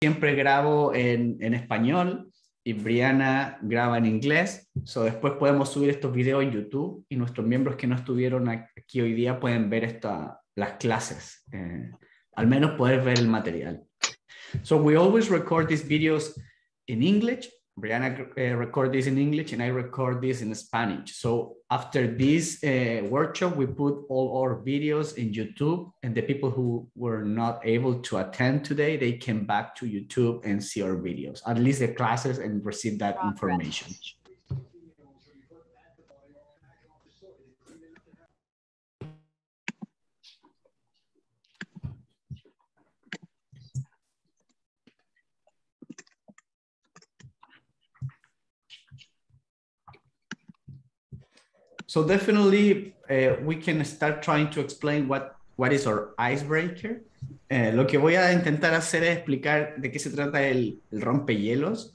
siempre grabo en español y Brianna graba en inglés. So, después podemos subir estos videos en YouTube y nuestros miembros que no estuvieron aquí hoy día pueden ver las clases. Al menos poder ver el material. So we always record these videos in English. Brianna record this in English and I record this in Spanish. So after this workshop, we put all our videos in YouTube, and the people who were not able to attend today, they came back to YouTube and see our videos, at least the classes, and receive that information. So definitely we can start trying to explain what is our icebreaker. Lo que voy a intentar hacer es explicar de qué se trata el rompehielos.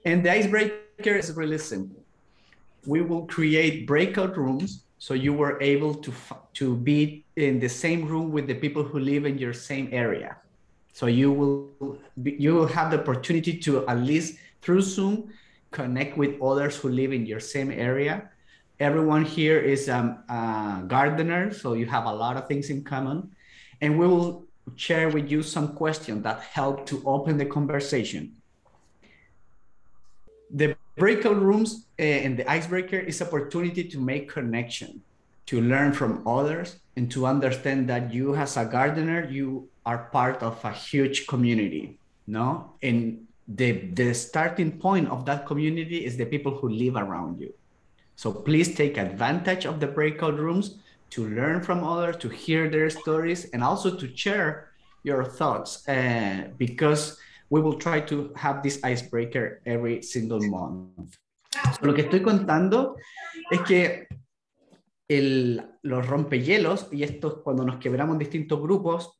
And the icebreaker is really simple. We will create breakout rooms so you were able to be in the same room with the people who live in your same area. So you will have the opportunity to, at least through Zoom, connect with others who live in your same area. Everyone here is a gardener, so you have a lot of things in common. And we will share with you some questions that help to open the conversation. The breakout rooms and the icebreaker is opportunity to make connection, to learn from others, and to understand that you as a gardener, you are part of a huge community, no? And the starting point of that community is the people who live around you. So please take advantage of the breakout rooms to learn from others, to hear their stories, and also to share your thoughts, because we will try to have this icebreaker every single month. So, lo que estoy contando es que los rompehielos, y estos cuando nos quebramos en distintos grupos,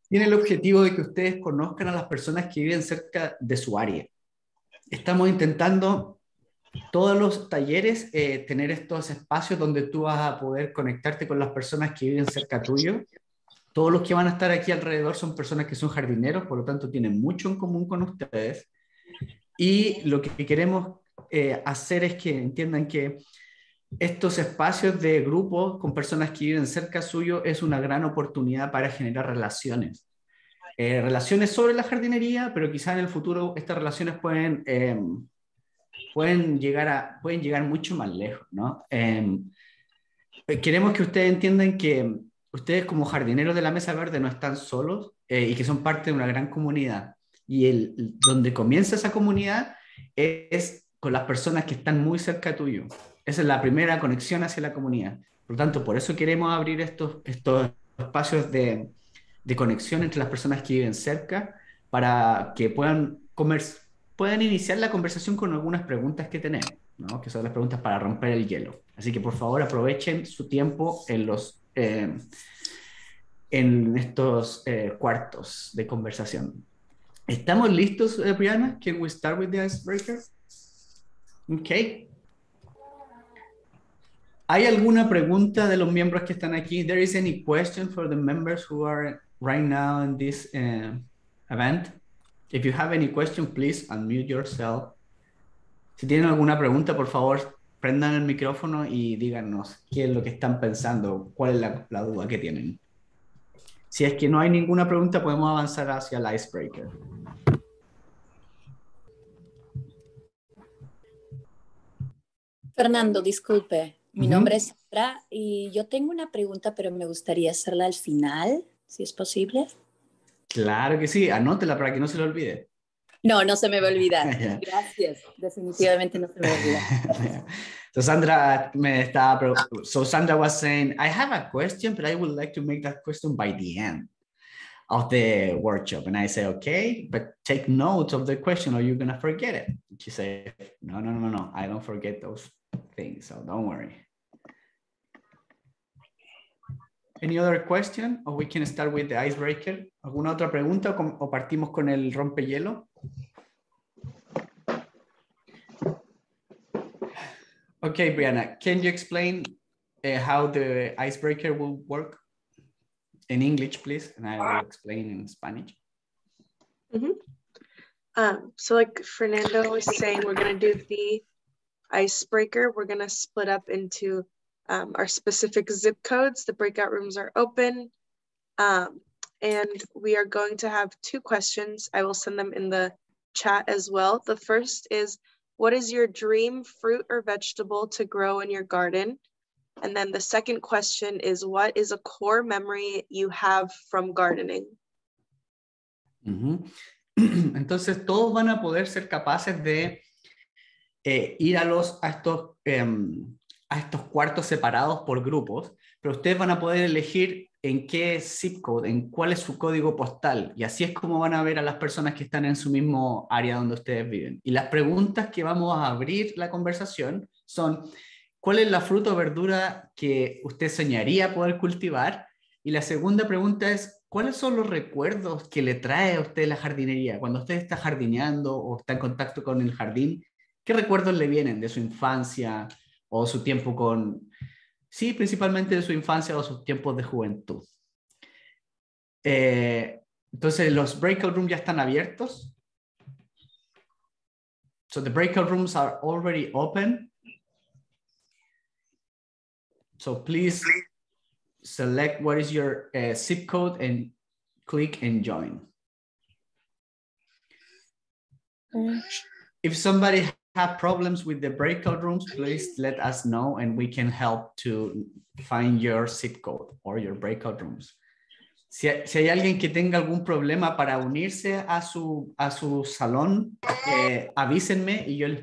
tiene el objetivo de que ustedes conozcan a las personas que viven cerca de su área. Estamos intentando todos los talleres tener estos espacios donde tú vas a poder conectarte con las personas que viven cerca tuyo. Todos los que van a estar aquí alrededor son personas que son jardineros, por lo tanto tienen mucho en común con ustedes. Y lo que queremos hacer es que entiendan que estos espacios de grupo con personas que viven cerca suyo es una gran oportunidad para generar relaciones. Relaciones sobre la jardinería, pero quizá en el futuro estas relaciones pueden llegar mucho más lejos, ¿no? Queremos que ustedes entiendan que ustedes como jardineros de la Mesa Verde no están solos y que son parte de una gran comunidad. Y donde comienza esa comunidad es con las personas que están muy cerca tuyo. Esa es la primera conexión hacia la comunidad. Por lo tanto, por eso queremos abrir estos espacios de conexión entre las personas que viven cerca para que puedan iniciar la conversación con algunas preguntas que tenemos, ¿no? Que son las preguntas para romper el hielo. Así que por favor aprovechen su tiempo en estos cuartos de conversación. ¿Estamos listos, Brianna? Can we start with the icebreaker? Okay. ¿Hay alguna pregunta de los miembros que están aquí? There is any question for the members who are right now in this event? If you have any question, please unmute yourself. Si tienen alguna pregunta, por favor, prendan el micrófono y díganos qué es lo que están pensando, cuál es la duda que tienen. Si es que no hay ninguna pregunta, podemos avanzar hacia el icebreaker. Fernando, disculpe, mi nombre es Sandra y yo tengo una pregunta, pero me gustaría hacerla al final, si es posible. Claro que sí, anótela para que no se le olvide. No, no se me va a olvidar. Gracias, definitivamente no se me va a olvidar. So Sandra was saying, I have a question, but I would like to make that question by the end of the workshop. And I say, okay, but take notes of the question or you're going to forget it. And she said, no, I don't forget those things, so don't worry. Any other question? Or we can start with the icebreaker. ¿Alguna otra pregunta o partimos con el rompehielo? Okay, Brianna, can you explain how the icebreaker will work? In English, please, and I will explain in Spanish. So like Fernando was saying, we're going to do the icebreaker. We're going to split up into our specific zip codes. The breakout rooms are open. And we are going to have 2 questions. I will send them in the chat as well. The first is, what is your dream fruit or vegetable to grow in your garden? And then the second question is, what is a core memory you have from gardening? Entonces todos van a poder ser capaces de ir a estos cuartos separados por grupos, pero ustedes van a poder elegir en qué zip code, en cuál es su código postal, y así es como van a ver a las personas que están en su mismo área donde ustedes viven. Y las preguntas que vamos a abrir la conversación son: ¿cuál es la fruta o verdura que usted soñaría poder cultivar? Y la segunda pregunta es: ¿cuáles son los recuerdos que le trae a usted la jardinería? Cuando usted está jardineando o está en contacto con el jardín, ¿qué recuerdos le vienen de su infancia o su tiempo con... Sí, principalmente de su infancia o sus tiempos de juventud? Entonces, los breakout rooms ya están abiertos. So the breakout rooms are already open. So please select what is your zip code and click and join. If somebody have problems with the breakout rooms, please let us know and we can help to find your zip code or your breakout rooms. Si hay alguien que tenga algún problema para unirse a su salón, avísenme y yo los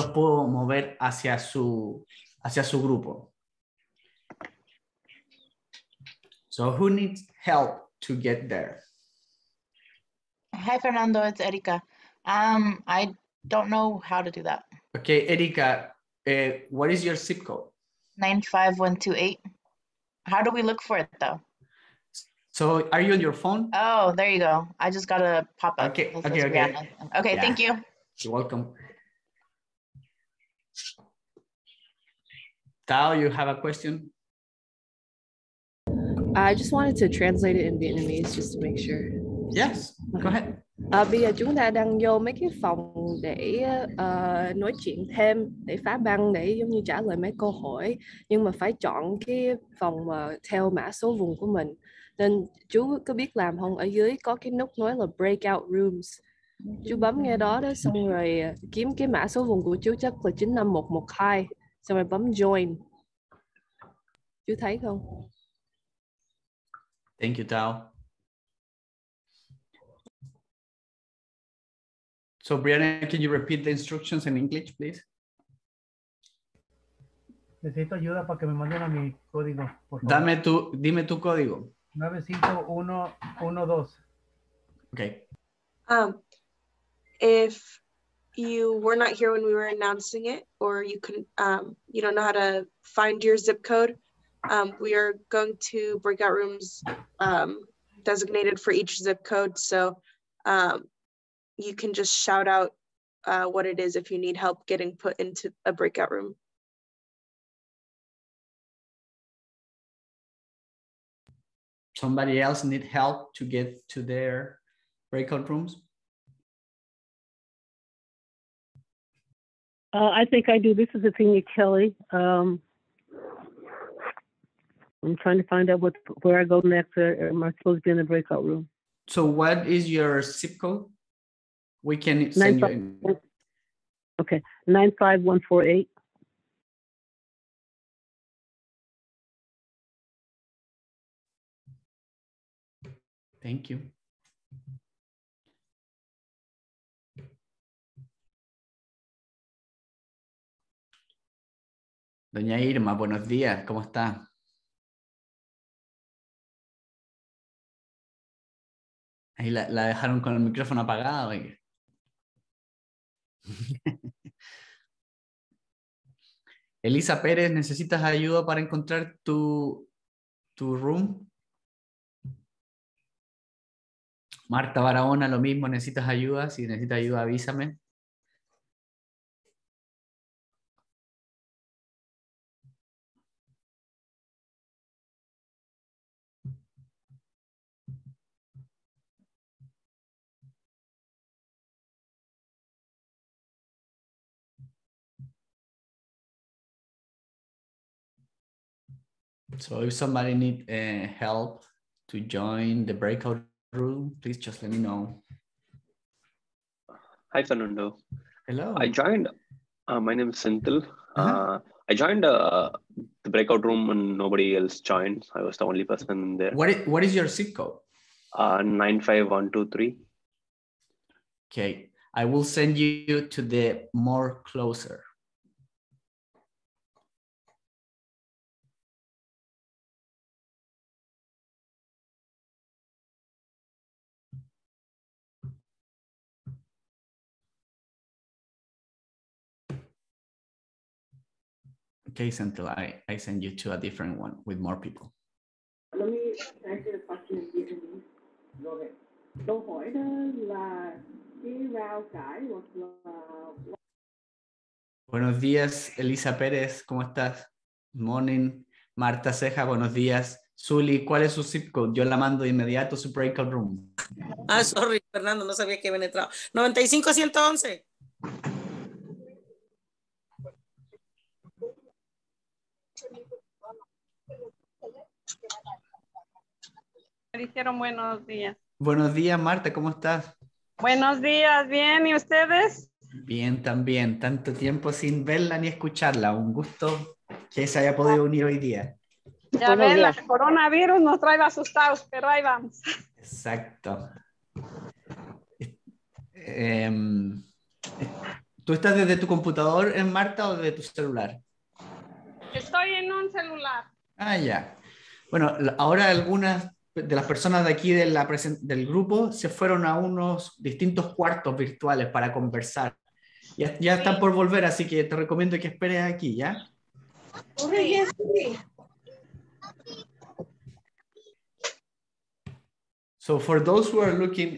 puedo mover hacia su grupo. So who needs help to get there? Hi, Fernando, it's Erika. I don't know how to do that. Okay, Erika, what is your zip code? 95128. How do we look for it though? So are you on your phone? Oh, there you go. I just got a pop-up. Okay. Okay, yeah. Thank you. You're welcome. Tao, you have a question? I just wanted to translate it in Vietnamese just to make sure. Yes, go ahead. Bây giờ chúng ta đang vô mấy cái phòng để nói chuyện thêm, để phá băng, để giống như trả lời mấy câu hỏi, nhưng mà phải chọn cái phòng mà theo mã số vùng của mình. Nên chú có biết làm không? Ở dưới có cái nút nói là breakout rooms. Chú bấm nghe đó xong rồi kiếm cái mã số vùng của chú, chắc là 95112, xong rồi bấm join. Chú thấy không? Thank you, Tao. So, Brianna, can you repeat the instructions in English, please? Necesito ayuda para que me manden a mi código, por favor. Dime tu código. 95112. Okay. If you were not here when we were announcing it, or you don't know how to find your zip code, we are going to breakout rooms designated for each zip code. So you can just shout out what it is if you need help getting put into a breakout room. Somebody else need help to get to their breakout rooms? I think I do. This is Athena Kelly. I'm trying to find out where I go next. Am I supposed to be in the breakout room? So what is your zip code? We can send you in. Okay, 95148. Thank you. Doña Irma, buenos días, ¿cómo está? Ahí la dejaron con el micrófono apagado. Elisa Pérez, ¿necesitas ayuda para encontrar tu room? Marta Barahona, lo mismo, ¿necesitas ayuda? Si necesitas ayuda, avísame. So if somebody need help to join the breakout room, please just let me know. Hi, Fernando. Hello. I joined. My name is Senthil. I joined the breakout room and nobody else joined. I was the only person in there. What is your zip code? 95123. Okay, I will send you to the more closer. Okay, Senthil, I send you to a different one with more people. Let me answer the question in Vietnamese. Câu hỏi đó là cái rau cải hoặc là... Buenos días, Elisa Pérez, ¿cómo estás? Good morning. Marta Ceja, buenos días. Zuli, ¿cuál es su zip code? Yo la mando de inmediato a su breakout room. Sorry, Fernando, no sabía que habían entrado. 95-111. Me dijeron buenos días. Buenos días, Marta, ¿cómo estás? Buenos días, bien, ¿y ustedes? Bien, también. Tanto tiempo sin verla ni escucharla. Un gusto que se haya podido unir hoy día. Ya ven, el coronavirus nos trae asustados, pero ahí vamos. Exacto. ¿Tú estás desde tu computador, Marta, o desde tu celular? Estoy en un celular. Ah, ya. Bueno, ahora algunas de las personas de aquí del grupo se fueron a unos distintos cuartos virtuales para conversar. Ya están por volver, así que te recomiendo que esperes aquí, ¿ya? Sí. So for those who are looking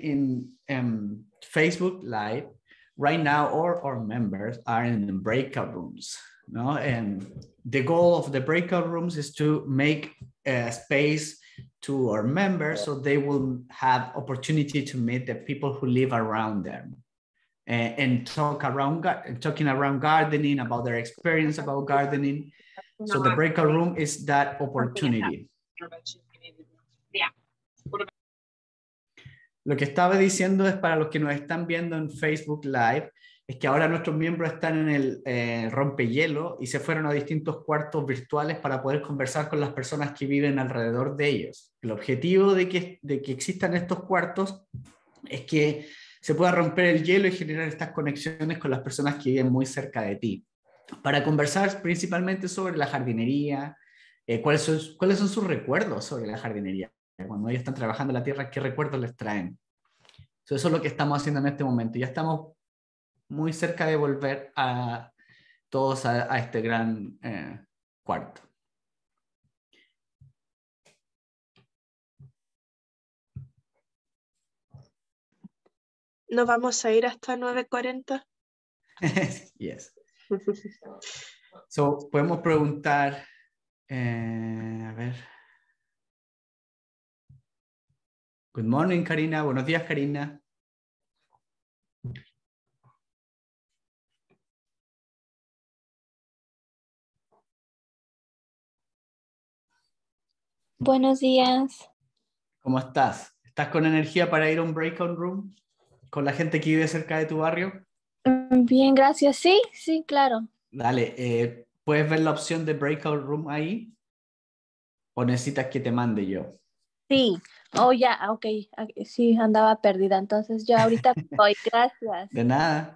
in Facebook Live, right now all our members are in the breakout rooms, no? And the goal of the breakout rooms is to make a space to our members so they will have opportunity to meet the people who live around them and talking around gardening, about their experience about gardening. So the breakout room is that opportunity. Lo que estaba diciendo es para los que nos están viendo en Facebook Live, es que ahora nuestros miembros están en el rompehielo y se fueron a distintos cuartos virtuales para poder conversar con las personas que viven alrededor de ellos. El objetivo de que existan estos cuartos es que se pueda romper el hielo y generar estas conexiones con las personas que viven muy cerca de ti, para conversar principalmente sobre la jardinería, cuáles son sus recuerdos sobre la jardinería. Cuando ellos están trabajando en la tierra, ¿qué recuerdos les traen? Eso es lo que estamos haciendo en este momento. Ya estamos muy cerca de volver a todos a este gran cuarto. ¿Nos vamos a ir hasta 9:40? Yes. So, podemos preguntar, a ver. Good morning, Karina. Buenos días, Karina. Buenos días. ¿Cómo estás? ¿Estás con energía para ir a un breakout room con la gente que vive cerca de tu barrio? Bien, gracias. Sí, claro. Dale, ¿puedes ver la opción de breakout room ahí? ¿O necesitas que te mande yo? Sí. Oh, ya, ok. Sí, andaba perdida. Entonces yo ahorita voy. Gracias. De nada.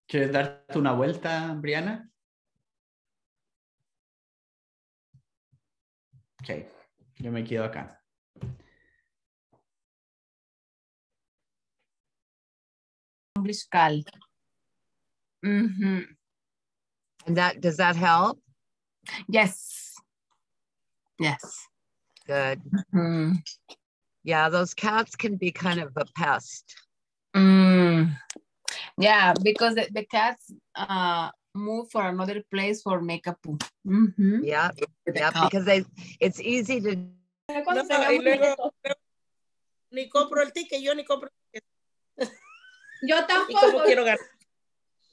¿Quieres darte una vuelta, Briana? Ok, yo me quedo acá. Umbilical. And does that help? Yes. Good. Yeah, those cats can be kind of a pest. Yeah, because the cats move for another place for makeup. Mm-hmm. Yeah, yeah, cup. because it's easy to. No, y luego ni compro el ticket, yo ni compro el ticket. Yo ¿Y tampoco. cómo quiero ganar?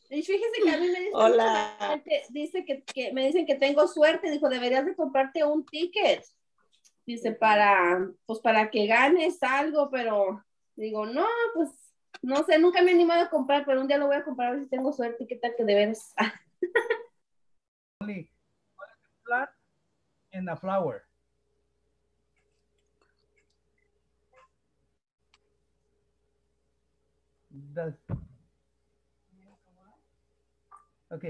Y fíjese que a mí me dicen, Hola. dice que me dicen que tengo suerte, dijo, deberías de comprarte un ticket. Dice, para que ganes algo, pero digo, no, pues, no sé, nunca me he animado a comprar, pero un día lo voy a comprar a ver si tengo suerte y qué tal que de veras. Only plant and a flower. Ok,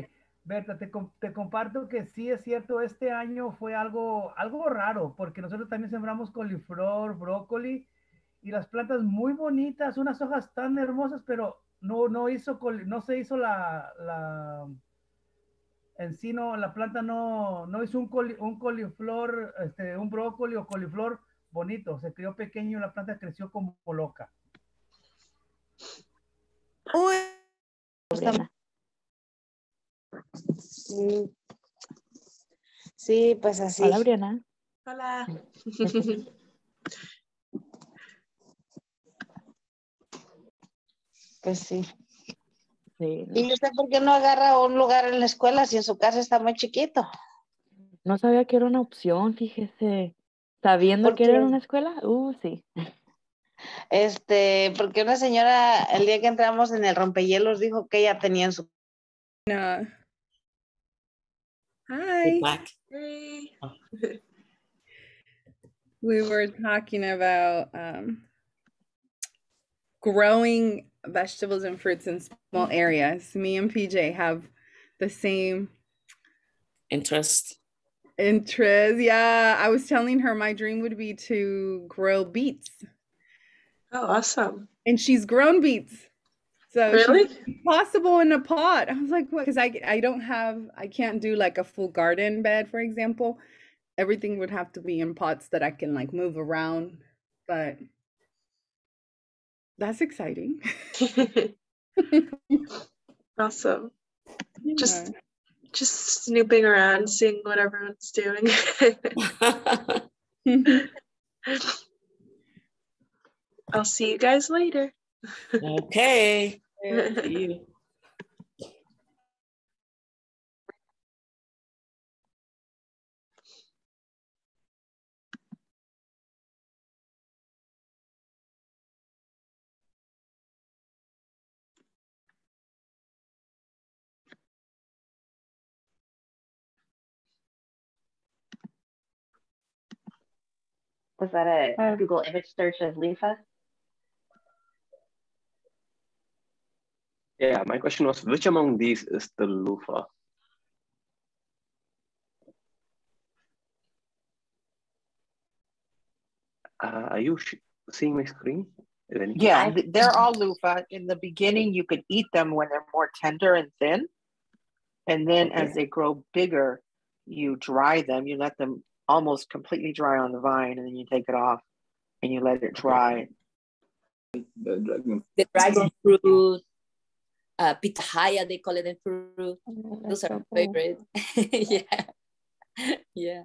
Berta, te comparto que sí es cierto, este año fue algo raro, porque nosotros también sembramos coliflor, brócoli, y las plantas muy bonitas, unas hojas tan hermosas, pero no se hizo en sí la planta no hizo un coliflor, un brócoli o coliflor bonito, se crió pequeño y la planta creció como loca. Uy. Sí, pues así. Hola, Briana. Hola. Pues sí. Sí, ¿Y usted por qué no agarra un lugar en la escuela si en su casa está muy chiquito? no sabía que era una opción, fíjese. Sabiendo que era en una escuela, sí. Porque una señora el día que entramos en el rompehielos dijo que ella tenía en su... No. Hi. Hey. We were talking about growing vegetables and fruits in small areas. Me and PJ have the same interest. Yeah, I was telling her my dream would be to grow beets. Oh, awesome. And she's grown beets. So really? Possible in a pot. I was like, what? Because I can't do like a full garden bed, for example. Everything would have to be in pots that I can like move around. But that's exciting. Awesome. Just snooping around, seeing what everyone's doing. I'll see you guys later. Okay. See you. Was that a Google image search of loofah? Yeah, my question was, which among these is the loofah? Are you seeing my screen? Yeah, they're all loofah. In the beginning, you could eat them when they're more tender and thin. And then as they grow bigger, you dry them. You let them almost completely dry on the vine, and then you take it off and you let it dry. The dragon fruit, pitahaya, they call it in Peru. Those are my favorite. Yeah.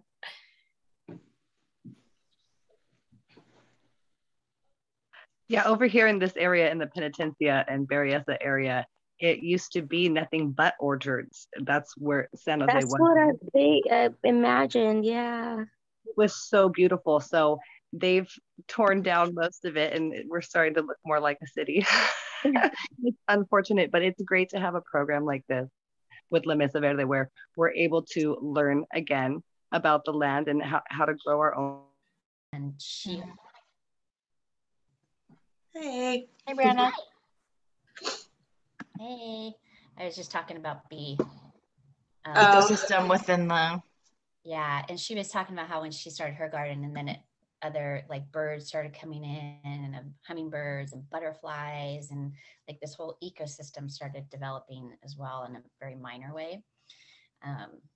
Yeah, over here in this area, in the Penitencia and Berryessa area, it used to be nothing but orchards. That's where San Jose was. That's what I imagined, yeah. It was so beautiful. So they've torn down most of it and we're starting to look more like a city. It's unfortunate, but it's great to have a program like this with La Mesa Verde where we're able to learn again about the land and how to grow our own. And she... Hey. Hey, Brianna. Hey. I was just talking about bee. Ecosystem within the... Yeah, and she was talking about how when she started her garden and then other like birds started coming in and hummingbirds and butterflies and like this whole ecosystem started developing as well in a very minor way.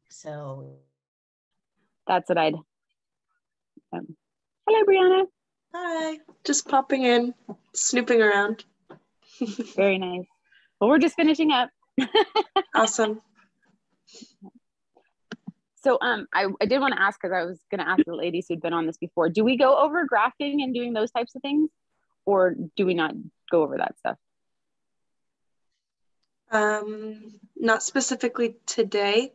So that's what I'd... hello, Brianna. Hi, just popping in, snooping around. Very nice. Well, we're just finishing up. Awesome. So I did want to ask, because I was going to ask the ladies who'd been on this before, do we go over grafting and doing those types of things, or do we not go over that stuff? Not specifically today.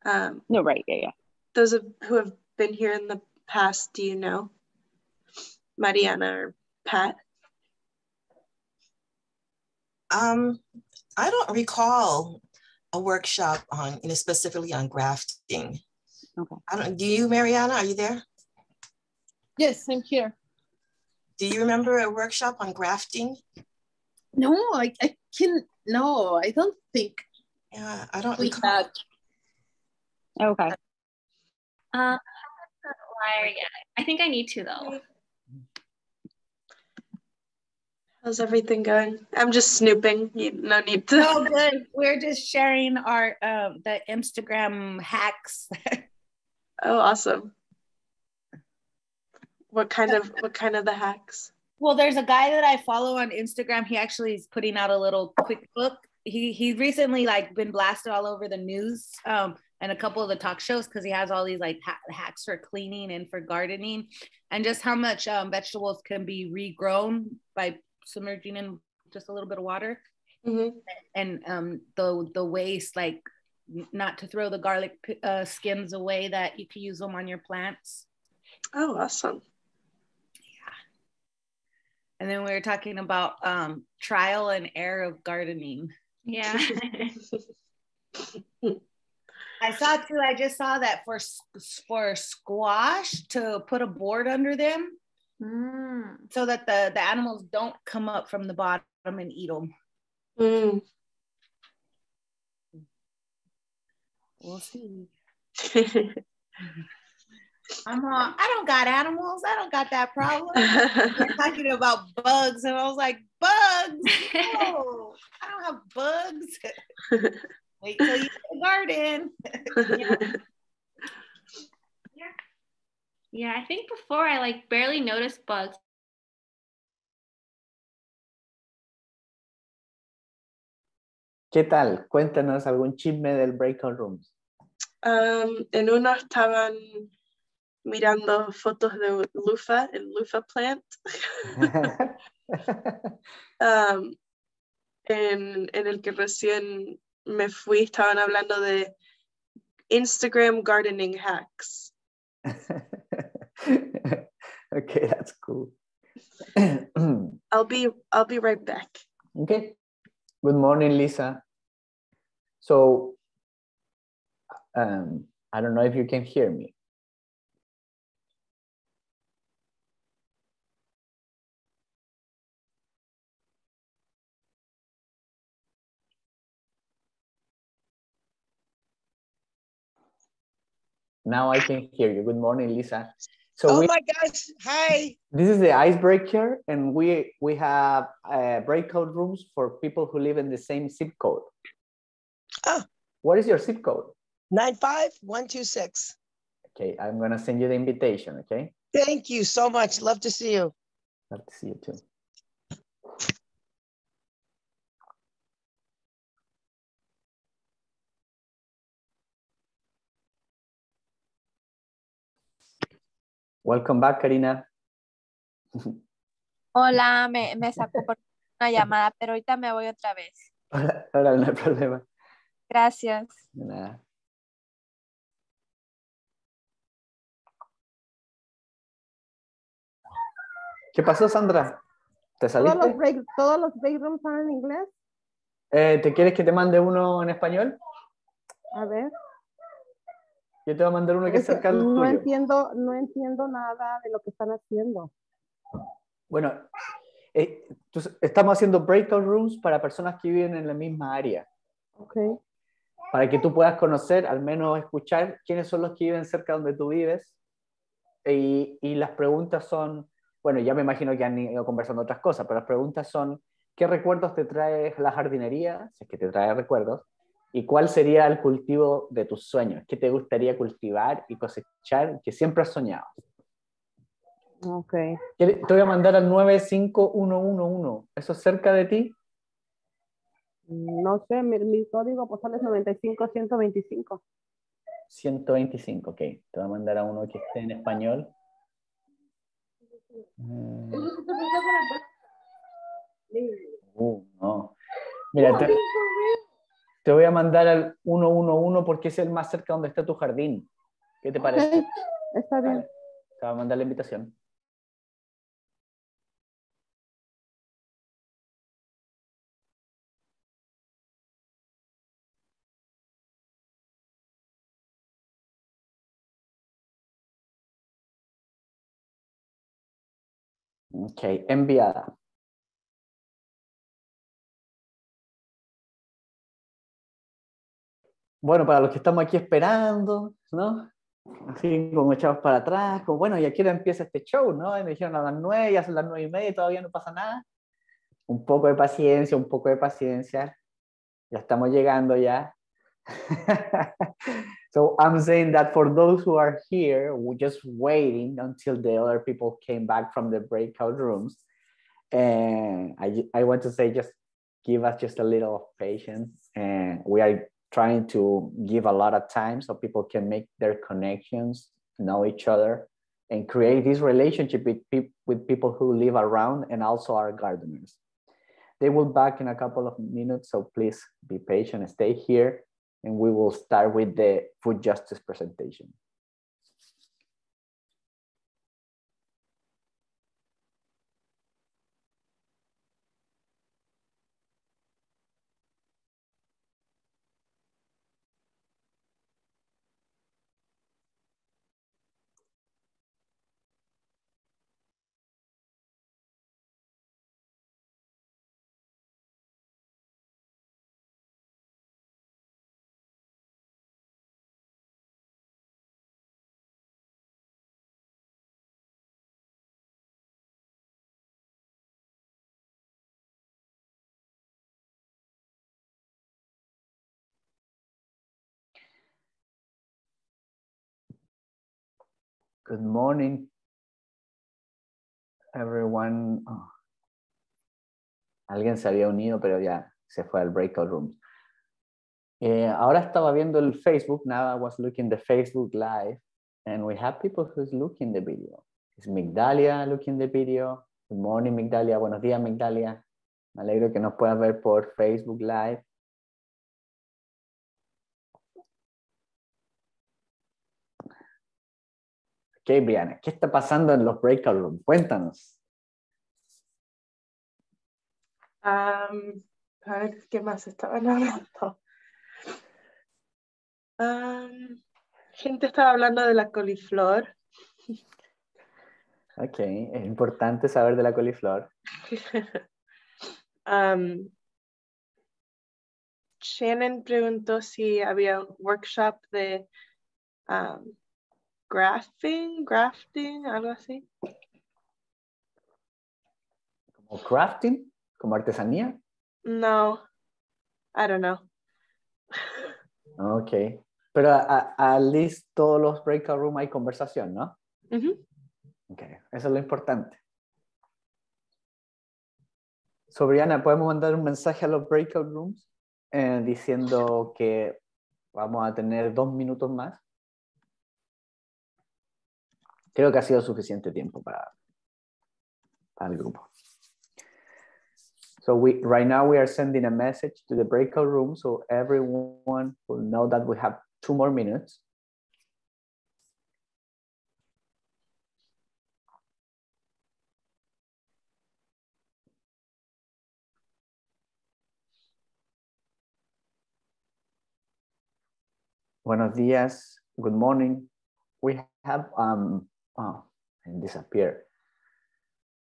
No, right, yeah. Those who have been here in the past, do you know? Mariana or Pat? I don't recall a workshop on, specifically on grafting. Okay. Do you, Mariana? Are you there? Yes, I'm here. Do you remember a workshop on grafting? No, I can. No, I don't think. Yeah, I don't we recall. had. Okay. Yeah, I think I need to though. How's everything going? I'm just snooping. No need to. Oh, good. We're just sharing our the Instagram hacks. Oh, awesome. What kind of the hacks? Well, there's a guy that I follow on Instagram. He actually is putting out a little quick book. He recently been blasted all over the news and a couple of the talk shows because he has all these hacks for cleaning and for gardening, and just how much vegetables can be regrown by submerging in just a little bit of water. Mm-hmm. And the waste, like not to throw the garlic skins away, that you can use them on your plants. Oh, awesome. And then we were talking about trial and error of gardening. Yeah. I just saw that for squash, to put a board under them so that the animals don't come up from the bottom and eat them. We'll see. I don't got animals. I don't got that problem. We're talking about bugs, and I was like, bugs? No, I don't have bugs. Wait till you get a garden. Yeah, I think before I barely noticed bugs. ¿Qué tal? Cuéntanos algún chisme del breakout rooms. En uno estaban mirando fotos de loofah, el loofah plant. En el que recién me fui, estaban hablando de Instagram gardening hacks. Okay, that's cool. I'll be right back. Okay. Good morning, Lisa. So, I don't know if you can hear me. Now I can hear you. Good morning, Lisa. So my gosh, hi. This is the icebreaker, and we have breakout rooms for people who live in the same zip code. Oh. What is your zip code? 95126. Okay, I'm gonna send you the invitation, okay? Thank you so much. Love to see you. Love to see you too. Welcome back, Karina. Hola, me sacó por una llamada, pero ahorita me voy otra vez. Ahora no hay problema. Gracias. De nada. ¿Qué pasó, Sandra? ¿Te saliste? ¿Todos los break rooms son en inglés? ¿Te quieres que te mande uno en español? A ver. Yo te voy a mandar uno que es cerca del tuyo. No entiendo nada de lo que están haciendo. Bueno, estamos haciendo breakout rooms para personas que viven en la misma área. Okay. Para que tú puedas conocer, al menos escuchar quiénes son los que viven cerca donde tú vives. Y las preguntas son, bueno, ya me imagino que han ido conversando otras cosas, pero las preguntas son, ¿qué recuerdos te trae la jardinería? Si es que te trae recuerdos. ¿Y cuál sería el cultivo de tus sueños? ¿Qué te gustaría cultivar y cosechar que siempre has soñado? Ok. Te voy a mandar al 95111. ¿Eso es cerca de ti? No sé, mi código postal es 95125. 125, ok. Te voy a mandar a uno que esté en español. No. Mira, te voy a mandar al 111 porque es el más cerca donde está tu jardín. ¿Qué te parece? Ok, está bien. Vale. Te voy a mandar la invitación. Ok, enviada. Bueno, para los que estamos aquí esperando, ¿no? Así como echados para atrás, como bueno, ¿y a qué hora empieza este show, no? Y me dijeron a las 9, ya son las 9:30 y todavía no pasa nada. Un poco de paciencia, un poco de paciencia. Ya estamos llegando ya. So I'm saying that for those who are here, we're just waiting until the other people came back from the breakout rooms. And I want to say, just give us just a little of patience. And we are trying to give a lot of time so people can make their connections, know each other, and create this relationship with people who live around and also our gardeners. They will be back in a couple of minutes, so please be patient, stay here, and we will start with the food justice presentation. Good morning, everyone. Oh. Alguien se había unido, pero ya se fue al breakout room. Ahora estaba viendo el Facebook. Now I was looking the Facebook live, and we have people who's looking the video. Is Migdalia looking the video? Good morning, Migdalia. Buenos días, Migdalia. Me alegro que nos puedas ver por Facebook live. Ok, Brianna, ¿qué está pasando en los breakout rooms? Cuéntanos. A ver, ¿qué más estaban hablando? Gente estaba hablando de la coliflor. Ok, es importante saber de la coliflor. Shannon preguntó si había un workshop de grafting, algo así. ¿Como crafting? ¿Como artesanía? No, I don't know. Ok, pero at least todos los breakout rooms hay conversación, ¿no? Ok, eso es lo importante. So, Brianna, ¿podemos mandar un mensaje a los breakout rooms diciendo que vamos a tener 2 minutos más? Creo que ha sido suficiente tiempo para el grupo. So right now we are sending a message to the breakout room so everyone will know that we have 2 more minutes. Buenos días. Good morning. We have and disappear.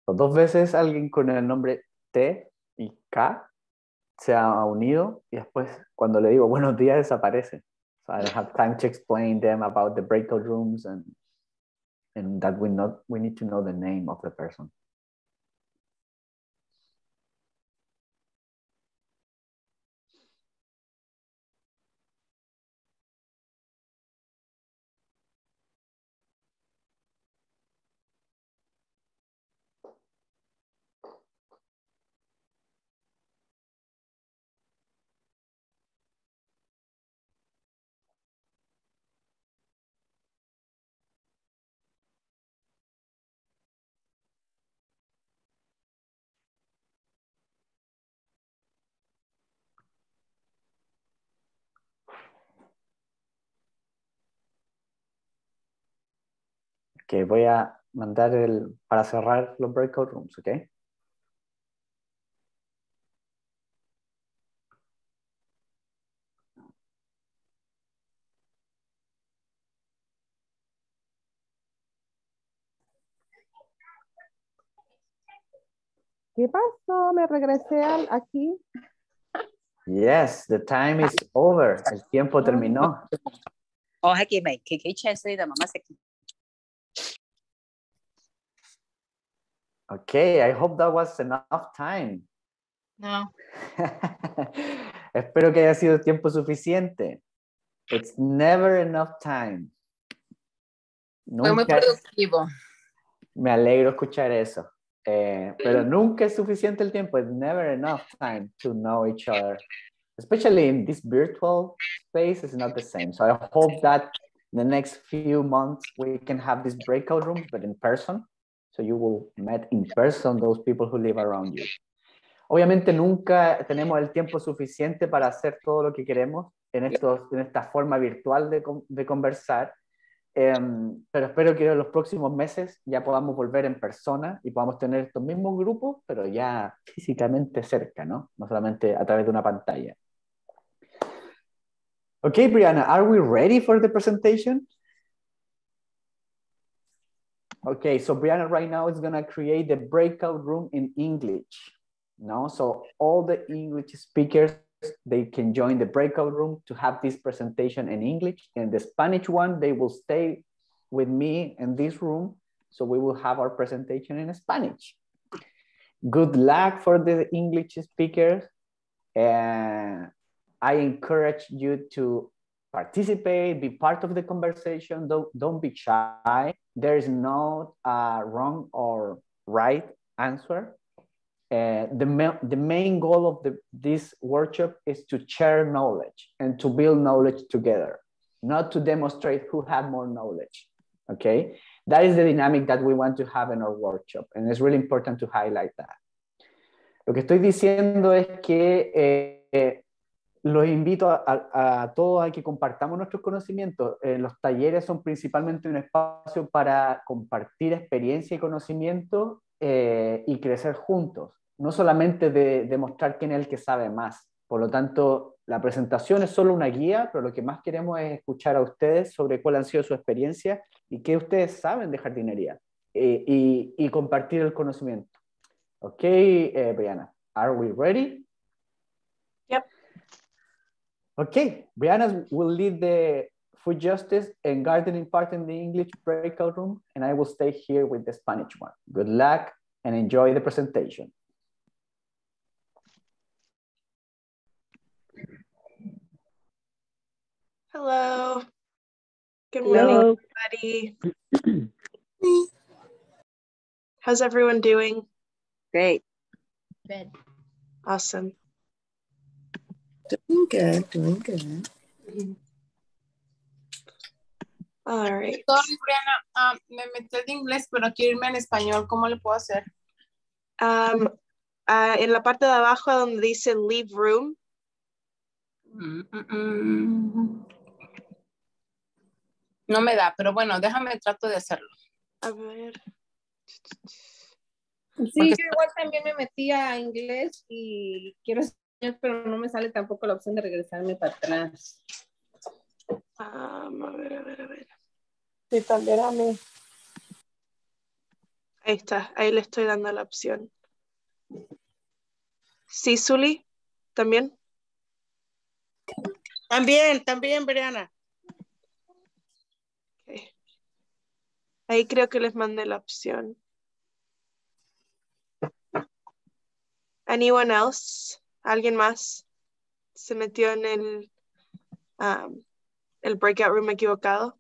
So, 2 veces alguien con el nombre T y K se ha unido y después cuando le digo buenos días desaparece. So I don't have time to explain them about the breakout rooms and that we need to know the name of the person. Ok, voy a mandar para cerrar los breakout rooms, ¿ok? ¿Qué pasó? Me regresé aquí. Yes, the time is over. El tiempo terminó. Oh, aquí me, que chance da mamá se. Okay, I hope that was enough time. No. Espero que haya sido tiempo suficiente. It's never enough time. Fue muy productivo. Me alegro escuchar eso. Pero nunca es suficiente el tiempo. It's never enough time to know each other. Especially in this virtual space, it's not the same. So I hope that in the next few months we can have these breakout rooms, but in person. So you will meet in person those people who live around you. Obviamente nunca tenemos el tiempo suficiente para hacer todo lo que queremos en esta forma virtual de conversar, pero espero que en los próximos meses ya podamos volver en persona y podamos tener estos mismos grupos, pero ya físicamente cerca, ¿no? No solamente a través de una pantalla. Okay, Brianna, are we ready for the presentation? Okay, so Brianna right now is gonna create the breakout room in English. No, so all the English speakers, they can join the breakout room to have this presentation in English, and the Spanish one, they will stay with me in this room, so we will have our presentation in Spanish. Good luck for the English speakers, and I encourage you to participate, be part of the conversation, don't be shy. There is no wrong or right answer. The main goal of this workshop is to share knowledge and to build knowledge together, not to demonstrate who had more knowledge, okay? That is the dynamic that we want to have in our workshop, and it's really important to highlight that. Lo que estoy diciendo es que los invito a todos a que compartamos nuestros conocimientos. Los talleres son principalmente un espacio para compartir experiencia y conocimiento y crecer juntos. No solamente de demostrar quién es el que sabe más. Por lo tanto, la presentación es solo una guía, pero lo que más queremos es escuchar a ustedes sobre cuál han sido su experiencia y qué ustedes saben de jardinería y compartir el conocimiento. Ok, Brianna, are we ready? Yep. Okay, Brianna will lead the food justice and gardening part in the English breakout room, and I will stay here with the Spanish one. Good luck and enjoy the presentation. Hello. Good morning, everybody. How's everyone doing? Great. Good. Awesome. Doing good, doing good. All right. Sorry, Brianna, me metí de inglés, pero quiero irme en español. ¿Cómo le puedo hacer? En la parte de abajo donde dice leave room. No me da, pero bueno, déjame trato de hacerlo. A ver. Sí, yo igual también me metí a inglés y quiero enseñar, pero no me sale tampoco la opción de regresarme para atrás. A ver. Sí, también a mí. Ahí está, ahí le estoy dando la opción. Sí, Zuli, ¿también? También, Brianna. Okay. Ahí creo que les mandé la opción. Anyone else? ¿Alguien más se metió en el breakout room equivocado?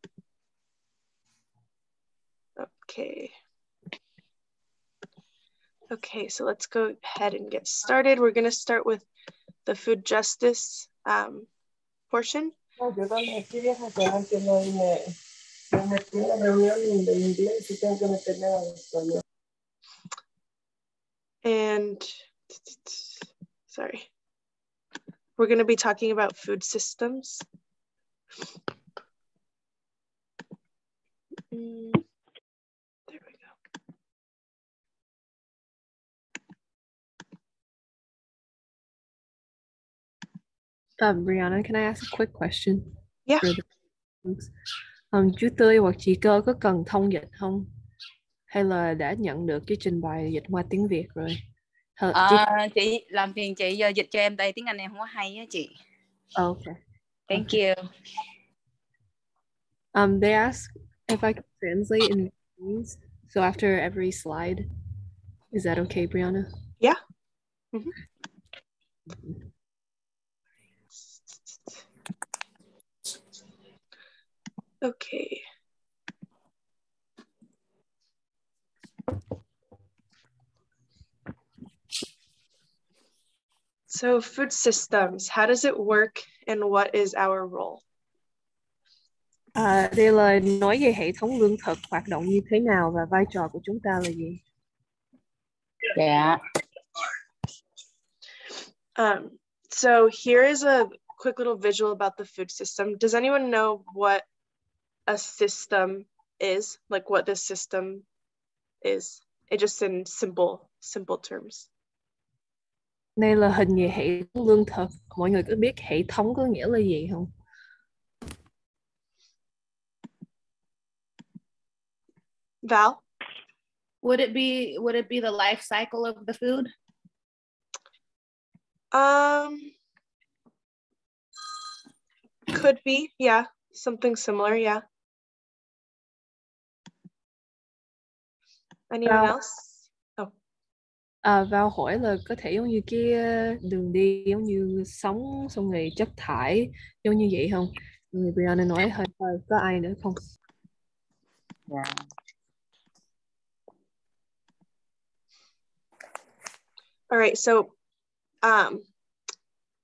Okay, so let's go ahead and get started. We're going to start with the food justice portion. No, yo también quería sacar que no me metí en la reunión de inglés y tengo que meterme a la español. And sorry, we're going to be talking about food systems. Brianna, can I ask a quick question? Yeah. For the folks? Chú Tươi hoặc chị Cơ có cần thông dịch không? Hay là đã nhận được cái trình bày dịch qua tiếng Việt rồi? Chị làm phiền chị giờ dịch cho em đây, tiếng Anh em không có hay á chị. Okay. Thank you. They ask if I could translate in Vietnamese. So after every slide, is that okay, Brianna? Yeah. Mm-hmm. Okay. So food systems, how does it work and what is our role? Đây là nói về hệ thống lương thực hoạt động như thế nào và vai trò của chúng ta là gì? Yeah. So here is a quick little visual about the food system. Does anyone know what a system is? Like what this system is? It just in simple terms. Đây là hình về hệ thống lương thực. Mọi người có biết hệ thống có nghĩa là gì không? Val? Would it be the life cycle of the food? Could be, yeah. Something similar, yeah. Anyone else? Vào hỏi là có thể giống như cái đường đi giống như sống xong rồi chất thải giống như vậy không? Người Brianna nói hơi có ai nữa không? Yeah. All right, so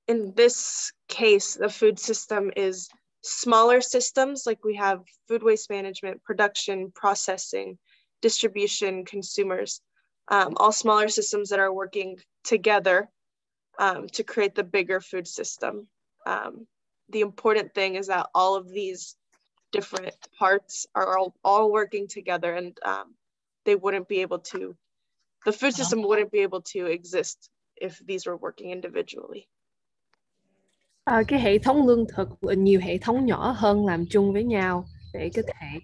in this case, the food system is smaller systems, like we have food waste management, production, processing, distribution, consumers, all smaller systems that are working together to create the bigger food system. The important thing is that all of these different parts are all working together, and they wouldn't be able to, the food system wouldn't be able to exist if these were working individually. Cái hệ thống lương thực là nhiều hệ thống nhỏ hơn làm chung với nhau để có thể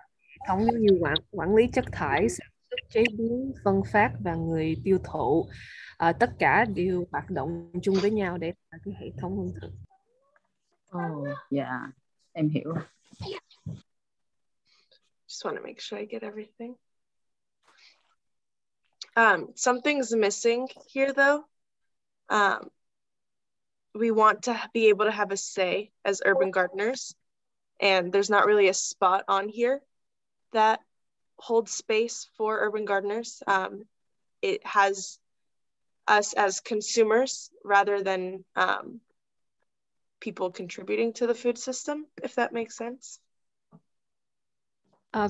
hệ thống như quản lý chất thải, sản xuất, chế biến, phân phát và người tiêu thụ, tất cả đều hoạt động chung với nhau để tạo cái hệ thống lương thực. Oh, yeah, em hiểu. Just want to make sure I get everything. Something's missing here though. We want to be able to have a say as urban gardeners, and there's not really a spot on here that holds space for urban gardeners. It has us as consumers rather than people contributing to the food system, if that makes sense.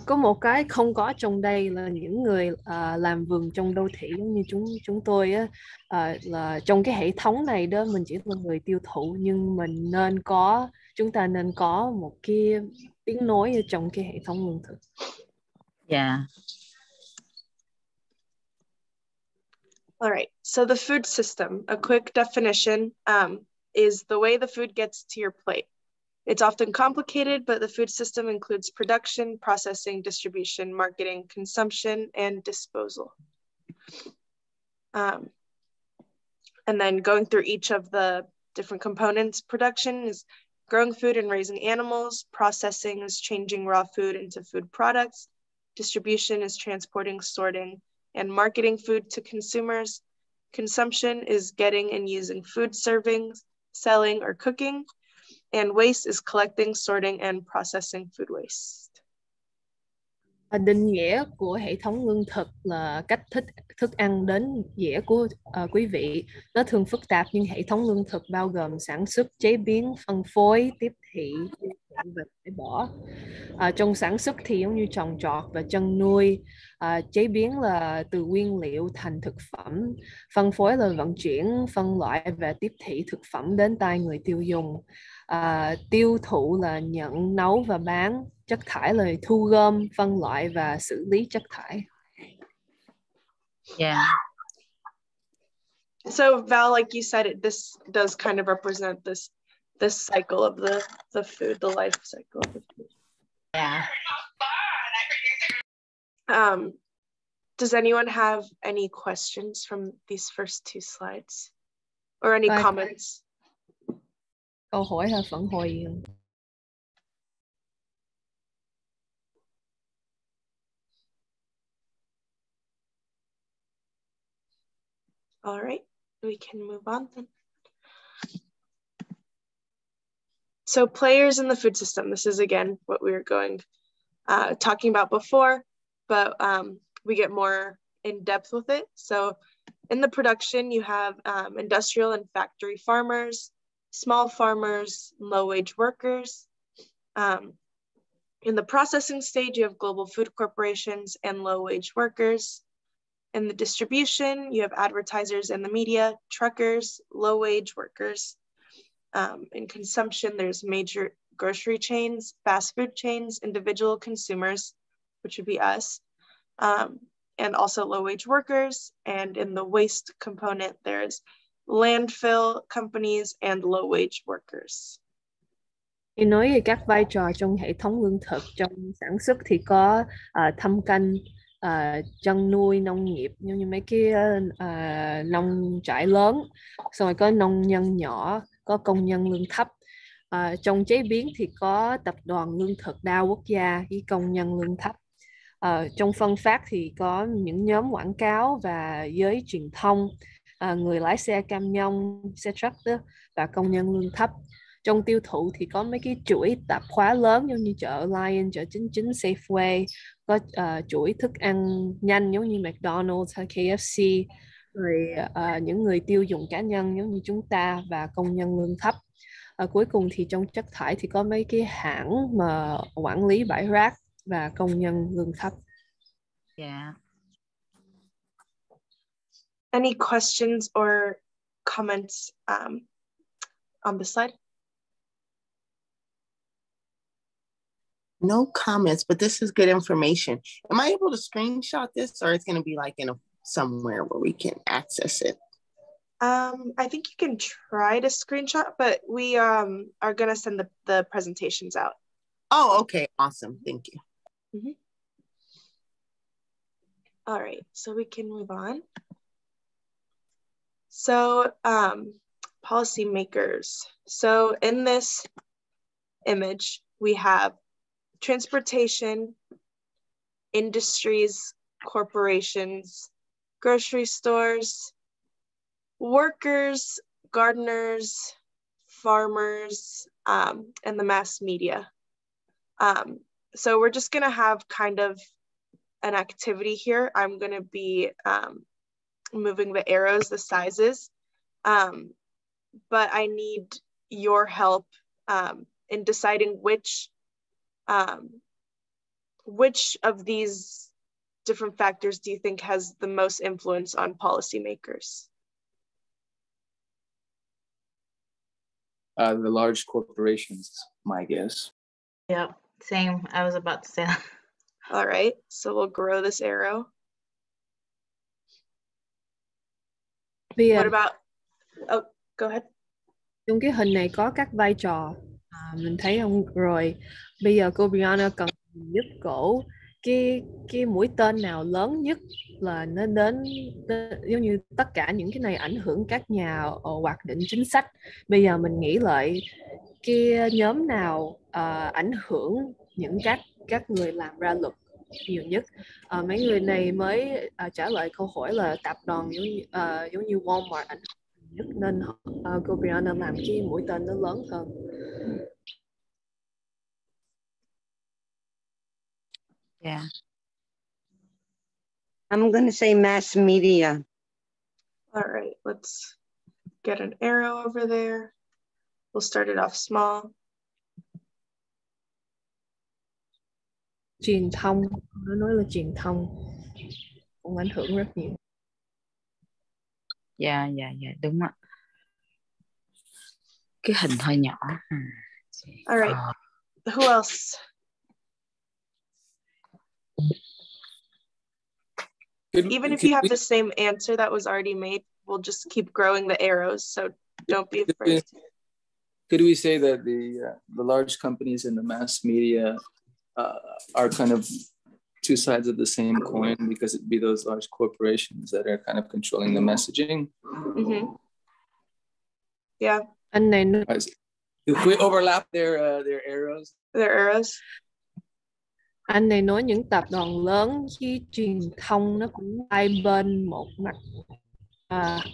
Có một cái không có trong đây là những người làm vườn trong đô thị giống như chúng tôi á, là trong cái hệ thống này đó mình chỉ là người tiêu thụ, nhưng chúng ta nên có một cái tiếng nói ở trong cái hệ thống lương thực. Yeah. All right, so the food system, a quick definition, is the way the food gets to your plate. It's often complicated, but the food system includes production, processing, distribution, marketing, consumption, and disposal. And then going through each of the different components, production is growing food and raising animals. Processing is changing raw food into food products. Distribution is transporting, sorting, and marketing food to consumers. Consumption is getting and using food servings, selling, or cooking. And waste is collecting, sorting, and processing food waste. Định nghĩa của hệ thống lương thực là cách thức ăn đến dĩa của quý vị. Nó thường phức tạp, nhưng hệ thống lương thực bao gồm sản xuất, chế biến, phân phối, tiếp thị và thải bỏ. Trong sản xuất thì giống như trồng trọt và chăn nuôi, chế biến là từ nguyên liệu thành thực phẩm, phân phối là vận chuyển, phân loại và tiếp thị thực phẩm đến tay người tiêu dùng. Tiêu thụ là nhận, nấu và bán. Chất thải là thu gom, phân loại và xử lý chất thải. Yeah. So Val, like you said, this does kind of represent this cycle of the food, the life cycle of the food. Yeah. Does anyone have any questions from these first two slides or any Vâng. comments? Câu hỏi hay phản hồi? All right, we can move on then. So players in the food system, this is again what we were talking about before, but we get more in depth with it. So in the production, you have industrial and factory farmers, small farmers, low-wage workers. In the processing stage, you have global food corporations and low-wage workers. In the distribution, you have advertisers and the media, truckers, low-wage workers. In consumption, there's major grocery chains, fast food chains, individual consumers, which would be us, and also low-wage workers. And in the waste component, there's landfill companies and low-wage workers. Khi nói về các vai trò trong hệ thống lương thực trong sản xuất thì có thâm canh, chăn nuôi, nông nghiệp như mấy cái nông trại lớn, xong rồi có nông nhân nhỏ, có công nhân lương thấp. Trong chế biến thì có tập đoàn lương thực đa quốc gia với công nhân lương thấp. Trong phân phát thì có những nhóm quảng cáo và giới truyền thông, người lái xe cam nhông, xe truck đó, và công nhân lương thấp. Trong tiêu thụ thì có mấy cái chuỗi tạp hóa lớn giống như chợ Lion, chợ Chính Chính, Safeway, có chuỗi thức ăn nhanh giống như McDonald's hay KFC, rồi những người tiêu dùng cá nhân giống như chúng ta và công nhân lương thấp. Cuối cùng thì trong chất thải thì có mấy cái hãng mà quản lý bãi rác và công nhân lương thấp. Yeah. Any questions or comments on the slide? No comments, but this is good information. Am I able to screenshot this, or it's going to be like in somewhere where we can access it? I think you can try to screenshot, but we are going to send the presentations out. Oh, okay. Awesome. Thank you. Mm-hmm. All right, so we can move on. So policymakers. So in this image, we have transportation, industries, corporations, grocery stores, workers, gardeners, farmers, and the mass media. So we're just gonna have kind of an activity here. I'm gonna be moving the arrows, the sizes, but I need your help in deciding which of these different factors do you think has the most influence on policymakers? The large corporations, my guess. Yep, same. I was about to say that. All right, so we'll grow this arrow. What about, oh, go ahead. Trong cái hình này có các vai trò, mình thấy không? Rồi bây giờ cô Brianna cần giúp cổ cái mũi tên nào lớn nhất là nó đến giống như tất cả những cái này ảnh hưởng các nhà hoạch định chính sách. Bây giờ mình nghĩ lại cái nhóm nào ảnh hưởng những các người làm ra luật nhiều nhất. Mấy người này mới trả lời câu hỏi là tập đoàn giống như Walmart ảnh hưởng nhất, nên cô Brianna làm cái mũi tên nó lớn hơn. Yeah. I'm going to say mass media. All right, let's get an arrow over there. We'll start it off small. Truyền thông, nó nói là truyền thông cũng ảnh hưởng rất nhiều. Dạ, đúng ạ. Cái hình hơi nhỏ. All right, who else? Even if you have the same answer that was already made, we'll just keep growing the arrows. So don't be afraid. Could we say that the large companies in the mass media are kind of two sides of the same coin, because it'd be those large corporations that are kind of controlling the messaging? Mm-hmm. Yeah. Anh này nói, if we overlap their arrows. Their arrows. Anh này nói những tập đoàn lớn với truyền thông nó cũng hai bên một mặt,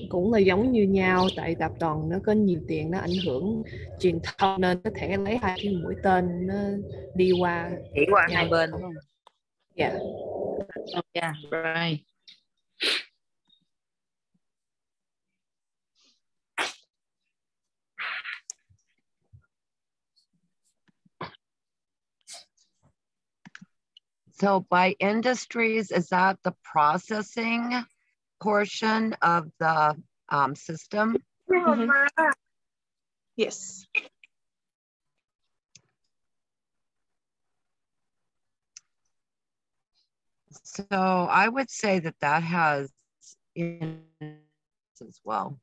cũng là giống như nhau, tại tập đoàn nó có nhiều tiền, nó ảnh hưởng truyền thông nên có thể lấy hai cái mũi tên nó đi qua hai bên đúng không? Yeah. Oh, yeah, right. So by industries, is that the processing portion of the system? Mm-hmm. Yes. So I would say that that has as well.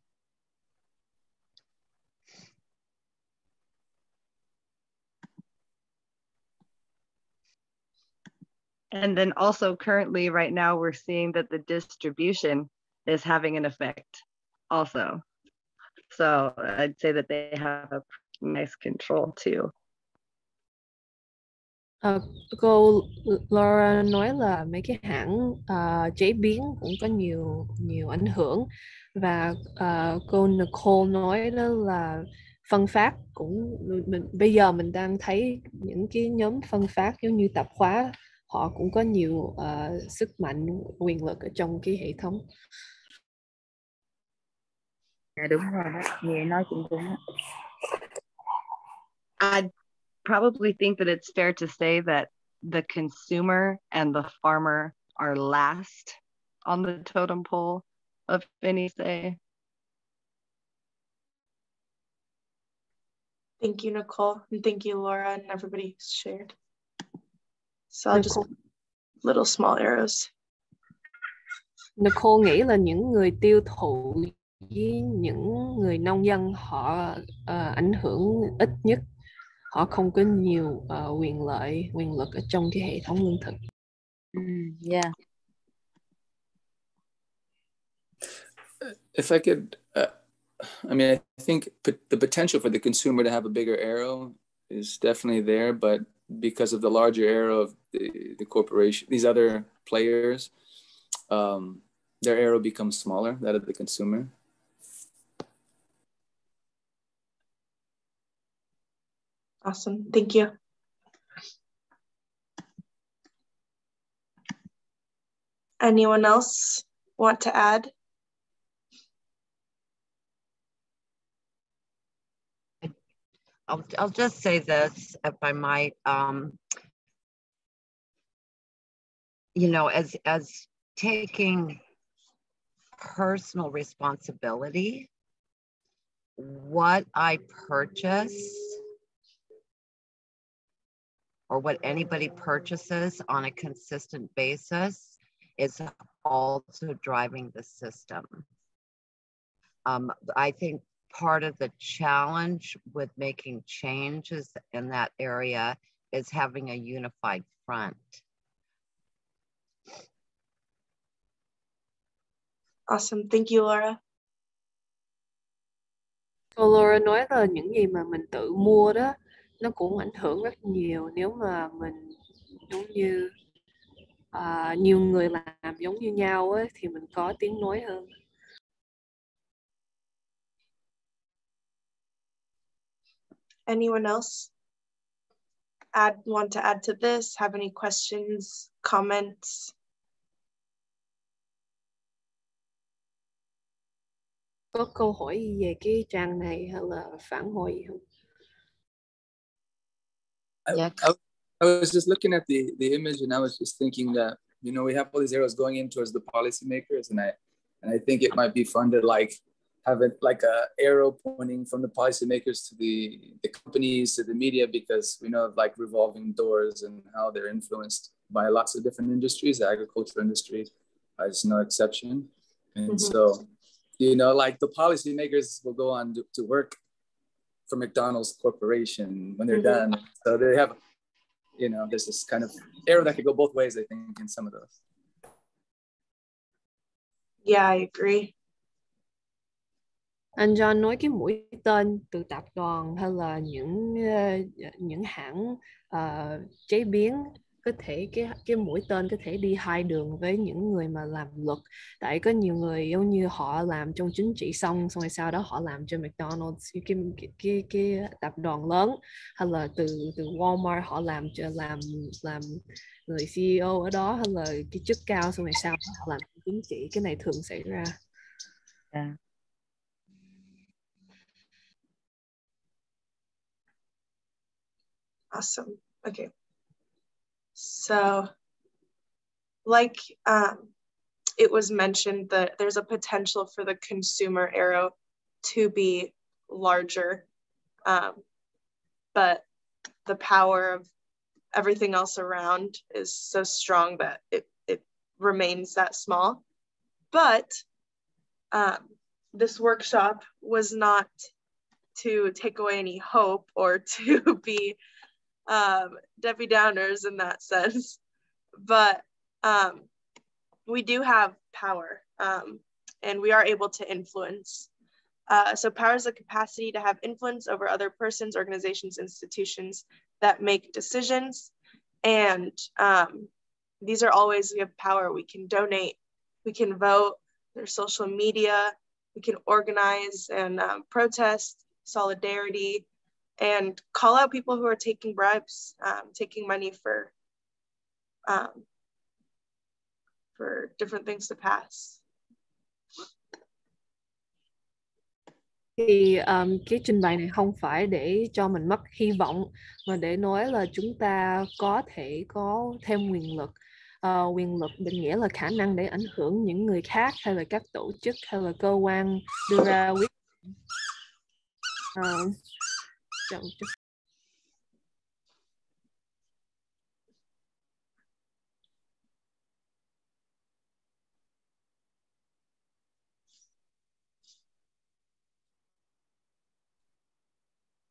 And then also currently right now, we're seeing that the distribution is having an effect also. So I'd say that they have a nice control too. Cô Laura nói là mấy cái hãng chế biến cũng có nhiều ảnh hưởng, và cô Nicole nói đó là phân phát cũng bây giờ mình đang thấy những cái nhóm phân phát giống như tạp hóa, họ cũng có nhiều sức mạnh quyền lực ở trong cái hệ thống. Đúng rồi đó, nghe nói cũng đúng. I probably think that it's fair to say that the consumer and the farmer are last on the totem pole of any say. Thank you, Nicole, and thank you, Laura, and everybody who's shared. So I'll just little small arrows. Nicole nghĩ là những người tiêu thụ với những người nông dân họ ảnh hưởng ít nhất, họ không có nhiều quyền lực ở trong cái hệ thống lương thực. Yeah. If I could, I mean, I think the potential for the consumer to have a bigger arrow is definitely there, but because of the larger arrow of the corporation, these other players, their arrow becomes smaller, that of the consumer. Awesome, thank you. Anyone else want to add? I'll just say this, if I might. You know, as taking personal responsibility, what I purchase or what anybody purchases on a consistent basis is also driving the system. I think part of the challenge with making changes in that area is having a unified front. Awesome, thank you, Laura. Cô Laura nói là những gì mà mình tự mua đó, nó cũng ảnh hưởng rất nhiều nếu mà mình giống như nhiều người làm giống như nhau ấy, thì mình có tiếng nói hơn. Anyone else want to add to this? Have any questions, comments? Có câu hỏi gì về cái trang này hay là phản hồi gì không? I was just looking at the image, and I was just thinking that, you know, we have all these arrows going in towards the policymakers, and I think it might be fun to have it like a arrow pointing from the policymakers to the companies, to the media, because we know of revolving doors and how they're influenced by lots of different industries. The agricultural industry is no exception. And so You know, like the policymakers will go on to work for McDonald's Corporation when they're done. So they have, you know, there's this kind of arrow that could go both ways, I think, in some of those. Yeah, I agree. Anh John nói cái mũi tên từ tập đoàn hay là những hãng chế biến, có thể cái mũi tên có thể đi hai đường với những người mà làm luật. Tại có nhiều người giống như họ làm trong chính trị xong rồi sau đó họ làm cho McDonald's, cái tập đoàn lớn, hay là từ Walmart họ làm người CEO ở đó, hay là cái chức cao xong rồi sau đó họ làm chính trị. Cái này thường xảy ra. Yeah. Awesome. Okay. So, like it was mentioned that there's a potential for the consumer arrow to be larger, but the power of everything else around is so strong that it remains that small. But this workshop was not to take away any hope or to be Debbie Downers in that sense, but we do have power, and we are able to influence. So power is the capacity to have influence over other persons, organizations, institutions that make decisions. And these are always, we have power. We can donate, we can vote, there's social media, we can organize and protest, solidarity, and call out people who are taking bribes, taking money for different things to pass. Thì cái trình bày này không phải để cho mình mất hy vọng, mà để nói là chúng ta có thể có thêm quyền lực. Quyền lực định nghĩa là khả năng để ảnh hưởng những người khác, hay là các tổ chức, hay là cơ quan đưa ra quyết định.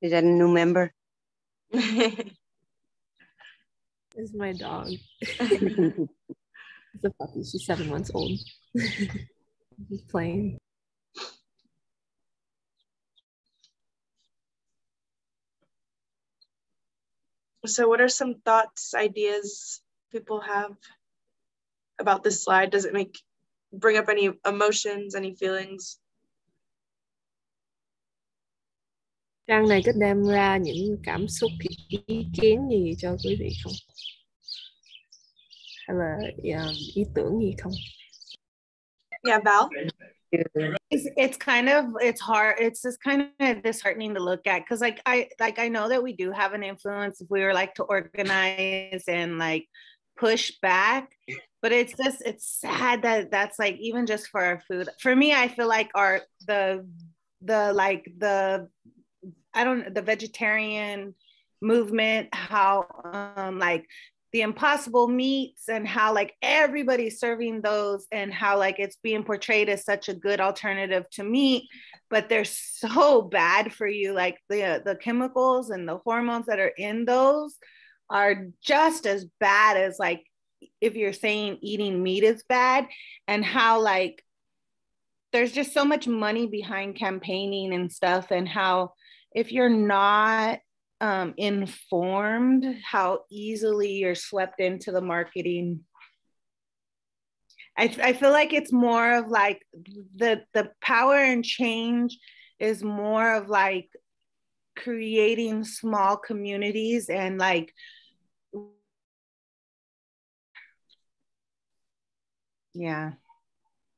Is that a new member? It's my dog. It's a puppy. She's 7 months old. She's playing. So what are some thoughts, ideas people have about this slide? Does it bring up any emotions, any feelings? Trang này có đem ra những cảm xúc, ý kiến gì cho quý vị không? Hay là ý tưởng gì không? Yeah, Val? It's hard. It's just kind of disheartening to look at, because I know that we do have an influence if we were like to organize and like push back, but it's sad that that's like, even just for our food. For me, I feel like the vegetarian movement, how like the Impossible meats, and how like everybody's serving those, and how like it's being portrayed as such a good alternative to meat, but they're so bad for you. Like the chemicals and the hormones that are in those are just as bad as like if you're saying eating meat is bad, and how like there's just so much money behind campaigning and stuff, and how if you're not informed, how easily you're swept into the marketing. I feel like it's more of like the power and change is more of like creating small communities, and like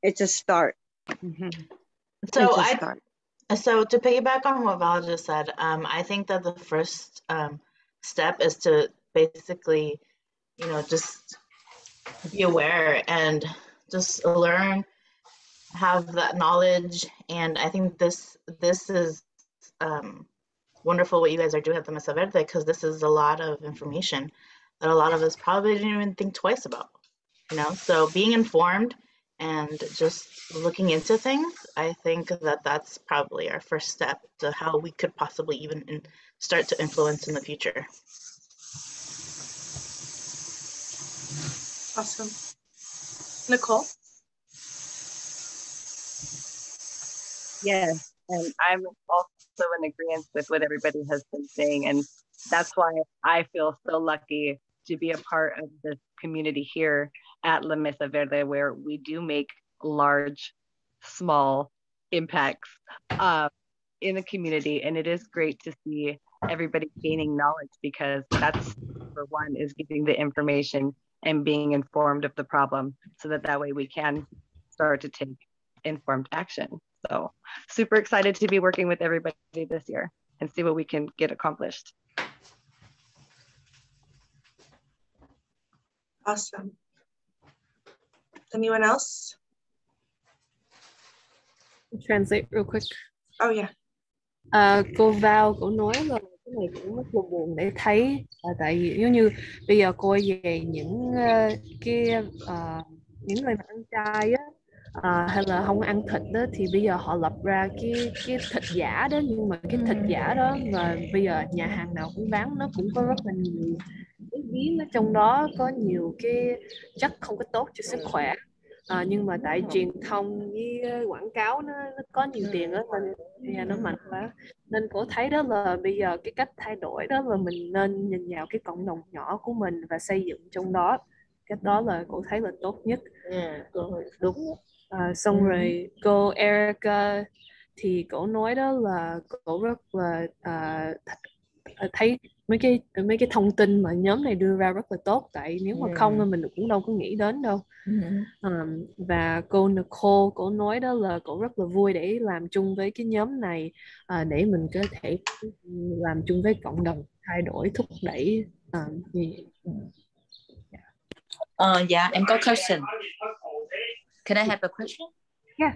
it's a start. So to piggyback on what Val just said, I think that the first step is to basically, just be aware and just learn, have that knowledge. And I think this is wonderful what you guys are doing at the Mesa Verde, because this is a lot of information that a lot of us probably didn't even think twice about, So being informed and just looking into things. I think that that's probably our first step to how we could possibly even start to influence in the future. Awesome. Nicole? Yes, and I'm also in agreement with what everybody has been saying, and that's why I feel so lucky to be a part of this community here at La Mesa Verde, where we do make large, small impacts in the community, and it is great to see everybody gaining knowledge, because that's number one, is getting the information and being informed of the problem, so that way we can start to take informed action. So super excited to be working with everybody this year and see what we can get accomplished. Awesome. Anyone else? Translate real quick. Oh yeah. Cô Val cô nói là cái này cũng rất là buồn để thấy, tại vì giống như bây giờ cô về những những người mà ăn chay á, hay là không ăn thịt đó, thì bây giờ họ lập ra cái thịt giả đó, nhưng mà cái thịt giả đó mà bây giờ nhà hàng nào cũng bán, nó cũng có rất là nhiều cái biến ở trong đó, có nhiều cái chất không có tốt cho sức khỏe. Nhưng mà tại truyền thông với quảng cáo nó có nhiều tiền đó, nên nó mạnh quá, nên cô thấy đó là bây giờ cái cách thay đổi đó là mình nên nhìn vào cái cộng đồng nhỏ của mình và xây dựng trong đó. Cái đó là cô thấy là tốt nhất. Đúng. Xong rồi cô Erica thì cổ nói đó là cổ rất là thấy mấy cái thông tin mà nhóm này đưa ra rất là tốt, tại nếu mà không thì mình cũng đâu có nghĩ đến đâu. Và cô Nicole cổ nói đó là cổ rất là vui để làm chung với cái nhóm này, để mình có thể làm chung với cộng đồng, thay đổi, thúc đẩy Yeah, em có question. Can I have a question? Yeah.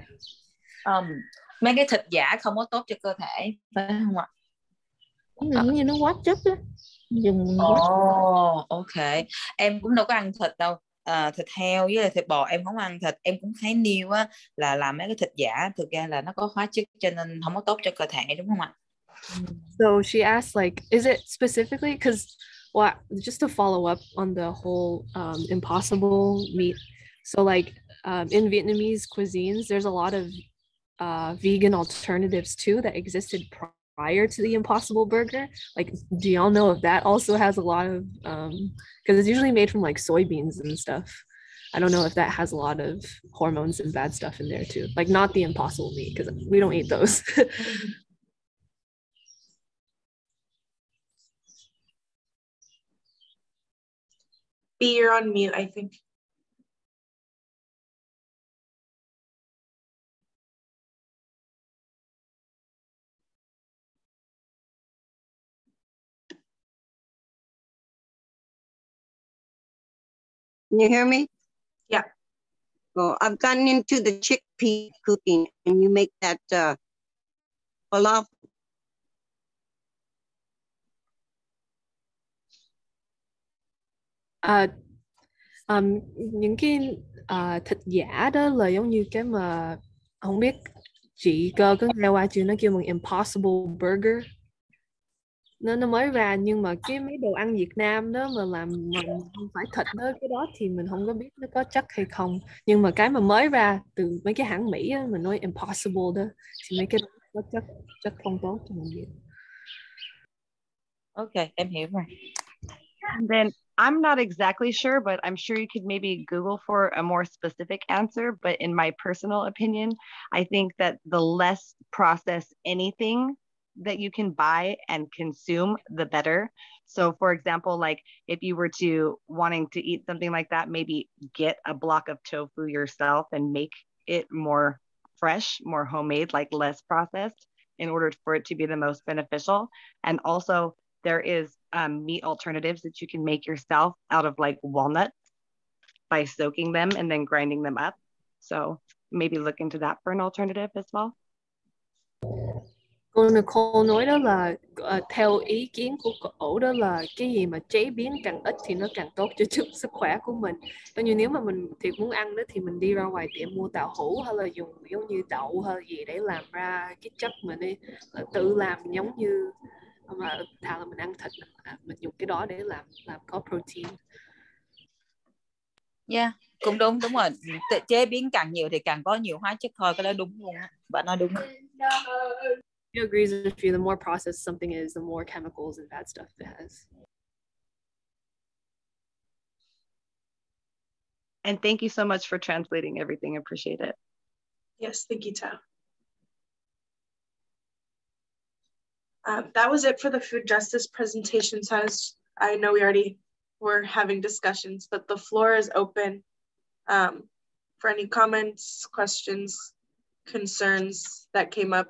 Mấy cái thịt giả không có tốt cho cơ thể, phải không ạ? Như nó quá chất á. Ok. Em cũng đâu có ăn thịt đâu. Thịt heo với thịt bò em không ăn thịt. Em cũng thấy new á là làm mấy cái thịt giả thực ra là nó có hóa chất cho nên không có tốt cho cơ thể, đúng không ạ? So she asked, like, is it specifically because, well, just to follow up on the whole impossible meat. So like in Vietnamese cuisines, there's a lot of vegan alternatives too that existed prior to the Impossible Burger. Like, do y'all know if that also has a lot of because it's usually made from like soybeans and stuff. I don't know if that has a lot of hormones and bad stuff in there too. Like, not the Impossible meat, because we don't eat those. B, you're on mute, I think. Can you hear me? Yeah. Well, I've gotten into the chickpea cooking, and you make that falafel. Những cái thịt giả đó là giống như cái mà không biết chị cơ có nghe qua chưa, nó kêu bằng Impossible Burger. Nó mới ra, nhưng mà cái mấy đồ ăn Việt Nam đó mà làm mà không phải thịt đó, cái đó thì mình không có biết nó có chất hay không. Nhưng mà cái mà mới ra từ mấy cái hãng Mỹ á, mình nói Impossible đó, thì mấy cái đó có chất không tốt cho mình. Ok, em hiểu rồi. And then I'm not exactly sure, but I'm sure you could maybe Google for a more specific answer. But in my personal opinion, I think that the less processed anything that you can buy and consume, the better. So for example, like if you were to wanting to eat something like that, maybe get a block of tofu yourself and make it more fresh, more homemade, like less processed, in order for it to be the most beneficial. And also there is meat alternatives that you can make yourself out of like walnuts by soaking them and then grinding them up. So maybe look into that for an alternative as well. Cô Nicole nói đó là theo ý kiến của cổ đó là cái gì mà chế biến càng ít thì nó càng tốt cho sức khỏe của mình. Giống như nếu mà mình thiệt muốn ăn đó thì mình đi ra ngoài tiệm mua tàu hũ hay là dùng giống như đậu hay gì để làm ra cái chất mình đi tự làm giống như mà thà là mình ăn thịt mình dùng cái đó để làm có protein. Yeah, cũng đúng rồi. Chế biến càng nhiều thì càng có nhiều hóa chất thôi, cái đó đúng luôn á. Bạn nói đúng. You agree with you, the more processed something is, the more chemicals and bad stuff it has. And thank you so much for translating everything. I appreciate it. Yes, thank you, Tao. That was it for the food justice presentation. So I know we already were having discussions, but the floor is open for any comments, questions, concerns that came up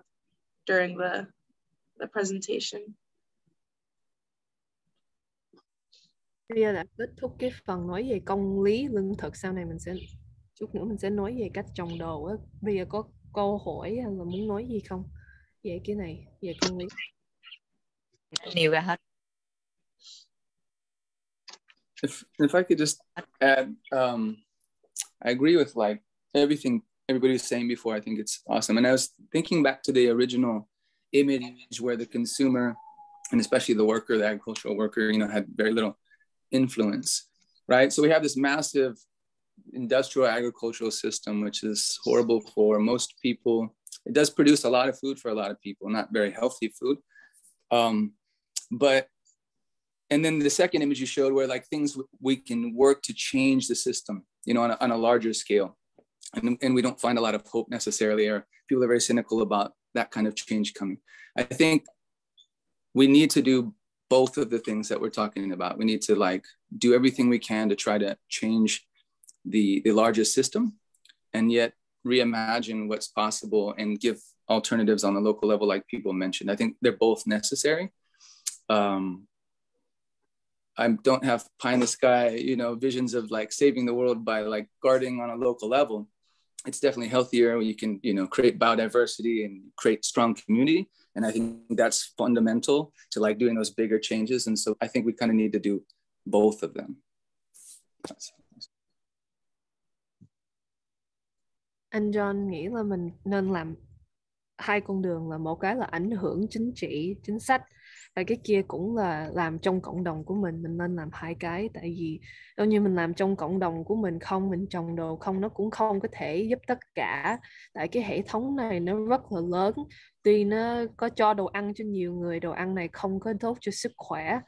during the presentation. Bây giờ đã kết thúc cái phần nói về công lý lương thực, sau này chút nữa mình sẽ nói về cách trồng đồ á. Bây giờ có câu hỏi hay là muốn nói gì không về cái này, về công lý? Nhiều ra hết. If I could just add, I agree with like everything everybody was saying before. I think it's awesome. And I was thinking back to the original image where the consumer, and especially the worker, the agricultural worker, had very little influence, right? So we have this massive industrial agricultural system, which is horrible for most people. It does produce a lot of food for a lot of people, not very healthy food. And then the second image you showed where like things we can work to change the system, on a larger scale. And we don't find a lot of hope necessarily, or people are very cynical about that kind of change coming. I think we need to do both of the things that we're talking about. We need to like do everything we can to try to change the larger system and yet reimagine what's possible and give alternatives on the local level, like people mentioned. I think they're both necessary. I don't have pie in the sky, visions of like saving the world by like gardening on a local level. It's definitely healthier. You can, create biodiversity and create strong community. And I think that's fundamental to like doing those bigger changes. And so I think we kind of need to do both of them. Anh John nghĩ là mình nên làm hai con đường, là một cái là ảnh hưởng chính trị, chính sách, và cái kia cũng là làm trong cộng đồng của mình nên làm hai cái. Tại vì nếu như mình làm trong cộng đồng của mình không, mình trồng đồ không, nó cũng không có thể giúp tất cả. Tại cái hệ thống này nó rất là lớn, tuy nó có cho đồ ăn cho nhiều người, đồ ăn này không có tốt cho sức khỏe,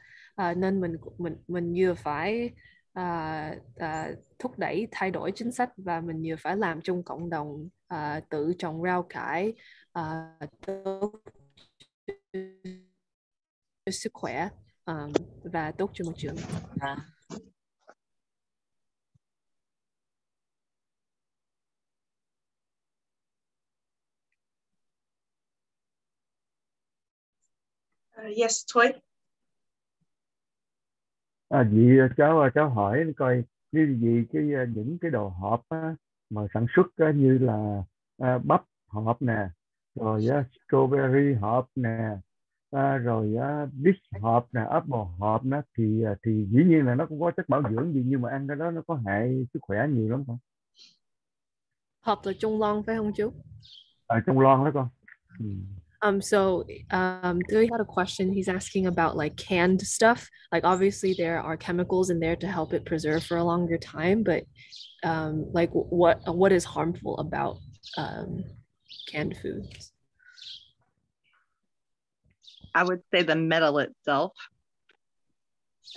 nên mình vừa phải thúc đẩy thay đổi chính sách, và mình vừa phải làm trong cộng đồng, tự trồng rau cải tốt cho sức khỏe và tốt cho môi trường. Yes, Toy. Vì cháu hỏi coi những cái đồ hộp mà sản xuất như là bắp hộp nè, rồi strawberry hộp nè, rồi peach hộp nè, apple hộp nè, thì dĩ nhiên là nó cũng có chất bảo dưỡng gì, nhưng mà ăn cái đó nó có hại sức khỏe nhiều lắm không? Hộp là Trung Lon phải không chú? Trung Lon đó con. So Dewey had a question. He's asking about like canned stuff. Like obviously there are chemicals in there to help it preserve for a longer time, but like what is harmful about canned foods? I would say the metal itself,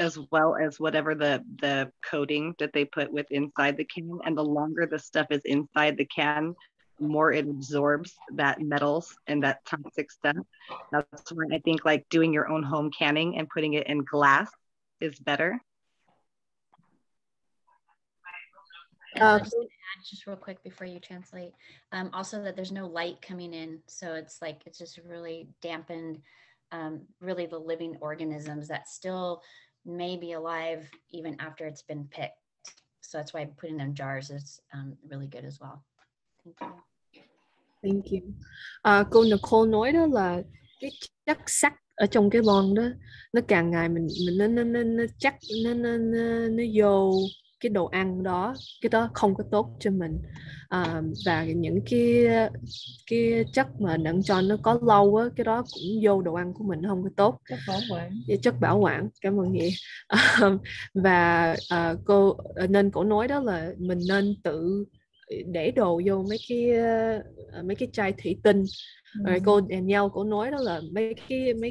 as well as whatever the coating that they put with inside the can. And the longer the stuff is inside the can, more it absorbs that metals and that toxic stuff. That's why I think like doing your own home canning and putting it in glass is better. I just want to add just real quick before you translate, also that there's no light coming in. So it's just really dampened really the living organisms that still may be alive even after it's been picked. So that's why putting them in jars is really good as well. Thank you. Thank you. Cô Nicole nói đó là cái chất sắt ở trong cái lon đó nó càng ngày mình nó chắc nó vô cái đồ ăn đó, cái đó không có tốt cho mình. Và những cái chất mà đặng cho nó có lâu á, cái đó cũng vô đồ ăn của mình không có tốt. Chất bảo quản. Chất bảo quản, cảm ơn Nghĩa. Và cô nên cổ nói đó là mình nên tự để đồ vô mấy cái chai thủy tinh. Rồi cô Danielle cổ nói đó là mấy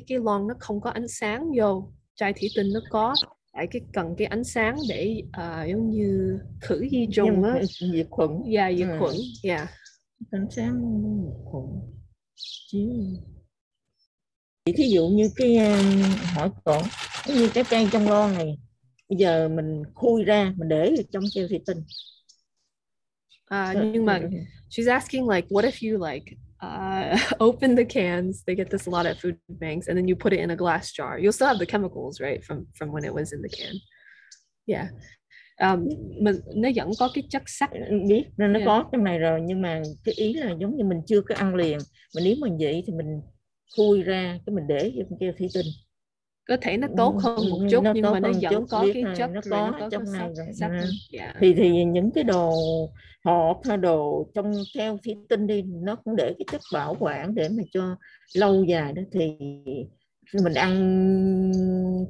cái lon nó không có ánh sáng vô, chai thủy tinh nó có, tại cần cái ánh sáng để giống như khử vi trùng á, diệt khuẩn. Dạ, diệt khuẩn. Dạ. Ánh sáng khuẩn chiếu. Thí dụ như cái hỏi con như cái cây trong lon này, bây giờ mình khui ra mình để trong keo thủy tinh. Nhưng mà she's asking like, what if you like open the cans? They get this a lot at food banks, and then you put it in a glass jar. You'll still have the chemicals, right, from when it was in the can. Yeah. Nó vẫn có cái chất sắt, biết nên nó có trong này rồi, nhưng mà cái ý là giống như mình chưa có ăn liền, mà nếu mà vậy thì mình khui ra cái mình để trong keo thủy tinh, có thể nó tốt hơn một chút, nhưng mà nó vẫn có cái chất nó có trong này sắt. Thì những cái đồ hộp hay đồ trong keo thủy tinh đi, nó cũng để cái chất bảo quản để mà cho lâu dài đó, thì mình ăn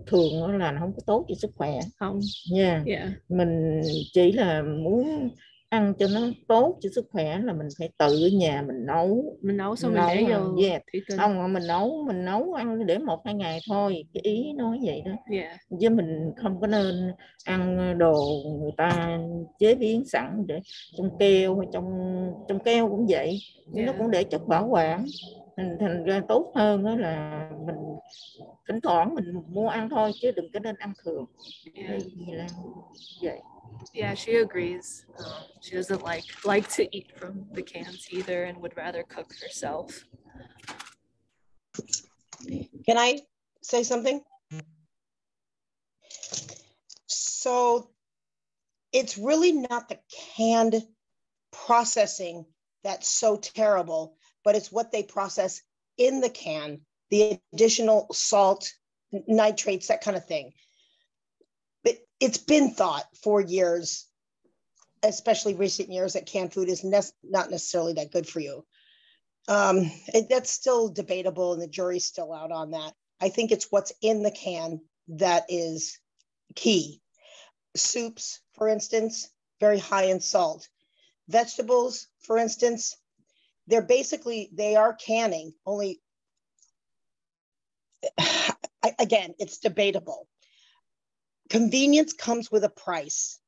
thường là nó không có tốt cho sức khỏe. Không nha. Mình chỉ là muốn ăn cho nó tốt cho sức khỏe là mình phải tự ở nhà mình nấu xong mình để vô thủy tinh. Không, mình nấu ăn để 1-2 ngày thôi, cái ý nói vậy đó. Chứ mình không có nên ăn đồ người ta chế biến sẵn để trong keo, hay trong keo cũng vậy, nó cũng để chất bảo quản. Thành ra tốt hơn đó là mình thỉnh thoảng mình mua ăn thôi, chứ đừng có nên ăn thường. Vậy. Yeah, she agrees. She doesn't like to eat from the cans either, and would rather cook herself. Can I say something? So it's really not the canned processing that's so terrible, but it's what they process in the can, the additional salt, nitrates, that kind of thing. But it's been thought for years, especially recent years, that canned food is not necessarily that good for you. That's still debatable, and the jury's still out on that. I think it's what's in the can that is key. Soups, for instance, very high in salt. Vegetables, for instance, they are canning, only, again, it's debatable. Convenience comes with a price.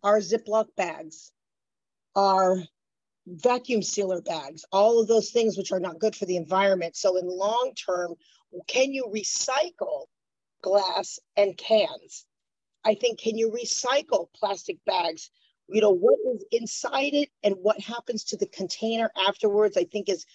Our Ziploc bags, our vacuum sealer bags, all of those things which are not good for the environment. So in long term, can you recycle glass and cans? I think, can you recycle plastic bags? You know, what is inside it and what happens to the container afterwards, I think is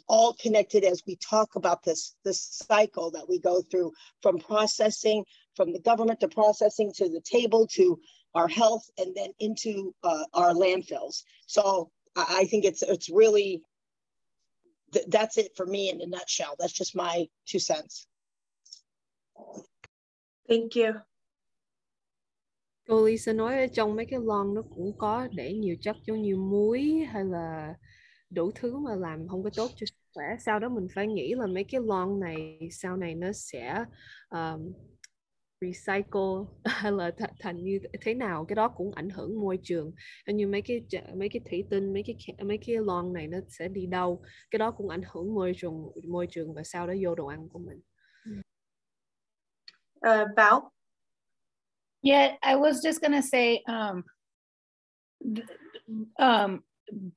all connected as we talk about this cycle that we go through, from processing, from the government to processing, to the table, to our health, and then into our landfills. So I think it's really, that's it for me in a nutshell. That's just my 2 cents. Thank you. Cô Lisa nói ở trong mấy cái lon nó cũng có để nhiều chất giống như muối hay là đủ thứ mà làm không có tốt cho sức khỏe. Sau đó mình phải nghĩ là mấy cái lon này sau này nó sẽ recycle hay là thành như thế nào, cái đó cũng ảnh hưởng môi trường. Như mấy cái thủy tinh, mấy cái lon này nó sẽ đi đâu, cái đó cũng ảnh hưởng môi trường và sau đó vô đồ ăn của mình. Bao? Yeah, I was just gonna say,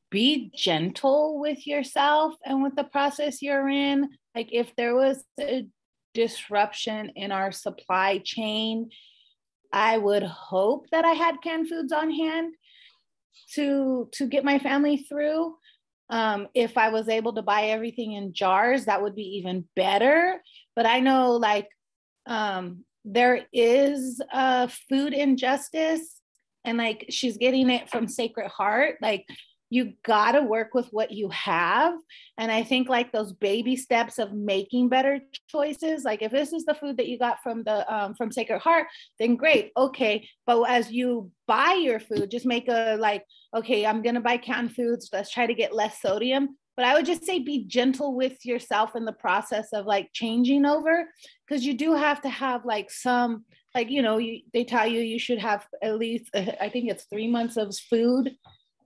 be gentle with yourself and with the process you're in. Like, if there was a disruption in our supply chain, I would hope that I had canned foods on hand to get my family through. If I was able to buy everything in jars, that would be even better. But I know, like, there is a food injustice, and like she's getting it from Sacred Heart. Like, you gotta work with what you have. And I think like those baby steps of making better choices, like if this is the food that you got from the from Sacred Heart, then great, okay. But as you buy your food, just make a like, okay, I'm gonna buy canned foods, let's try to get less sodium. But I would just say be gentle with yourself in the process of like changing over, because you do have to have like some, like, you know, they tell you you should have at least, I think it's 3 months of food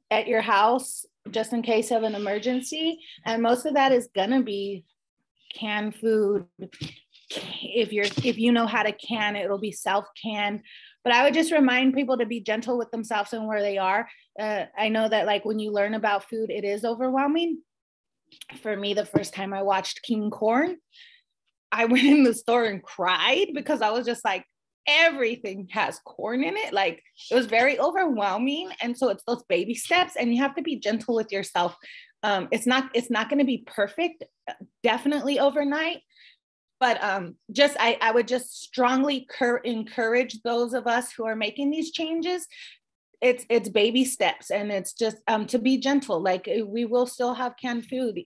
at your house just in case of an emergency. And most of that is gonna be canned food. If you know how to can, it'll be self-can. But I would just remind people to be gentle with themselves and where they are. I know that like when you learn about food, it is overwhelming. For me, the first time I watched King Corn, I went in the store and cried because I was just like, everything has corn in it. Like it was very overwhelming. And so it's those baby steps, and you have to be gentle with yourself. It's not going to be perfect, definitely overnight. But I would just strongly encourage those of us who are making these changes. It's baby steps, and it's just to be gentle. Like we will still have canned food.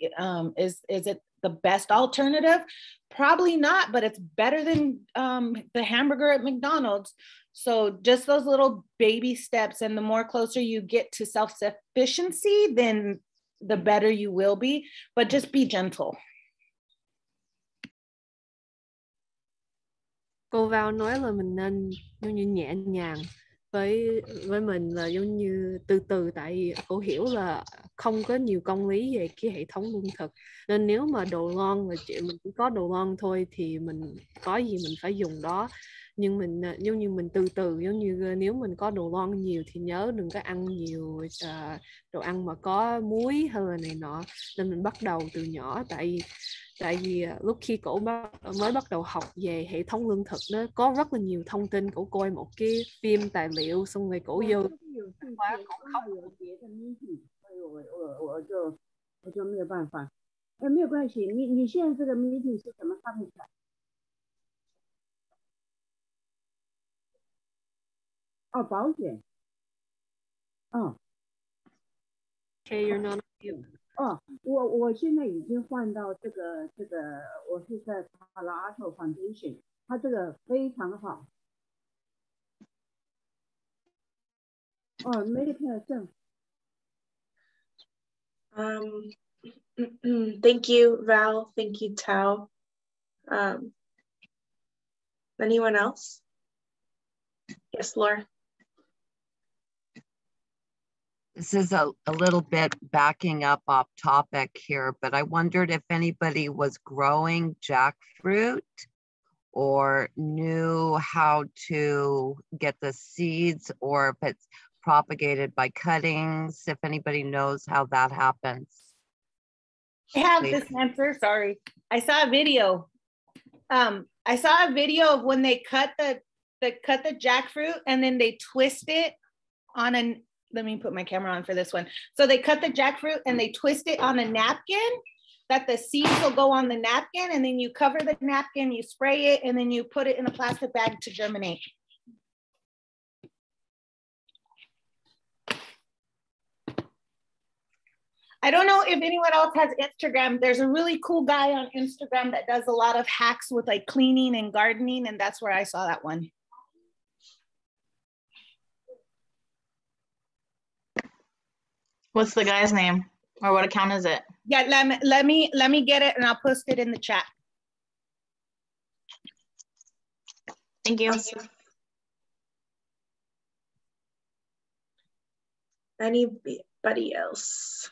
Is it the best alternative? Probably not, but it's better than the hamburger at McDonald's. So just those little baby steps, and the more closer you get to self-sufficiency, then the better you will be. But just be gentle. Cô Vào nói là mình nên giống như nhẹ nhàng với mình, là giống như từ từ, tại vì cô hiểu là không có nhiều công lý về cái hệ thống lương thực, nên nếu mà đồ ngon là chuyện mình chỉ có đồ ngon thôi thì mình có gì mình phải dùng đó. Nhưng mình giống như mình từ từ, giống như nếu mình có đồ ngon nhiều thì nhớ đừng có ăn nhiều đồ ăn mà có muối hay là này nọ, nên mình bắt đầu từ nhỏ. Tại vì lúc khi cổ mới bắt đầu học về hệ thống lương thực, nó có rất là nhiều thông tin. Cổ coi một cái phim tài liệu xong rồi cổ vô khóa, cổ khóc. 我就没有办法。没有关系，你现在这个 meeting 是怎么发出来？哦，保险。哦。Okay, you're not you. 哦，我现在已经换到这个，我是在 Palo Alto Foundation， 它这个非常好。哦 ，Medicare 证。Thank you, Val. Thank you, Tao. Anyone else? Yes, Laura. This is a little bit backing up off topic here, but I wondered if anybody was growing jackfruit or knew how to get the seeds, or if it's propagated by cuttings, if anybody knows how that happens. I have this answer, sorry. I saw a video. I saw a video of when they cut the jackfruit and then they twist it on a, let me put my camera on for this one. So they cut the jackfruit and they twist it on a napkin, that the seeds will go on the napkin, and then you cover the napkin, you spray it, and then you put it in a plastic bag to germinate. I don't know if anyone else has Instagram. There's a really cool guy on Instagram that does a lot of hacks with like cleaning and gardening, and that's where I saw that one. What's the guy's name, or what account is it? Yeah, let me get it, and I'll post it in the chat. Thank you. Anybody else?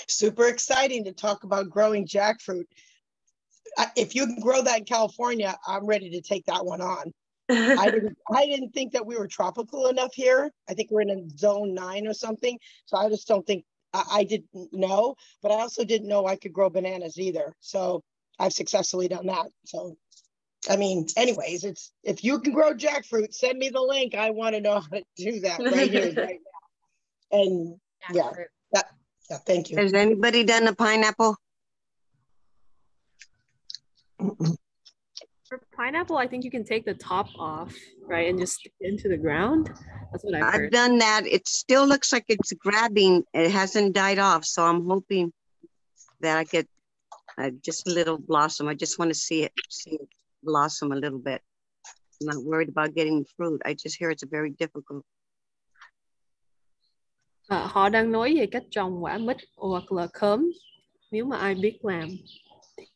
Super exciting to talk about growing jackfruit. If you can grow that in California, I'm ready to take that one on. I didn't think that we were tropical enough here. I think we're in a zone 9 or something. So I just don't think, I didn't know, but I also didn't know I could grow bananas either. So I've successfully done that. So, I mean, anyways, it's, if you can grow jackfruit, send me the link. I want to know how to do that right here, right now. And yeah, thank you. Has anybody done a pineapple? For pineapple, I think you can take the top off, right, and just stick it into the ground. That's what I've I've heard. done that. It still looks like it's grabbing. It hasn't died off. So I'm hoping that I get just a little blossom. I just want to see it blossom a little bit. I'm not worried about getting fruit. I just hear it's very difficult. Họ đang nói về cách trồng quả mít hoặc là khóm. Nếu mà ai biết làm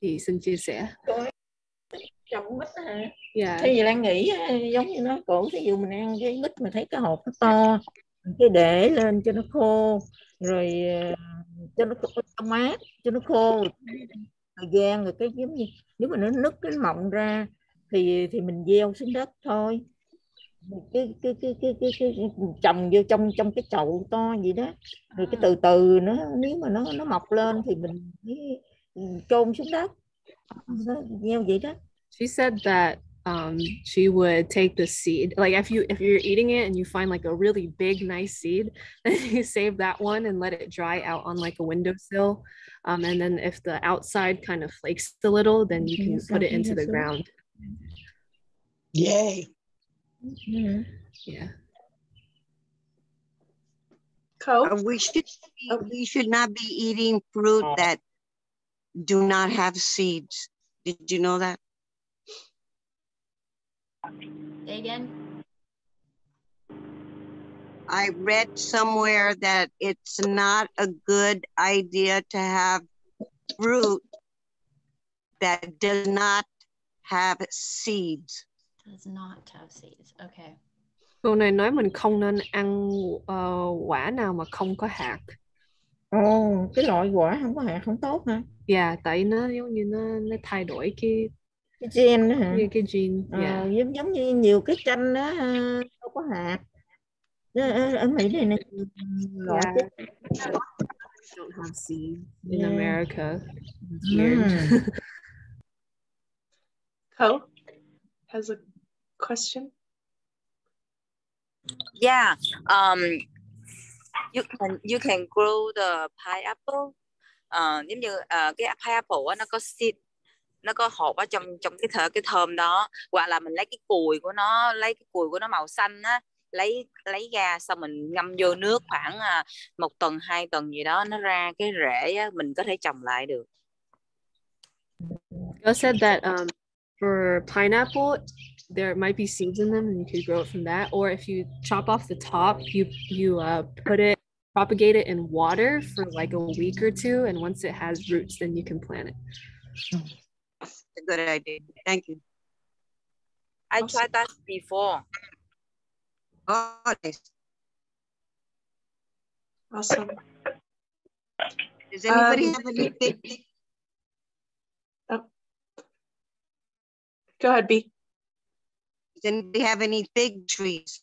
thì xin chia sẻ. Trồng mít hả? Yeah. Thì đang nghĩ giống như nó cổ, ví dụ mình ăn cái mít mà thấy cái hộp nó to, cái để lên cho nó khô, rồi cho nó mát, cho nó khô thời gian, rồi cái giống như nếu mà nó nứt cái mọng ra thì mình gieo xuống đất thôi. Cái trồng vô trong cái chậu to vậy đó, rồi cái từ từ nó, nếu mà nó mọc lên thì mình chôn xuống đất, gieo vậy đó. She said that she would take the seed, like if you're eating it and you find like a really big nice seed, then you save that one and let it dry out on like a windowsill, and then if the outside kind of flakes a little, then you can put it into the ground. Yay. Yeah. We should not be eating fruit that do not have seeds. Did you know that? Say again. I read somewhere that it's not a good idea to have fruit that does not have seeds. Does not have seeds. Okay. Câu này nói mình không nên ăn quả nào mà không có hạt. Cái loại quả không có hạt không tốt hả? Yeah, tại nó giống như nó thay đổi cái gen đó hả? Cái gene. Yeah. Giống như nhiều cái chanh đó không có hạt. Ở Mỹ này loại don't have seeds in America. It's weird. Co has a question. Yeah, you can grow the pineapple. Giống như cái pineapple á, nó có seed, nó có hột ở trong cái thơm đó, hoặc là mình lấy cái cùi của nó màu xanh á, lấy ra xong mình ngâm vô nước khoảng 1 tuần 2 tuần gì đó, nó ra cái rễ á, mình có thể trồng lại được. You said that for pineapple there might be seeds in them and you could grow it from that, or if you chop off the top, you propagate it in water for like a week or two, and once it has roots then you can plant it. That's a good idea. Thank you. I tried that before. Oh, nice. Awesome. Does anybody have any big? Oh. Go ahead, B. Does anybody have any fig trees?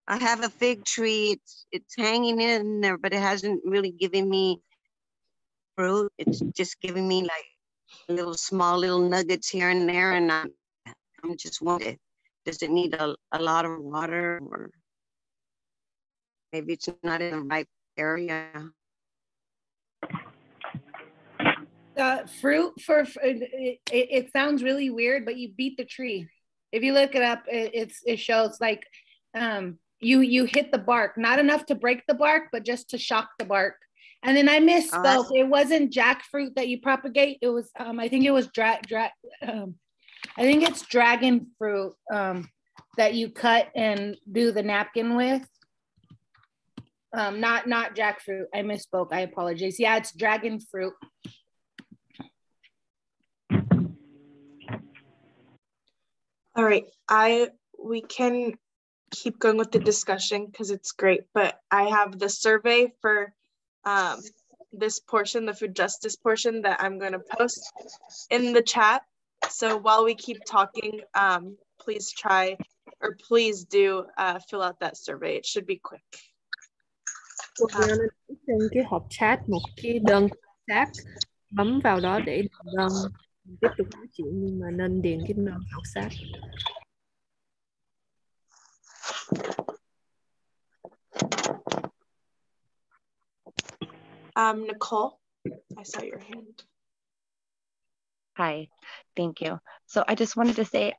I have a fig tree. It's hanging in there, but it hasn't really given me fruit. It's just giving me like small little nuggets here and there, and I'm just wondering, does it need a lot of water, or maybe it's not in the right area? Fruit it sounds really weird, but you beat the tree. If you look it up, it shows like you hit the bark, not enough to break the bark, but just to shock the bark. And then I misspoke. It wasn't jackfruit that you propagate. It was I think it was I think it's dragon fruit that you cut and do the napkin with. Not jackfruit. I misspoke. I apologize. Yeah, it's dragon fruit. All right, we can keep going with the discussion because it's great, but I have the survey for this portion, the food justice portion, that I'm going to post in the chat. So while we keep talking, please do fill out that survey. It should be quick. Trên cái hộp chat một cái đơn chat, bấm vào đó để đơn tiếp tục nói chuyện, nhưng mà nên điền cái đơn khảo sát. Nicole, I saw your hand. Hi, thank you. So I just wanted to say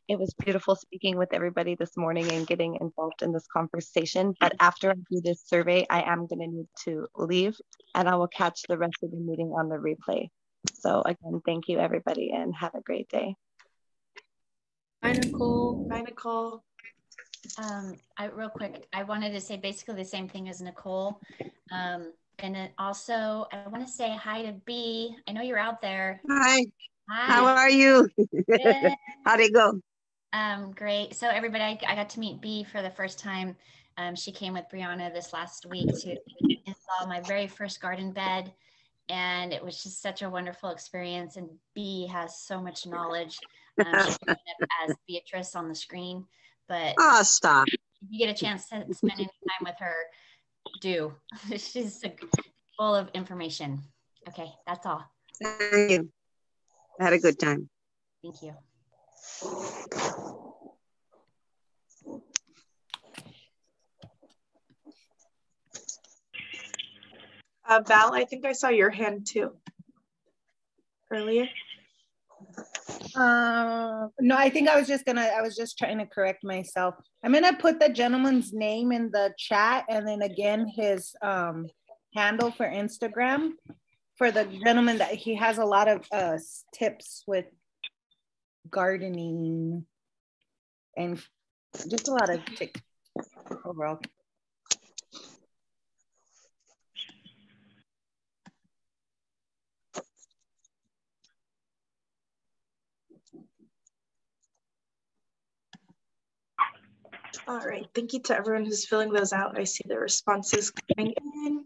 it was beautiful speaking with everybody this morning and getting involved in this conversation. But after I do this survey, I am going to need to leave and I will catch the rest of the meeting on the replay. So again, thank you everybody and have a great day. Bye, Nicole. Bye, Nicole. Real quick, I wanted to say basically the same thing as Nicole. And then also, I want to say hi to B. I know you're out there. Hi. Hi. How are you? Good. How'd it go? Great. So everybody, I got to meet B for the first time. She came with Brianna this last week to install my very first garden bed. And it was just such a wonderful experience. And B has so much knowledge. She's showing up as Beatrice on the screen. But oh, stop. If you get a chance to spend any time with her, do. She's full of information. Okay, that's all. Thank you. I had a good time. Thank you. Val, I think I saw your hand too earlier. No, I think I was just trying to correct myself. I'm gonna put the gentleman's name in the chat and then again his handle for Instagram for the gentleman that he has a lot of tips with gardening and just a lot of tips overall. All right, thank you to everyone who's filling those out. I see the responses coming in.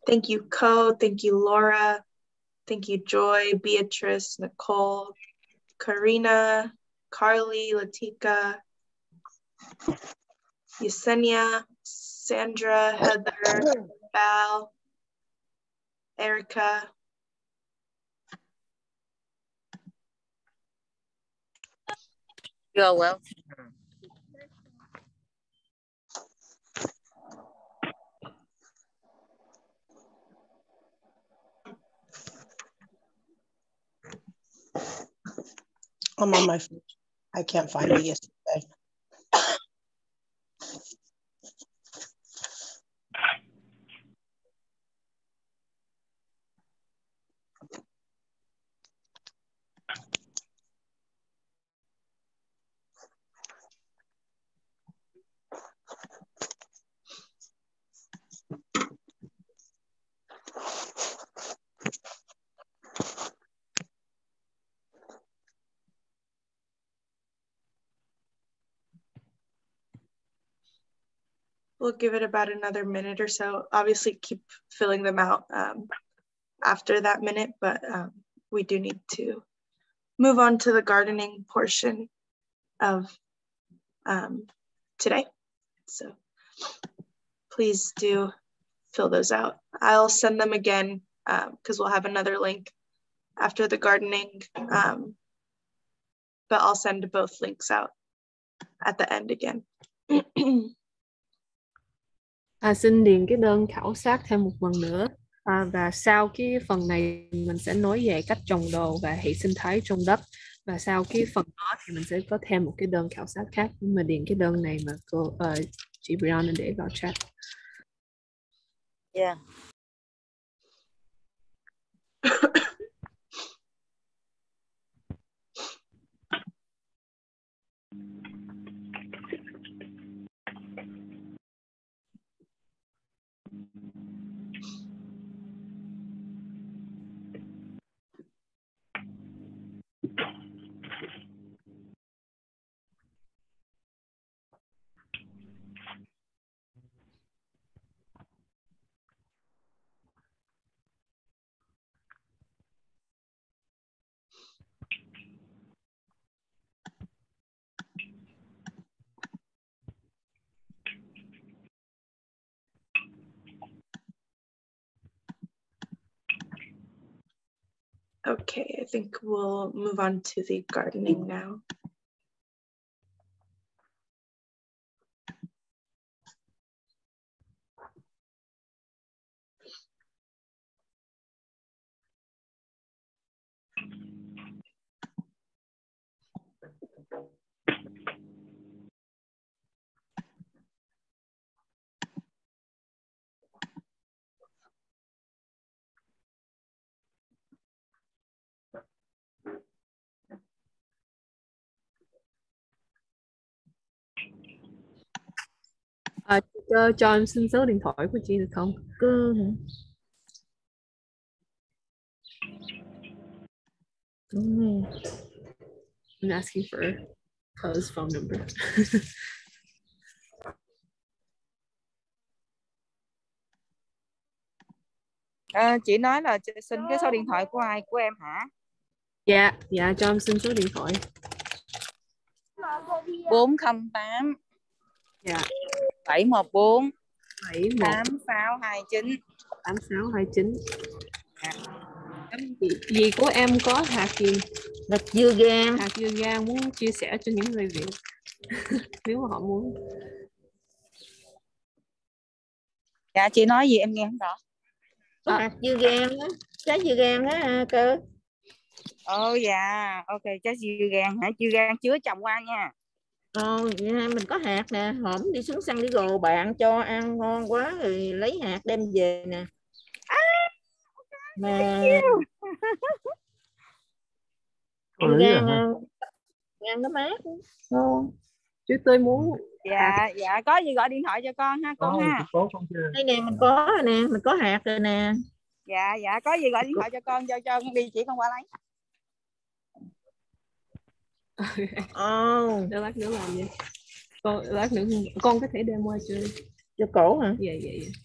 Thank you, Co. Thank you, Laura. Thank you, Joy, Beatrice, Nicole, Karina, Carly, Latika, Yesenia, Sandra, Heather, Val, Erica. You're welcome. I'm on my phone. I can't find it yesterday. We'll give it about another minute or so. Obviously, keep filling them out after that minute, but we do need to move on to the gardening portion of today. So please do fill those out. I'll send them again because we'll have another link after the gardening, but I'll send both links out at the end again. Xin điền cái đơn khảo sát thêm một lần nữa. Và sau cái phần này mình sẽ nói về cách trồng đồ và hệ sinh thái trong đất. Và sau cái phần đó thì mình sẽ có thêm một cái đơn khảo sát khác. Nhưng mà điền cái đơn này mà chị Brianna để vào chat. Yeah. Okay, I think we'll move on to the gardening now. Cho em xin số điện thoại của chị được không? I'm asking for Co's phone number. Chị nói là xin cái số điện thoại của ai, của em hả? Dạ, cho em xin số điện thoại. 408 Dạ 714 8629. 8629. Dì của em có hạt gì? Hạt dưa gang. Hạt dưa gang muốn chia sẻ cho những người Việt nếu mà họ muốn. Dạ chị nói gì em nghe không rõ. Hạt dưa gang á, trái dưa gang á cơ. Dạ, ok, trái dưa gang hả? Dưa gang chứa trồng qua nha. Mình có hạt nè, hổm đi xuống San Diego bạn cho ăn ngon quá rồi lấy hạt đem về nè. Mà dưa gang gan nó mát ngon. Chứ tôi muốn dạ có gì gọi điện thoại cho con ha con ha. Đây nè mình có rồi nè, mình có hạt rồi nè. Dạ có gì gọi điện thoại cho con cho con đi, chỉ con qua lấy. Để lát nữa làm gì? Lát nữa con có thể đem qua chơi. Cho cổ hả? Dạ.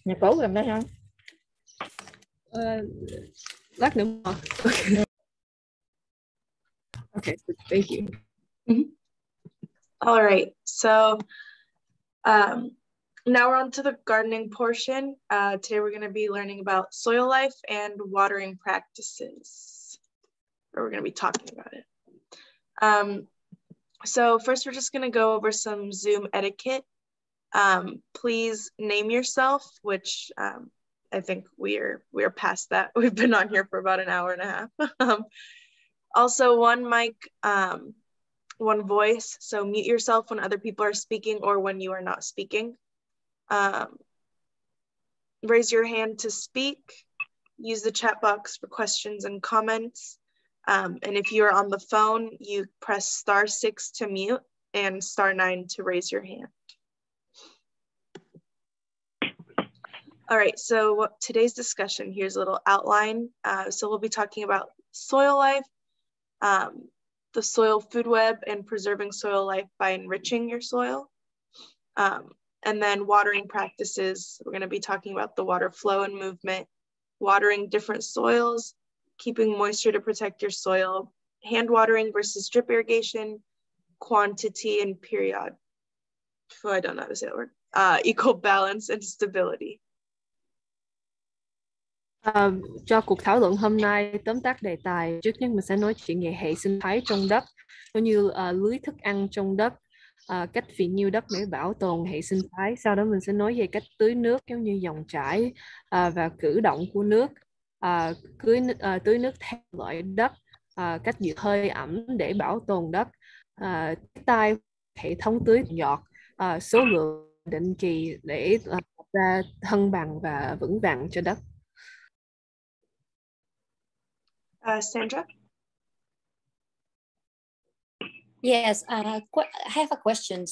Nhà cổ gần đây không? Lát nữa mà. Okay, thank you. All right, so now we're on to the gardening portion. Today we're going to be learning about soil life and watering practices, or we're going to be talking about it. So first we're just going to go over some Zoom etiquette. Please name yourself, which I think we're past that. We've been on here for about an hour and a half. Also, one mic, one voice, so mute yourself when other people are speaking or when you are not speaking. Raise your hand to speak. Use the chat box for questions and comments. And if you're on the phone, you press *6 to mute and *9 to raise your hand. All right, so today's discussion, here's a little outline. So we'll be talking about soil life, the soil food web, and preserving soil life by enriching your soil. And then watering practices, we're going to be talking about the water flow and movement, watering different soils, keeping moisture to protect your soil, hand watering versus drip irrigation, quantity and period. Oh, I don't know how to say that word. Equal balance and stability. Cho cuộc thảo luận hôm nay tóm tắt đề tài, trước nhất mình sẽ nói chuyện về hệ sinh thái trong đất, cũng như lưới thức ăn trong đất, cách phì nhiêu đất để bảo tồn hệ sinh thái. Sau đó mình sẽ nói về cách tưới nước giống như dòng chảy và cử động của nước, tưới nước theo loại đất, cách giữ hơi ẩm để bảo tồn đất, hệ thống tưới giọt, số lượng định kỳ để tạo ra thăng bằng và vững vàng cho đất. Sandra? Yes, I have a question.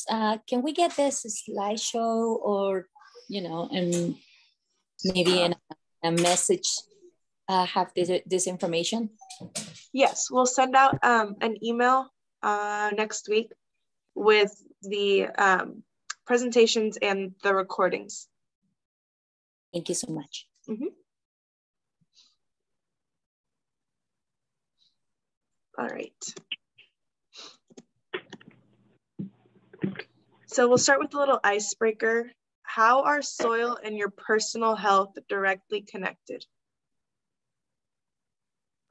Can we get this slideshow or, and maybe in a message have this information? Yes, we'll send out an email next week with the presentations and the recordings. Thank you so much. All right. So we'll start with a little icebreaker. How are soil and your personal health directly connected?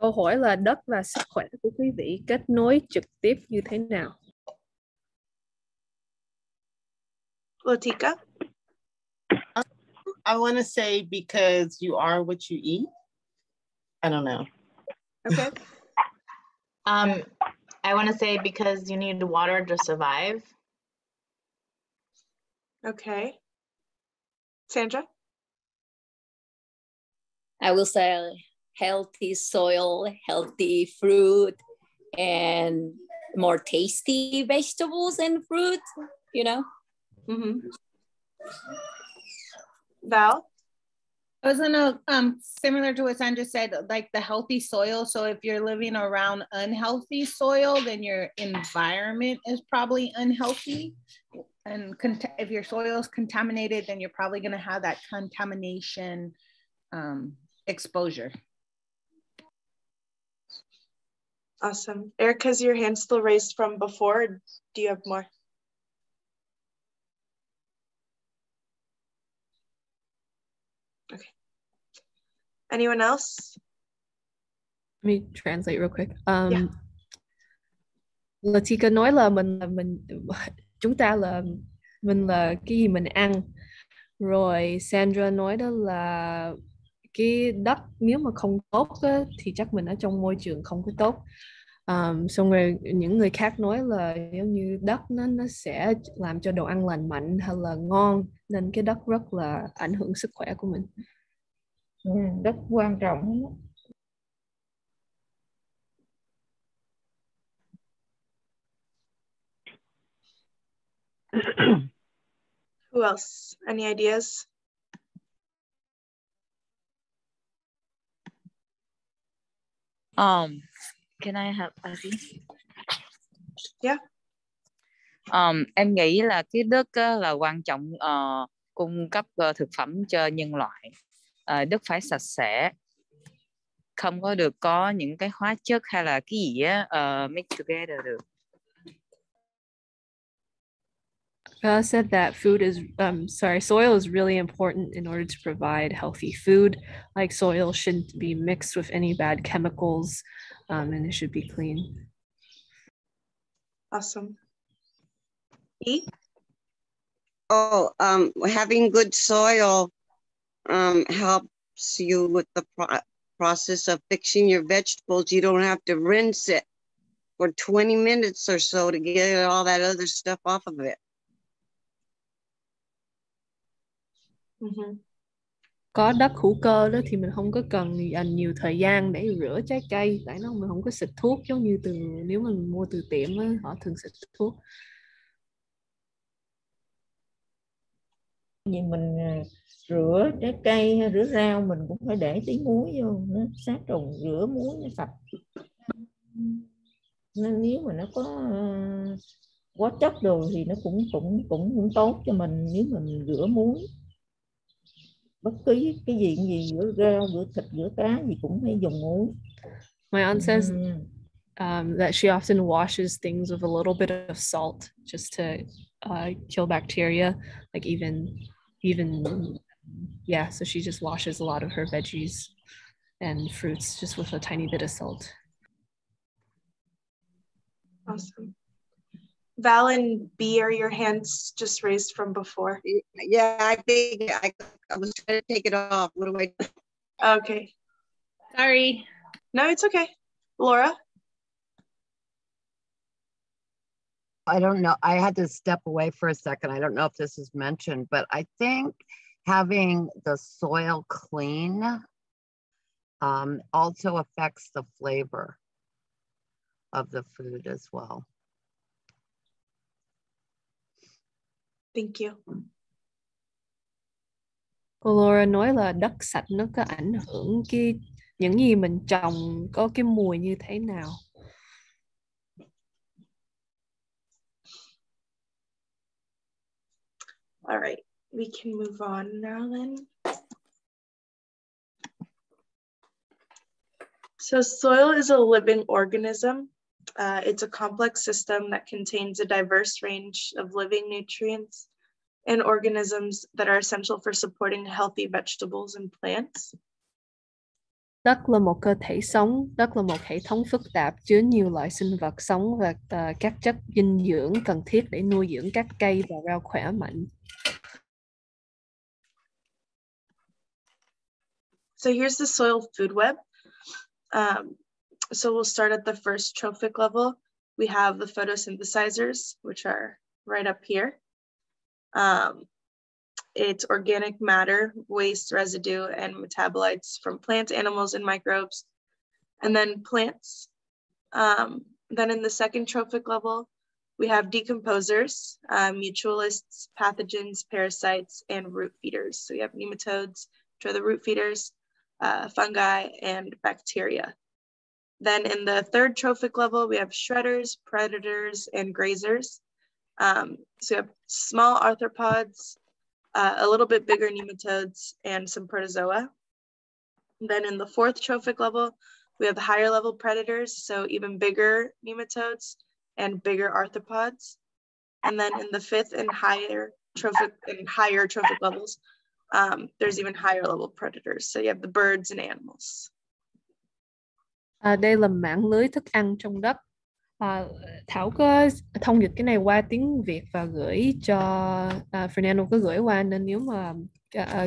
Câu hỏi là đất và sức khỏe của quý vị kết nối trực tiếp như thế nào? Latika? I want to say because you are what you eat. I don't know. Okay. I want to say because you need water to survive. Okay. Sandra? I will say healthy soil, healthy fruit, and more tasty vegetables and fruit, you know? Mm-hmm. Val? I was gonna similar to what Sandra said, like the healthy soil. So if you're living around unhealthy soil, then your environment is probably unhealthy. And if your soil is contaminated, then you're probably gonna have that contamination exposure. Awesome. Erica, is your hand still raised from before? Or do you have more? Okay. Anyone else? Let me translate real quick. Latika nói là chúng ta là mình là cái gì mình ăn. Rồi Sandra nói đó là cái đất nếu mà không tốt á, thì chắc mình ở trong môi trường không có tốt. Xong rồi những người khác nói là giống như đất nó sẽ làm cho đồ ăn lành mạnh hay là ngon, nên cái đất rất là ảnh hưởng sức khỏe của mình. Đất quan trọng. Who else? Any ideas? Can I have a Yeah. Em nghĩ là cái đất là quan trọng cung cấp thực phẩm cho nhân loại. Đất phải sạch sẽ, không có được có những cái hóa chất hay là cái gì á mix together được. Said that soil is really important in order to provide healthy food. Like soil shouldn't be mixed with any bad chemicals, and it should be clean. Awesome. E? Having good soil helps you with the process of fixing your vegetables. You don't have to rinse it for 20 minutes or so to get all that other stuff off of it. Có đất hữu cơ đó thì mình không có cần dành nhiều thời gian để rửa trái cây, tại mình không có xịt thuốc giống như nếu mình mua từ tiệm á, họ thường xịt thuốc. Vì mình rửa trái cây hay rửa rau mình cũng phải để tí muối vô, nó sát trùng, rửa muối nó sạch. Nên nếu mà nó có hóa chất đồ thì nó cũng tốt cho mình nếu mình rửa muối. Bất cứ cái gì rửa rau, rửa thịt, rửa cá gì cũng phải dùng muối. My aunt says that she often washes things with a little bit of salt just to kill bacteria, like even so she just washes a lot of her veggies and fruits just with a tiny bit of salt. Awesome. Val and B, are your hands just raised from before? Yeah, I think I was trying to take it off. What do I do? Okay. Sorry. No, it's okay. Laura? I don't know. I had to step away for a second. I don't know if this is mentioned, but I think having the soil clean also affects the flavor of the food as well. Thank you. Cô Laura nói là đất sạch nó có ảnh hưởng những gì mình trồng có cái mùi như thế nào. All right, we can move on now then. So soil is a living organism. It's a complex system that contains a diverse range of living nutrients and organisms that are essential for supporting healthy vegetables and plants. Đất là một cơ thể sống, đất là một hệ thống phức tạp chứa nhiều loại sinh vật sống và các chất dinh dưỡng cần thiết để nuôi dưỡng các cây và rau khỏe mạnh. So here's the soil food web. So we'll start at the first trophic level. We have the photosynthesizers, which are right up here. It's organic matter, waste, residue, and metabolites from plants, animals, and microbes. And then plants. Then in the second trophic level, we have decomposers, mutualists, pathogens, parasites, and root feeders. So we have nematodes, which are the root feeders, fungi, and bacteria. Then in the third trophic level, we have shredders, predators, and grazers. So we have small arthropods, a little bit bigger nematodes, and some protozoa. Then in the fourth trophic level, we have higher level predators, so even bigger nematodes and bigger arthropods. And then in the fifth and higher trophic levels, there's even higher level predators. So you have the birds and animals. Đây là mạng lưới thức ăn trong đất. Thảo có thông dịch cái này qua tiếng Việt và gửi cho Fernando có gửi qua, nên nếu mà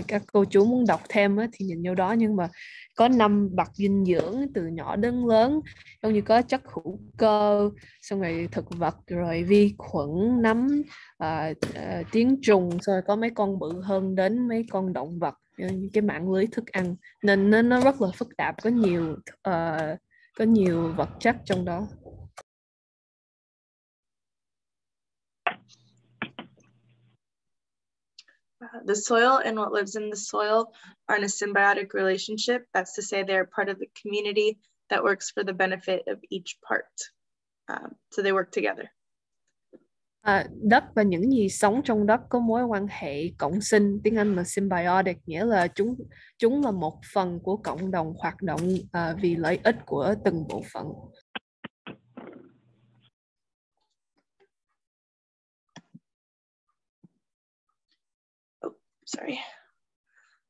các cô chú muốn đọc thêm thì nhìn vô đó. Nhưng mà có 5 bậc dinh dưỡng từ nhỏ đến lớn, giống như có chất hữu cơ, xong rồi thực vật, rồi vi khuẩn, nấm, tiếng trùng, rồi có mấy con bự hơn đến mấy con động vật, như cái mạng lưới thức ăn, nên nó rất là phức tạp, có nhiều vật chất trong đó. The soil and what lives in the soil are in a symbiotic relationship. That's to say they're part of the community that works for the benefit of each part. So they work together. Đất và những gì sống trong đất có mối quan hệ cộng sinh, tiếng Anh là symbiotic, nghĩa là chúng là một phần của cộng đồng hoạt động vì lợi ích của từng bộ phận. Sorry.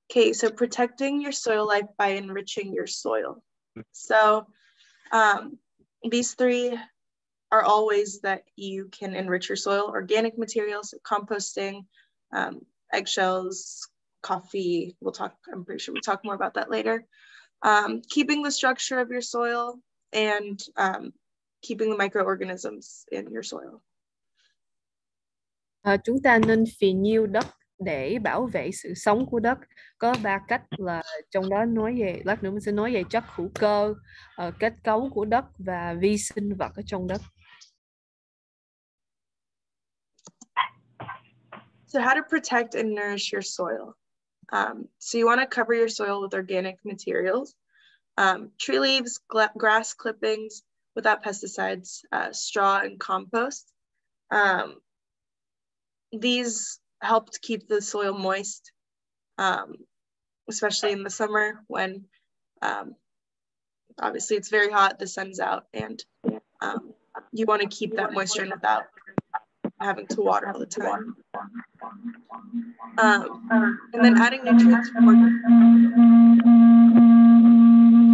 Okay, so protecting your soil life by enriching your soil. So these three are all ways that you can enrich your soil: organic materials, composting, eggshells, coffee. I'm pretty sure we'll talk more about that later. Keeping the structure of your soil and keeping the microorganisms in your soil. Chúng ta nên phì nhiêu đất để bảo vệ sự sống của đất. Có 3 cách, là trong đó lát nữa mình sẽ nói về chất hữu cơ, kết cấu của đất và vi sinh vật ở trong đất. So how to protect and nourish your soil. So you want to cover your soil with organic materials, tree leaves, grass clippings without pesticides, straw, and compost. These help to keep the soil moist, especially in the summer when obviously it's very hot, the sun's out, and you want to keep that moisture in without having to water all the time. And then adding nutrients from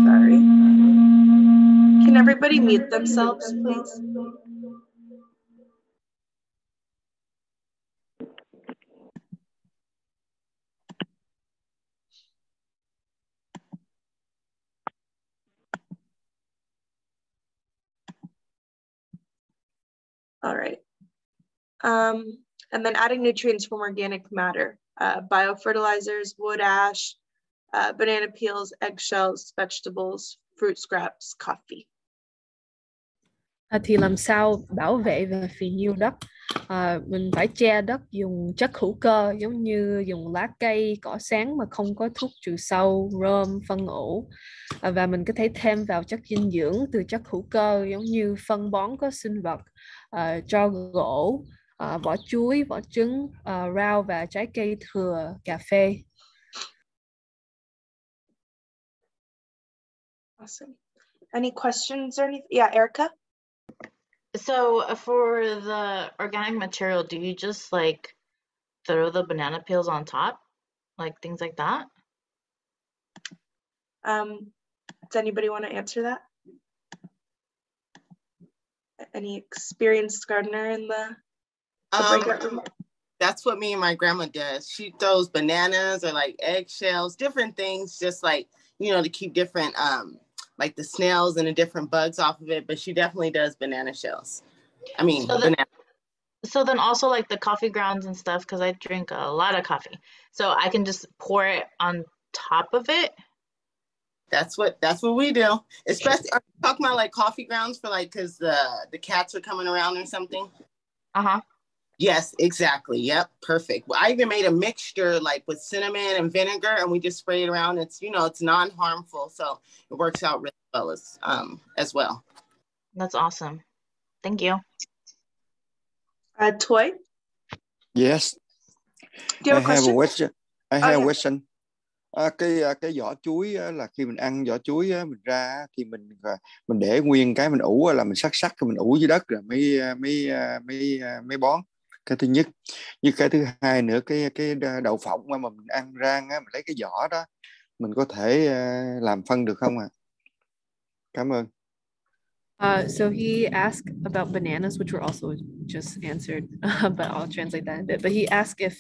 Sorry. Can everybody mute themselves, please? All right. And then adding nutrients from organic matter, biofertilizers, wood ash, banana peels, eggshells, vegetables, fruit scraps, coffee. Thì làm sao bảo vệ và phì nhiêu đất? Mình phải che đất dùng chất hữu cơ, giống như dùng lá cây, cỏ xén mà không có thuốc trừ sâu, rơm, phân ủ. Và mình có thể thêm vào chất dinh dưỡng từ chất hữu cơ, giống như phân bón có sinh vật, tro gỗ, vỏ chuối, vỏ trứng, rau và trái cây thừa, cà phê. Awesome. Any questions or anything? Yeah, Erica? So for the organic material, do you just like throw the banana peels on top? Like things like that? Does anybody want to answer that? Any experienced gardener in the breakout room? That's what me and my grandma does. She throws bananas or like eggshells, different things, just like, you know, to keep different, like the snails and the different bugs off of it. But she definitely does banana shells. I mean, banana. So then also like the coffee grounds and stuff, because I drink a lot of coffee. So I can just pour it on top of it. That's what we do. Especially, are you talking about like coffee grounds for like, because the cats are coming around or something? Uh-huh. Yes, exactly. Yep, perfect. Well, I even made a mixture like with cinnamon and vinegar, and we just spray it around. It's, you know, it's non-harmful, so it works out really well as well. That's awesome. Thank you. Toy? Yes. Do you have a question? I have a question. Cái vỏ chuối á, là khi mình ăn vỏ chuối á, mình ra thì mình để nguyên cái mình ủ là mình sắc mình ủ dưới đất rồi mới bón. Cái thứ nhất. Như cái thứ hai nữa, cái đậu phộng mà mình ăn rang á, mình lấy cái vỏ đó mình có thể làm phân được không ạ? Cảm ơn. So he asked about bananas, which were also just answered, but I'll translate that a bit. But he asked if,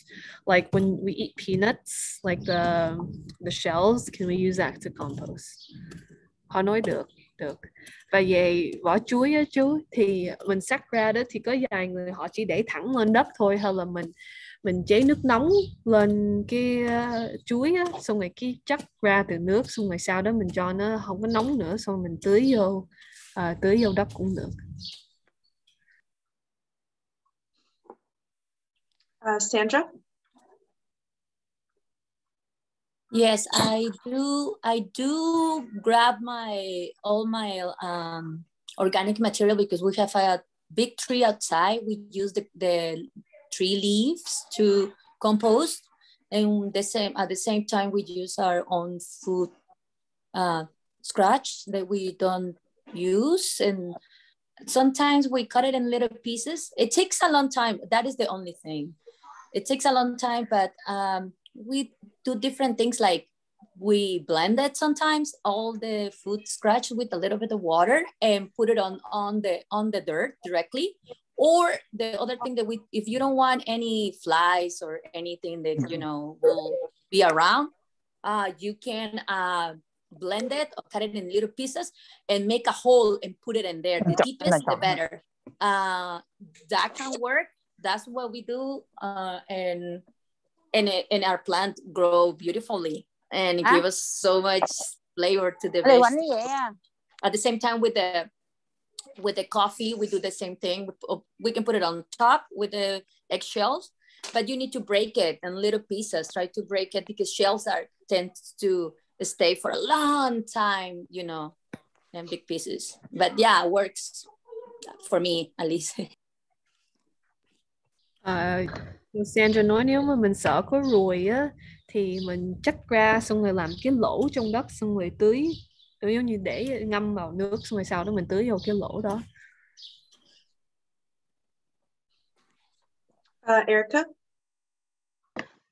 like, when we eat peanuts, like the shells, can we use that to compost? Họ nói được. Và về vỏ chuối á chú, thì mình xắt ra đó thì có vài người họ chỉ để thẳng lên đất thôi, hay là mình chế nước nóng lên cái chuối á, xong rồi cái chắc ra từ nước, xong rồi sau đó mình cho nó không có nóng nữa, xong mình tưới vô đất cũng được. Sandra? Yes, I do grab all my organic material because we have a big tree outside. We use the tree leaves to compost, and at the same time we use our own food scratch that we don't use, and sometimes we cut it in little pieces. It takes a long time. That is the only thing. It takes a long time, but we do different things, like we blend it sometimes, all the food scratch with a little bit of water and put it on the dirt directly. Or the other thing that if you don't want any flies or anything that, you know, will be around, you can blend it or cut it in little pieces and make a hole and put it in there. The deepest, the better. That can work. That's what we do. And our plant grow beautifully and give us so much flavor to the vegetables. At the same time with the coffee, we do the same thing. We can put it on top with the eggshells, but you need to break it in little pieces. Try to break it because shells tend to stay for a long time, you know, in big pieces. But yeah, it works for me at least. Sandra nói nếu mà mình sợ có ruồi á thì mình chắc ra xong rồi làm cái lỗ trong đất, xong rồi tưới, giống như để ngâm vào nước, xong rồi sau đó mình tưới vô cái lỗ đó. Erica?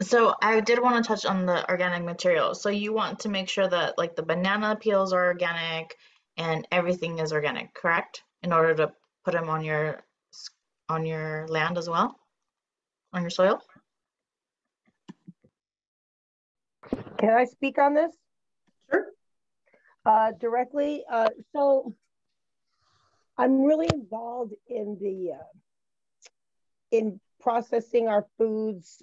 So I did want to touch on the organic materials. So you want to make sure that like the banana peels are organic and everything is organic, correct? In order to put them on your land as well, on your soil? Can I speak on this? Sure. Directly. So I'm really involved in in processing our foods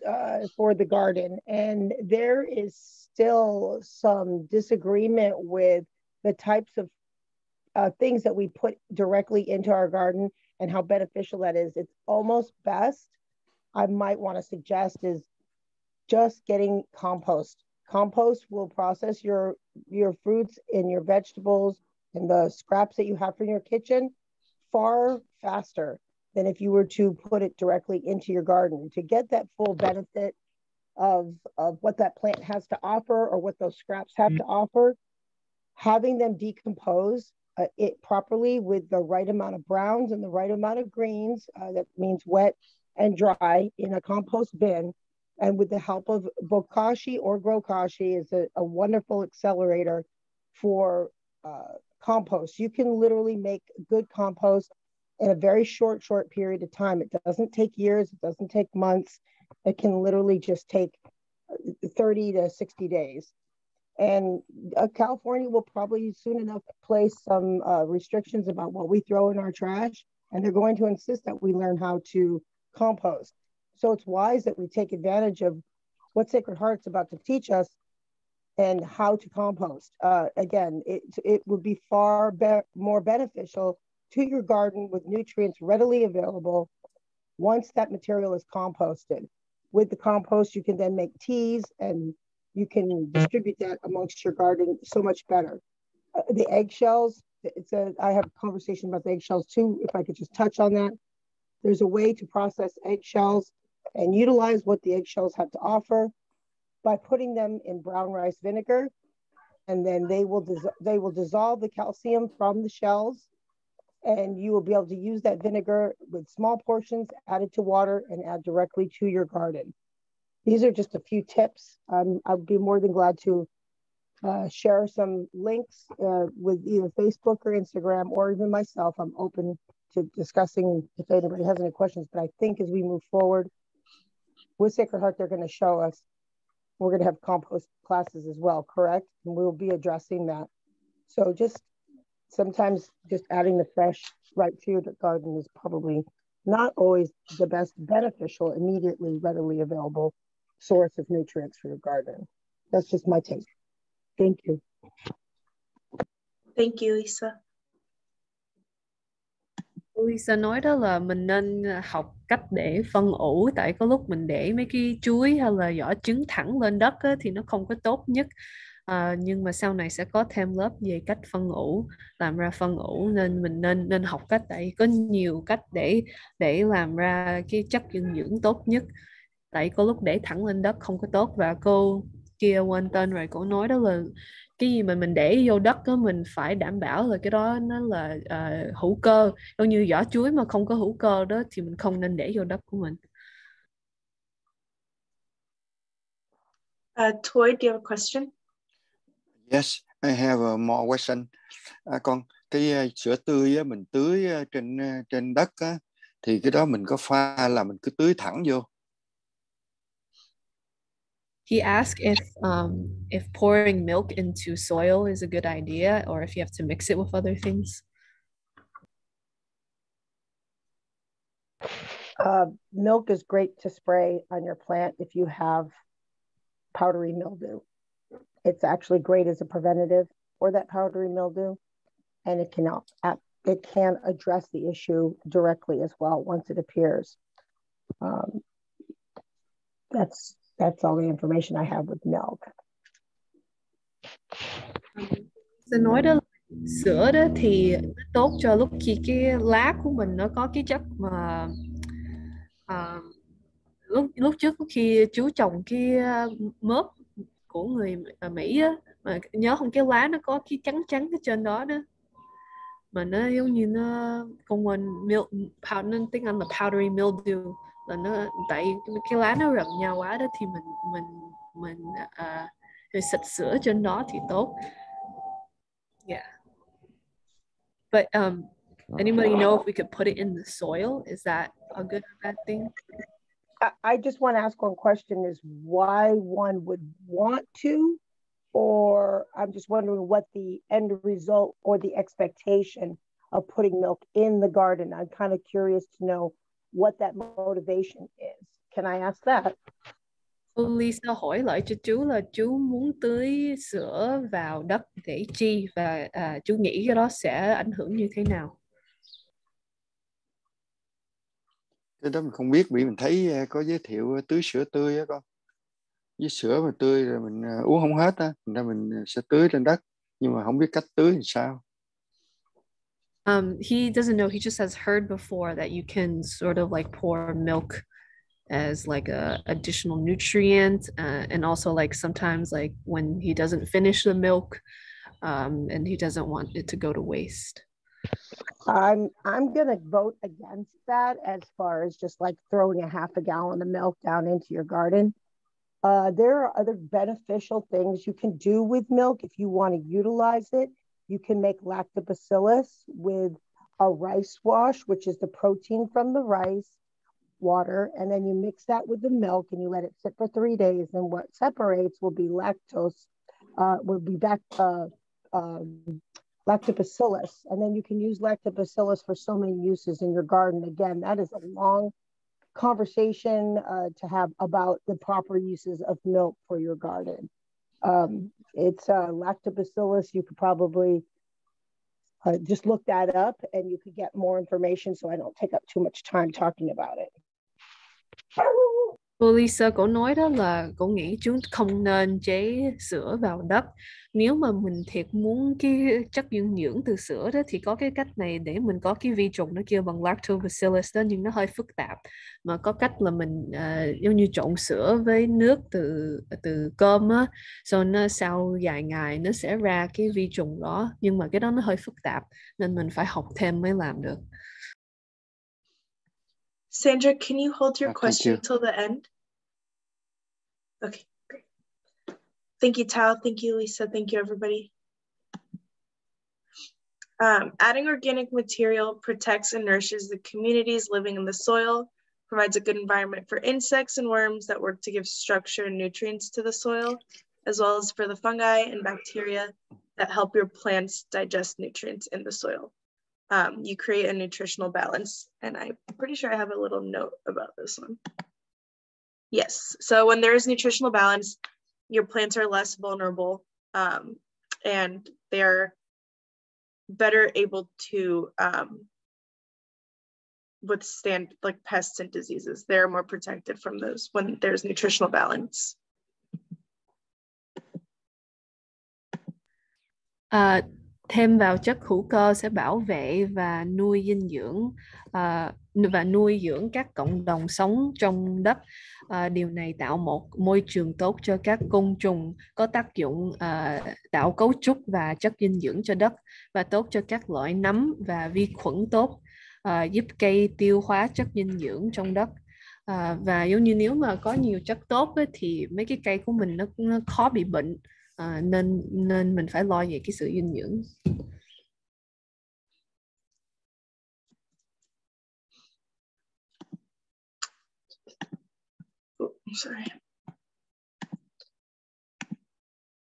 for the garden, and there is still some disagreement with the types of things that we put directly into our garden and how beneficial that is. It's almost best, I might want to suggest, is just getting compost. Compost will process your fruits and your vegetables and the scraps that you have from your kitchen far faster than if you were to put it directly into your garden. To get that full benefit of what that plant has to offer or what those scraps have to offer, having them decompose it properly with the right amount of browns and the right amount of greens, that means wet and dry, in a compost bin, and with the help of Bokashi or Grokashi, is a wonderful accelerator for compost. You can literally make good compost in a very short period of time. It doesn't take years. It doesn't take months. It can literally just take 30 to 60 days. And California will probably soon enough place some restrictions about what we throw in our trash. And they're going to insist that we learn how to compost. So it's wise that we take advantage of what Sacred Heart's about to teach us and how to compost. Again, it would be far more beneficial to your garden with nutrients readily available once that material is composted. With the compost, you can then make teas and you can distribute that amongst your garden so much better. The eggshells, I have a conversation about the eggshells too, if I could just touch on that. There's a way to process eggshells and utilize what the eggshells have to offer by putting them in brown rice vinegar, and then they will dissolve the calcium from the shells, and you will be able to use that vinegar with small portions, add it to water, and add directly to your garden. These are just a few tips. I'd be more than glad to share some links with either Facebook or Instagram, or even myself. I'm open to discussing if anybody has any questions, but I think as we move forward with Sacred Heart, they're going to show us. We're going to have compost classes as well, correct? And we'll be addressing that. So just sometimes just adding the fresh right to your garden is probably not always the best beneficial, immediately readily available source of nutrients for your garden. That's just my take. Thank you. Thank you, Lisa. Lisa nói đó là mình nên học cách để phân ủ, tại có lúc mình để mấy cái chuối hay là vỏ trứng thẳng lên đất á, thì nó không có tốt nhất. Nhưng mà sau này sẽ có thêm lớp về cách phân ủ, làm ra phân ủ, nên mình nên học cách, tại có nhiều cách để làm ra cái chất dinh dưỡng tốt nhất. Tại có lúc để thẳng lên đất không có tốt. Và cô kia quên tên rồi, cô nói đó là cái gì mà mình để vô đất đó, mình phải đảm bảo là cái đó nó là hữu cơ. Giống như vỏ chuối mà không có hữu cơ đó thì mình không nên để vô đất của mình. Toy, do you have a question? Yes, I have a more question. Con cái sữa tươi á, mình tưới trên đất á, thì cái đó mình có pha là mình cứ tưới thẳng vô? He asked if pouring milk into soil is a good idea, or if you have to mix it with other things. Milk is great to spray on your plant if you have powdery mildew. It's actually great as a preventative for that powdery mildew, and it can address the issue directly as well once it appears. That's all the information I have with milk. Tôi nói đó, sữa đó thì tốt cho lúc khi cái lá của mình nó có cái chất mà lúc trước khi chú trồng cái mướp của người Mỹ á, mà nhớ không, cái lá nó có cái trắng trắng ở trên đó đó, mà nó giống như nó con quên nó tiếng Anh là powdery mildew, là nó tại cái lá nó rậm nhau quá đó, thì mình xịt sữa trên đó thì tốt. Yeah. But anybody know if we could put it in the soil? Is that a good or bad thing? I just want to ask one question, is why one would want to, or I'm just wondering what the end result or the expectation of putting milk in the garden. I'm kind of curious to know what that motivation is. Can I ask that? Lisa hỏi lại cho chú là chú muốn tưới sữa vào đất để chi, và chú nghĩ cái đó sẽ ảnh hưởng như thế nào? Cái đó mình không biết, vì mình thấy có giới thiệu tưới sữa tươi á con. Với sữa mà tươi rồi mình uống không hết á, thành ra mình sẽ tưới trên đất, nhưng mà không biết cách tưới làm sao. He doesn't know. He just has heard before that you can sort of like pour milk as like a additional nutrient, and also like sometimes like when he doesn't finish the milk, and he doesn't want it to go to waste. I'm gonna vote against that as far as just like throwing a half a gallon of milk down into your garden. There are other beneficial things you can do with milk if you want to utilize it. You can make lactobacillus with a rice wash, which is the protein from the rice, water, and then you mix that with the milk and you let it sit for 3 days. And what separates will be lactobacillus, and then you can use lactobacillus for so many uses in your garden. Again, that is a long conversation to have about the proper uses of milk for your garden. It's lactobacillus. You could probably just look that up and you could get more information, so I don't take up too much time talking about it. Cô Lisa cổ nói đó là cổ nghĩ chúng không nên chế sữa vào đất. Nếu mà mình thiệt muốn cái chất dinh dưỡng từ sữa đó thì có cái cách này để mình có cái vi trùng nó kêu bằng lactobacillus đó, nhưng nó hơi phức tạp. Mà có cách là mình giống như trộn sữa với nước từ cơm á, rồi nó sau vài ngày nó sẽ ra cái vi trùng đó, nhưng mà cái đó nó hơi phức tạp nên mình phải học thêm mới làm được. Sandra, can you hold your question till the end? Okay, great. Thank you, Tao. Thank you, Lisa. Thank you, everybody. Adding organic material protects and nourishes the communities living in the soil, provides a good environment for insects and worms that work to give structure and nutrients to the soil, as well as for the fungi and bacteria that help your plants digest nutrients in the soil. You create a nutritional balance. And I'm pretty sure I have a little note about this one. Yes, so when there is nutritional balance, your plants are less vulnerable and they're better able to withstand like pests and diseases. They're more protected from those when there's nutritional balance. Thêm vào chất hữu cơ sẽ bảo vệ và nuôi dinh dưỡng và nuôi dưỡng các cộng đồng sống trong đất. Điều này tạo một môi trường tốt cho các côn trùng, có tác dụng tạo cấu trúc và chất dinh dưỡng cho đất, và tốt cho các loại nấm và vi khuẩn tốt, giúp cây tiêu hóa chất dinh dưỡng trong đất. Và giống như nếu mà có nhiều chất tốt ấy, thì mấy cái cây của mình nó khó bị bệnh. Nên mình phải lo về cái sự dinh dưỡng. Sorry.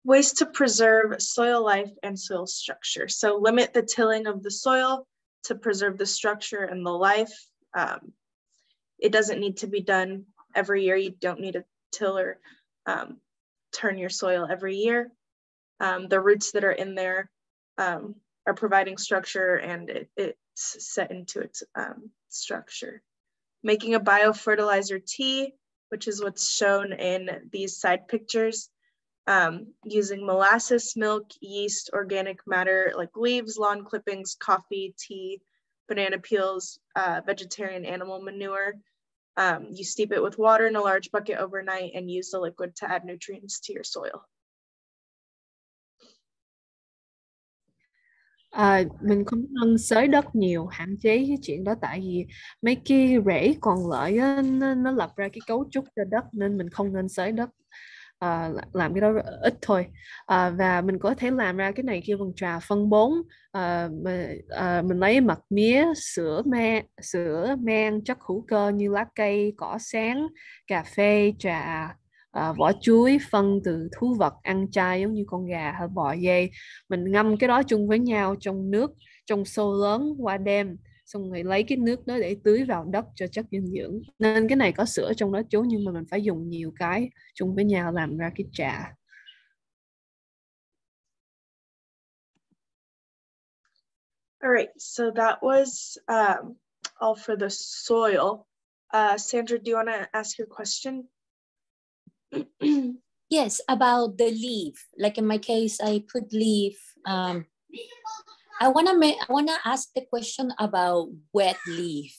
Ways to preserve soil life and soil structure. So limit the tilling of the soil to preserve the structure and the life. It doesn't need to be done every year. You don't need a tiller. Turn your soil every year. The roots that are in there are providing structure, and it's set into its structure. Making a biofertilizer tea, which is what's shown in these side pictures, using molasses, milk, yeast, organic matter like leaves, lawn clippings, coffee, tea, banana peels, vegetarian animal manure. You steep it with water in a large bucket overnight and use the liquid to add nutrients to your soil. Mình không nên xới đất nhiều, hạn chế cái chuyện đó, tại vì mấy cái rễ còn lại á, nó lập ra cái cấu trúc cho đất, nên mình không nên xới đất. Làm cái đó ít thôi. Và mình có thể làm ra cái này kêu bằng trà phân bón. Mình lấy mật mía, sữa men, chất hữu cơ như lá cây, cỏ sáng, cà phê, trà, vỏ chuối, phân từ thú vật ăn chay giống như con gà hay bò dê. Mình ngâm cái đó chung với nhau trong nước, trong xô lớn qua đêm, xong rồi lấy cái nước đó để tưới vào đất cho chất dinh dưỡng. Nên cái này có sữa trong đó chú, nhưng mà mình phải dùng nhiều cái chung với nhau làm ra cái trà. All right, so that was all for the soil. Sandra, do you want to ask your question? Yes, about the leaf. Like in my case, I put leaf. I wanna ask the question about wet leaf.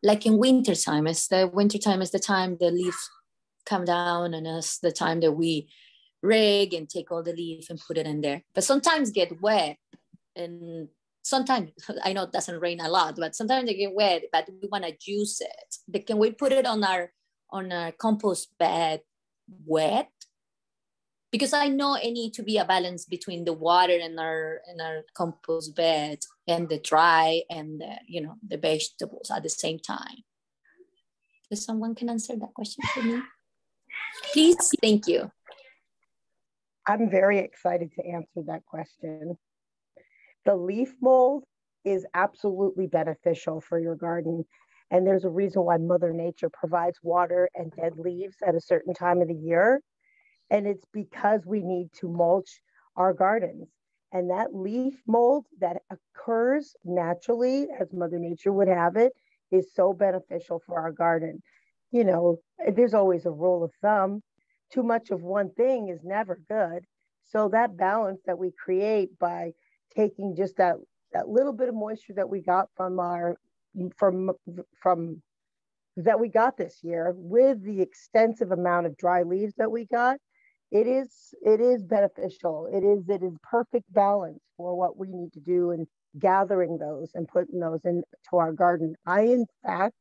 Like in wintertime, wintertime is the time the leaves come down, and it's the time that we rake and take all the leaf and put it in there. But sometimes get wet, and sometimes, I know it doesn't rain a lot, but sometimes they get wet, but we wanna juice it. Can we put it on our compost bed wet? because I know it need to be a balance between the water in our compost bed and the dry and the, you know, the vegetables at the same time. If someone can answer that question for me, please. Thank you. I'm very excited to answer that question. The leaf mold is absolutely beneficial for your garden. And there's a reason why Mother Nature provides water and dead leaves at a certain time of the year. And it's because we need to mulch our gardens. And that leaf mold that occurs naturally, as Mother Nature would have it, is so beneficial for our garden. You know, there's always a rule of thumb. Too much of one thing is never good. So that balance that we create by taking just that little bit of moisture that we got from that we got this year with the extensive amount of dry leaves that we got, it is beneficial. It is perfect balance for what we need to do in gathering those and putting those into our garden. I, in fact,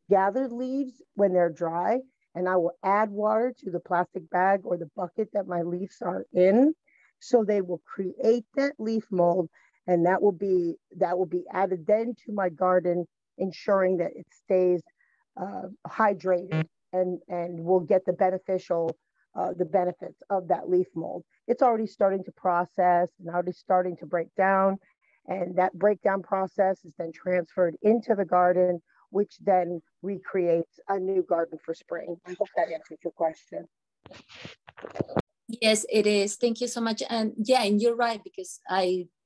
gathered leaves when they're dry, and I will add water to the plastic bag or the bucket that my leaves are in, so they will create that leaf mold, and that will be added then to my garden, ensuring that it stays hydrated and will get the benefits of that leaf mold. It's already starting to process and already starting to break down, and that breakdown process is then transferred into the garden, which then recreates a new garden for spring. I hope that answers your question. Yes, it is. Thank you so much. And yeah, and you're right, because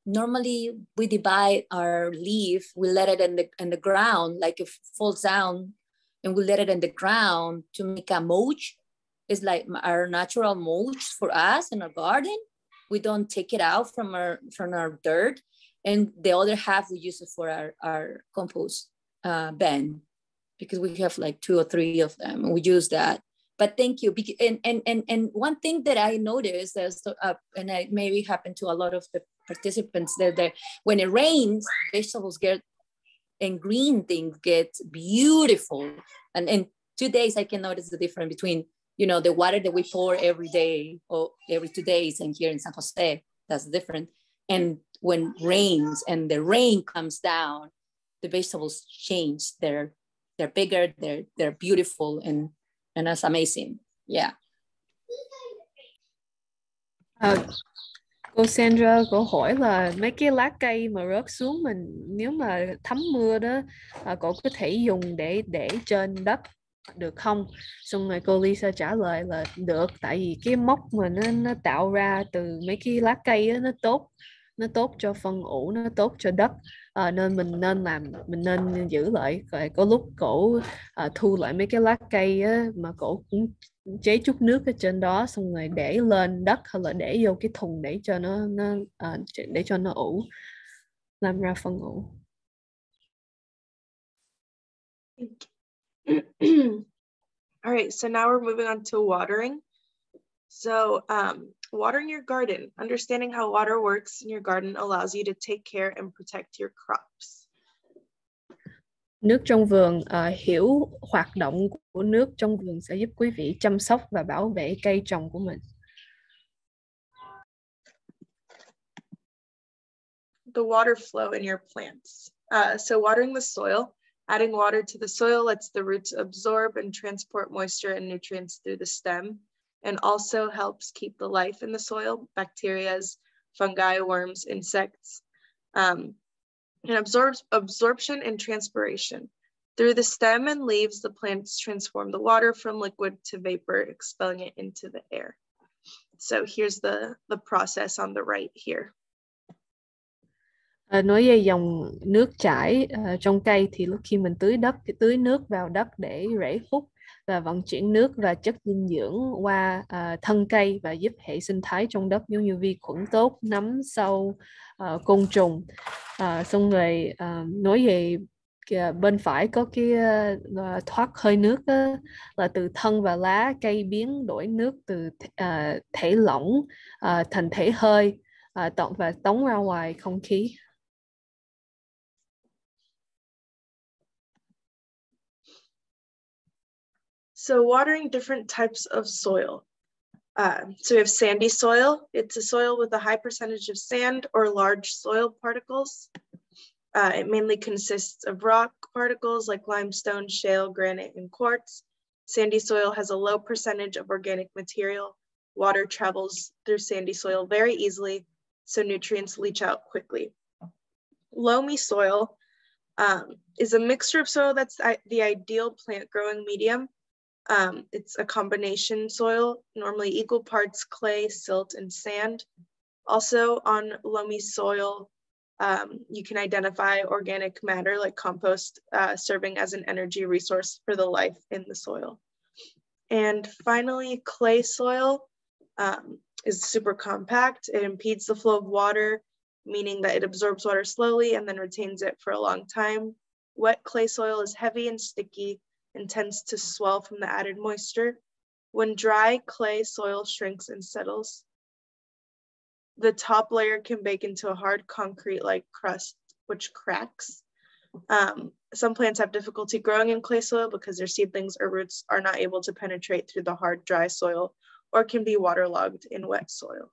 normally we divide our leaf, we let it in the ground, like if it falls down, and we let it in the ground to make a mulch. It's like our natural mulch for us in our garden. We don't take it out from our dirt, and the other half we use it for our compost bin, because we have like 2 or 3 of them, and we use that. But thank you. And one thing that I noticed is, and it maybe happened to a lot of the participants, that when it rains, vegetables get, and green things get beautiful. And in 2 days, I can notice the difference between, you know, the water that we pour every day or every 2 days, and here in San Jose, that's different. And when rains and the rain comes down, the vegetables change. They're bigger, they're beautiful, and that's amazing. Yeah. Cô Sandra, cô hỏi là mấy cái lá cây mà rớt xuống mình, nếu mà thấm mưa đó, cô có thể dùng để trên đất được không? Xong rồi cô Lisa trả lời là được, tại vì cái mốc mà nó tạo ra từ mấy cái lá cây đó, nó tốt cho phân ủ, nó tốt cho đất, nên mình nên giữ lại. Rồi có lúc cổ thu lại mấy cái lá cây á, mà cổ cũng chế chút nước ở trên đó, xong rồi để lên đất, hay là để vô cái thùng để cho nó ủ, làm ra phân ủ. All right, so now we're moving on to watering. So watering your garden, understanding how water works in your garden allows you to take care and protect your crops. Nước trong vườn, hiểu hoạt động của nước trong vườn sẽ giúp quý vị chăm sóc và bảo vệ cây trồng của mình. The water flow in your plants. So watering the soil, adding water to the soil lets the roots absorb and transport moisture and nutrients through the stem, and also helps keep the life in the soil, bacteria, fungi, worms, insects, and absorption and transpiration. Through the stem and leaves, the plants transform the water from liquid to vapor, expelling it into the air. So here's the process on the right here. Nói về dòng nước chảy trong cây, thì lúc khi mình tưới nước vào đất để rễ hút và vận chuyển nước và chất dinh dưỡng qua thân cây, và giúp hệ sinh thái trong đất giống như vi khuẩn tốt, nấm, sâu, côn trùng. Xong rồi nói về bên phải có cái thoát hơi nước đó, là từ thân và lá cây biến đổi nước từ thể lỏng thành thể hơi, và tống ra ngoài không khí. So watering different types of soil. So we have sandy soil. It's a soil with a high percentage of sand or large soil particles. It mainly consists of rock particles like limestone, shale, granite, and quartz. Sandy soil has a low percentage of organic material. Water travels through sandy soil very easily, so nutrients leach out quickly. Loamy soil is a mixture of soil that's the ideal plant growing medium. It's a combination soil, normally equal parts clay, silt, and sand. Also on loamy soil, you can identify organic matter like compost serving as an energy resource for the life in the soil. And finally, clay soil is super compact. It impedes the flow of water, meaning that it absorbs water slowly and then retains it for a long time. Wet clay soil is heavy and sticky and tends to swell from the added moisture. When dry, clay soil shrinks and settles. The top layer can bake into a hard concrete-like crust, which cracks. Some plants have difficulty growing in clay soil because their seedlings or roots are not able to penetrate through the hard, dry soil or can be waterlogged in wet soil.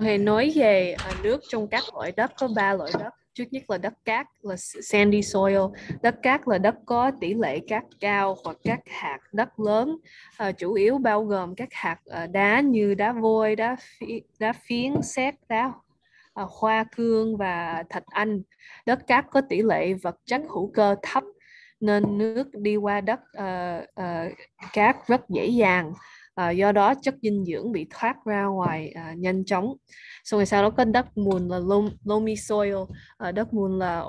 Okay, nói về nước trong các loại đất có 3 loại đất. Trước nhất là đất cát là sandy soil. Đất cát là đất có tỷ lệ cát cao hoặc các hạt đất lớn, chủ yếu bao gồm các hạt đá như đá vôi, đá phiến, sét, đá hoa cương và thạch anh. Đất cát có tỷ lệ vật chất hữu cơ thấp nên nước đi qua đất cát rất dễ dàng. Do đó chất dinh dưỡng bị thoát ra ngoài nhanh chóng. Xong rồi sau đó có đất mùn là loamy soil. Đất mùn là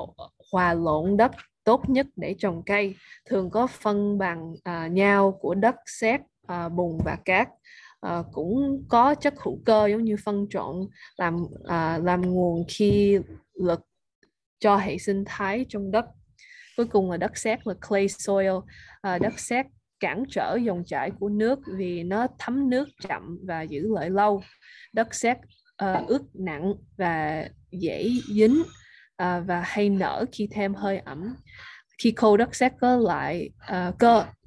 hòa lộn đất tốt nhất để trồng cây, thường có phân bằng nhau của đất, sét, bùn và cát. Cũng có chất hữu cơ giống như phân trộn làm nguồn khí lực cho hệ sinh thái trong đất. Cuối cùng là đất sét là clay soil. Đất sét cản trở dòng chảy của nước vì nó thấm nước chậm và giữ lại lâu. Đất sét ướt nặng và dễ dính và hay nở khi thêm hơi ẩm. Khi khô, đất sét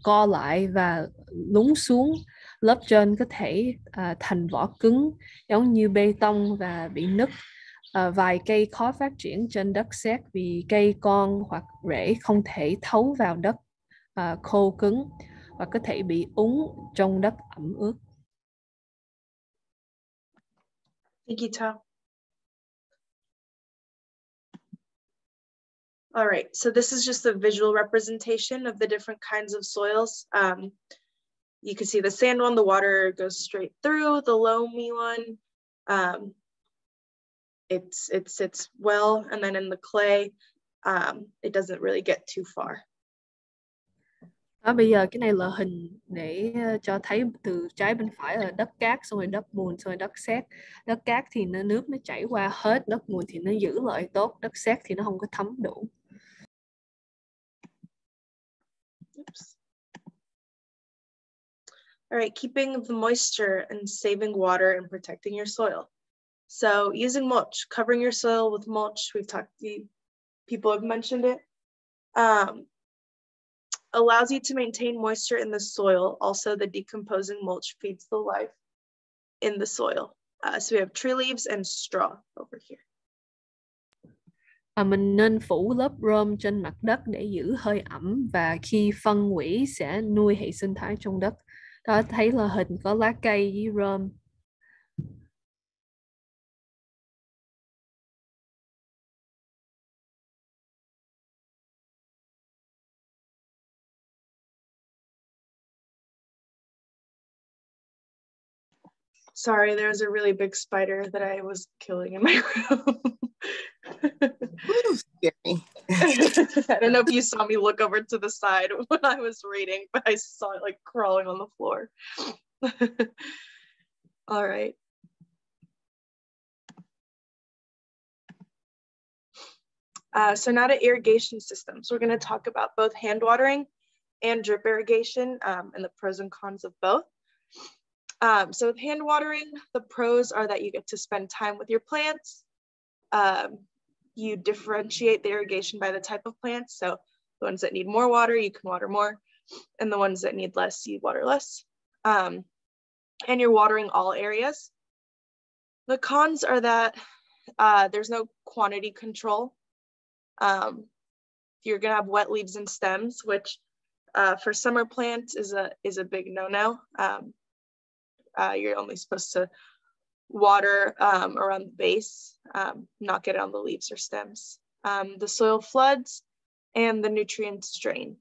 co lại và lún xuống. Lớp trên có thể thành vỏ cứng giống như bê tông và bị nứt. Vài cây khó phát triển trên đất sét vì cây con hoặc rễ không thể thấu vào đất khô cứng và có thể bị úng trong đất ẩm ướt. Thank you, Tom. All right, so this is just a visual representation of the different kinds of soils. You can see the sand one, the water goes straight through. The loamy one, it sits well, and then in the clay, it doesn't really get too far. Bây giờ cái này là hình để cho thấy từ trái bên phải là đất cát, xong rồi đất mùn, xong rồi đất sét. Đất cát thì nước nó chảy qua hết, đất mùn thì nó giữ lại tốt, đất sét thì nó không có thấm đủ. Oops. All right, keeping the moisture and saving water and protecting your soil. So using mulch, covering your soil with mulch, people have mentioned it. Allows you to maintain moisture in the soil. Also, the decomposing mulch feeds the life in the soil. So we have tree leaves and straw over here. Mình nên phủ lớp rơm trên mặt đất để giữ hơi ẩm và khi phân hủy sẽ nuôi hệ sinh thái trong đất. Đó, thấy là hình có lá cây với rơm. Sorry, there was a really big spider that I was killing in my room. Ooh, scary. I don't know if you saw me look over to the side when I was reading, but I saw it like crawling on the floor. All right. So now to irrigation systems. We're going to talk about both hand watering and drip irrigation and the pros and cons of both. So with hand watering, the pros are that you get to spend time with your plants. You differentiate the irrigation by the type of plants. So the ones that need more water, you can water more. And the ones that need less, you water less. and you're watering all areas. The cons are that there's no quantity control. You're gonna have wet leaves and stems, which for summer plants is a big no-no. You're only supposed to water around the base, not get it on the leaves or stems. The soil floods and the nutrients drain.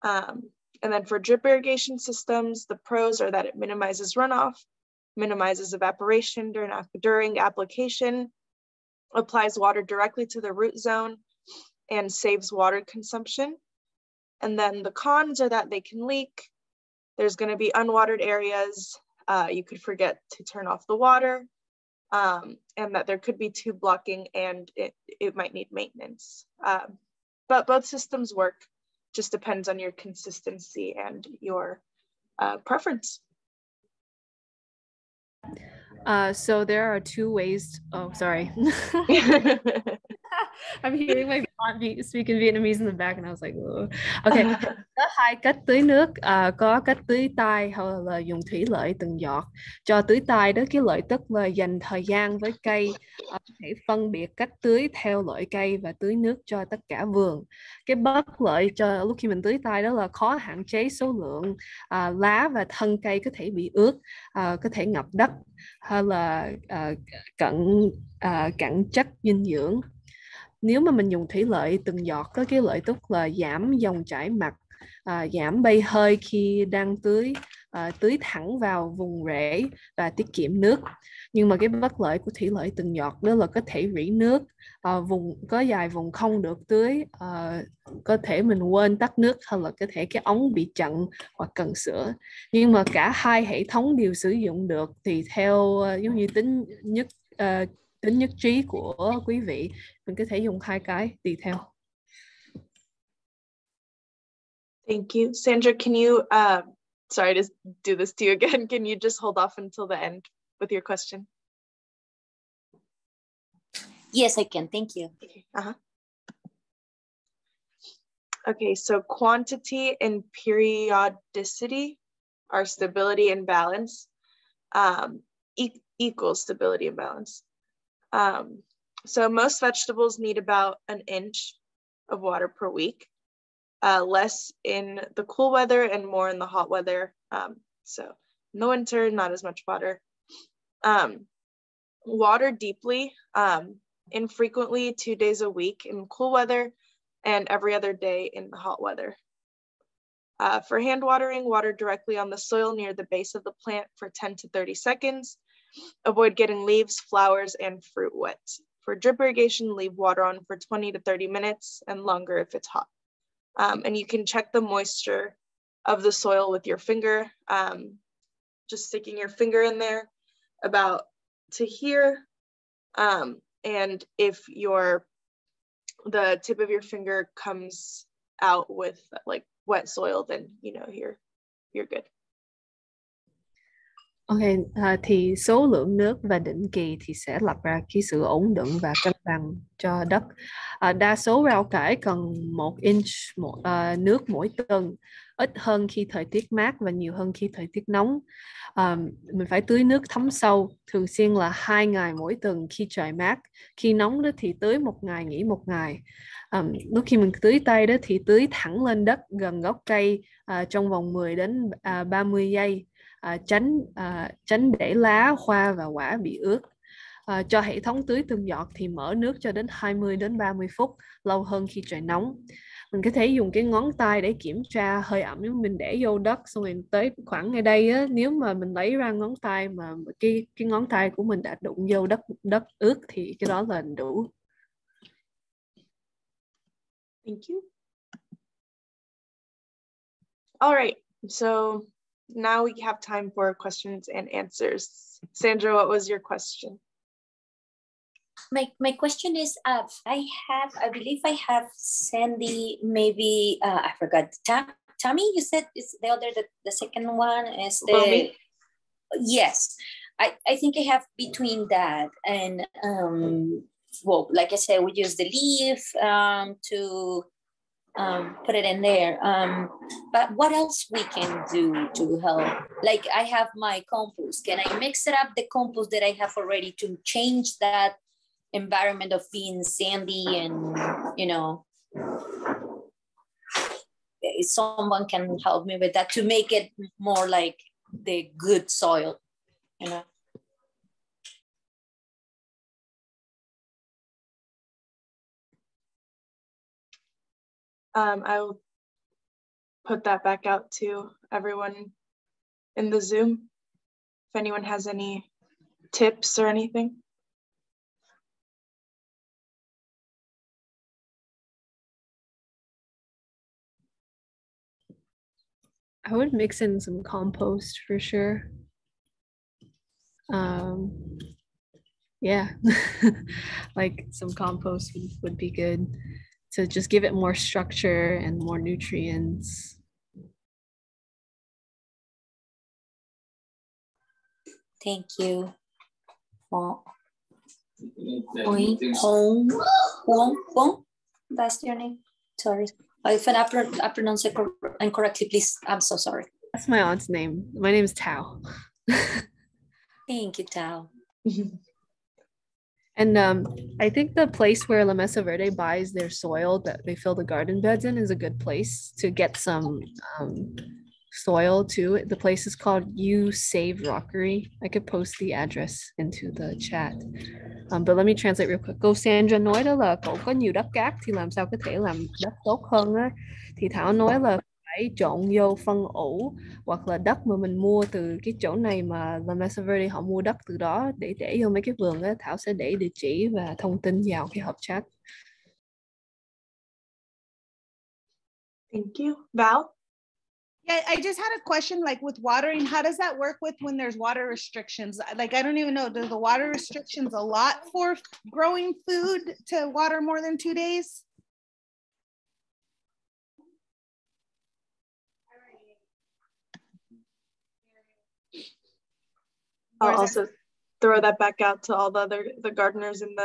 And then for drip irrigation systems, the pros are that it minimizes runoff, minimizes evaporation during application, applies water directly to the root zone, and saves water consumption. And then the cons are that they can leak. There's going to be unwatered areas. You could forget to turn off the water, and that there could be tube blocking, and it might need maintenance. But both systems work, just depends on your consistency and your preference. So there are two ways. Oh, sorry. I'm hearing my aunt speaking Vietnamese in the back, and I was like, oh. Okay. Có hai cách tưới nước, có cách tưới tay hoặc là dùng thủy lợi từng giọt. Cho tưới tay đó, cái lợi tức là dành thời gian với cây, có thể phân biệt cách tưới theo loại cây và tưới nước cho tất cả vườn. Cái bất lợi cho lúc khi mình tưới tay đó là khó hạn chế số lượng lá và thân cây có thể bị ướt, có thể ngập đất, hay là cạn chất dinh dưỡng. Nếu mà mình dùng thủy lợi từng giọt, có cái lợi tức là giảm dòng chảy mặt, giảm bay hơi khi đang tưới, tưới thẳng vào vùng rễ và tiết kiệm nước. Nhưng mà cái bất lợi của thủy lợi từng giọt đó là có thể rỉ nước, có vài vùng không được tưới, có thể mình quên tắt nước, hay là có thể cái ống bị chặn hoặc cần sửa. Nhưng mà cả hai hệ thống đều sử dụng được, thì theo giống như tính nhất trí của quý vị, mình có thể dùng hai cái tùy theo. Thank you. Sandra, can you, sorry to do this to you again, can you just hold off until the end with your question? Yes, I can. Thank you. Okay, so quantity and periodicity are stability and balance, equals stability and balance. So most vegetables need about an inch of water per week, less in the cool weather and more in the hot weather. So in the winter, not as much water. Water deeply, infrequently 2 days a week in cool weather and every other day in the hot weather. For hand watering, water directly on the soil near the base of the plant for 10 to 30 seconds. Avoid getting leaves, flowers, and fruit wet. For drip irrigation, leave water on for 20 to 30 minutes and longer if it's hot. And you can check the moisture of the soil with your finger, just sticking your finger in there about to here. And if the tip of your finger comes out with like wet soil, then you know you're good. Ok, thì số lượng nước và định kỳ thì sẽ lập ra cái sự ổn định và cân bằng cho đất. Đa số rau cải cần 1 inch nước mỗi tuần, ít hơn khi thời tiết mát và nhiều hơn khi thời tiết nóng. Mình phải tưới nước thấm sâu, thường xuyên là 2 ngày mỗi tuần khi trời mát. Khi nóng đó thì tưới 1 ngày, nghỉ 1 ngày. Lúc khi mình tưới tay đó thì tưới thẳng lên đất gần gốc cây trong vòng 10 đến 30 giây. Tránh để lá, hoa và quả bị ướt. Cho hệ thống tưới từng giọt thì mở nước cho đến 20 đến 30 phút, lâu hơn khi trời nóng. Mình có thể dùng cái ngón tay để kiểm tra hơi ẩm. Nếu mình để vô đất xong rồi tới khoảng ngay đây á, nếu mà mình lấy ra ngón tay mà cái ngón tay của mình đã đụng vô đất ướt thì cái đó là đủ. Thank you. All right, so now we have time for questions and answers. Sandra, what was your question? My question is, I believe I have Sandy, maybe, I forgot. Tammy, you said is the other, the second one is the, Bobby? Yes. I think I have between that and, well, like I said, we use the leaf to put it in there. But what else we can do to help? Like I have my compost. Can I mix it up the compost that I have already to change that environment of being sandy and, you know, if someone can help me with that to make it more like the good soil, you know? I will put that back out to everyone in the Zoom if anyone has any tips or anything. I would mix in some compost for sure. Yeah, like some compost would be good to just give it more structure and more nutrients. Thank you. Well, that's your name. Sorry. If I pronounce it incorrectly, please. I'm so sorry. That's my aunt's name. My name is Tao. Thank you, Tao. And I think the place where La Mesa Verde buys their soil that they fill the garden beds in is a good place to get some soil too. The place is called You Save Rockery. I could post the address into the chat. But let me translate real quick. Cô Sandra nói đó là cậu có nhiều đất cát thì làm sao có thể làm đất tốt hơn á. Thì Thảo nói là phải trộn vô phân ủ hoặc là đất mà mình mua từ cái chỗ này mà La Mesa Verde họ mua đất từ đó để vô mấy cái vườn á. Thảo sẽ để địa chỉ và thông tin vào cái hộp chat. Thank you. Val? Yeah, I just had a question, like with watering, how does that work with when there's water restrictions? Like, I don't even know, do the water restrictions a lot for growing food to water more than 2 days? I'll also throw that back out to all the gardeners in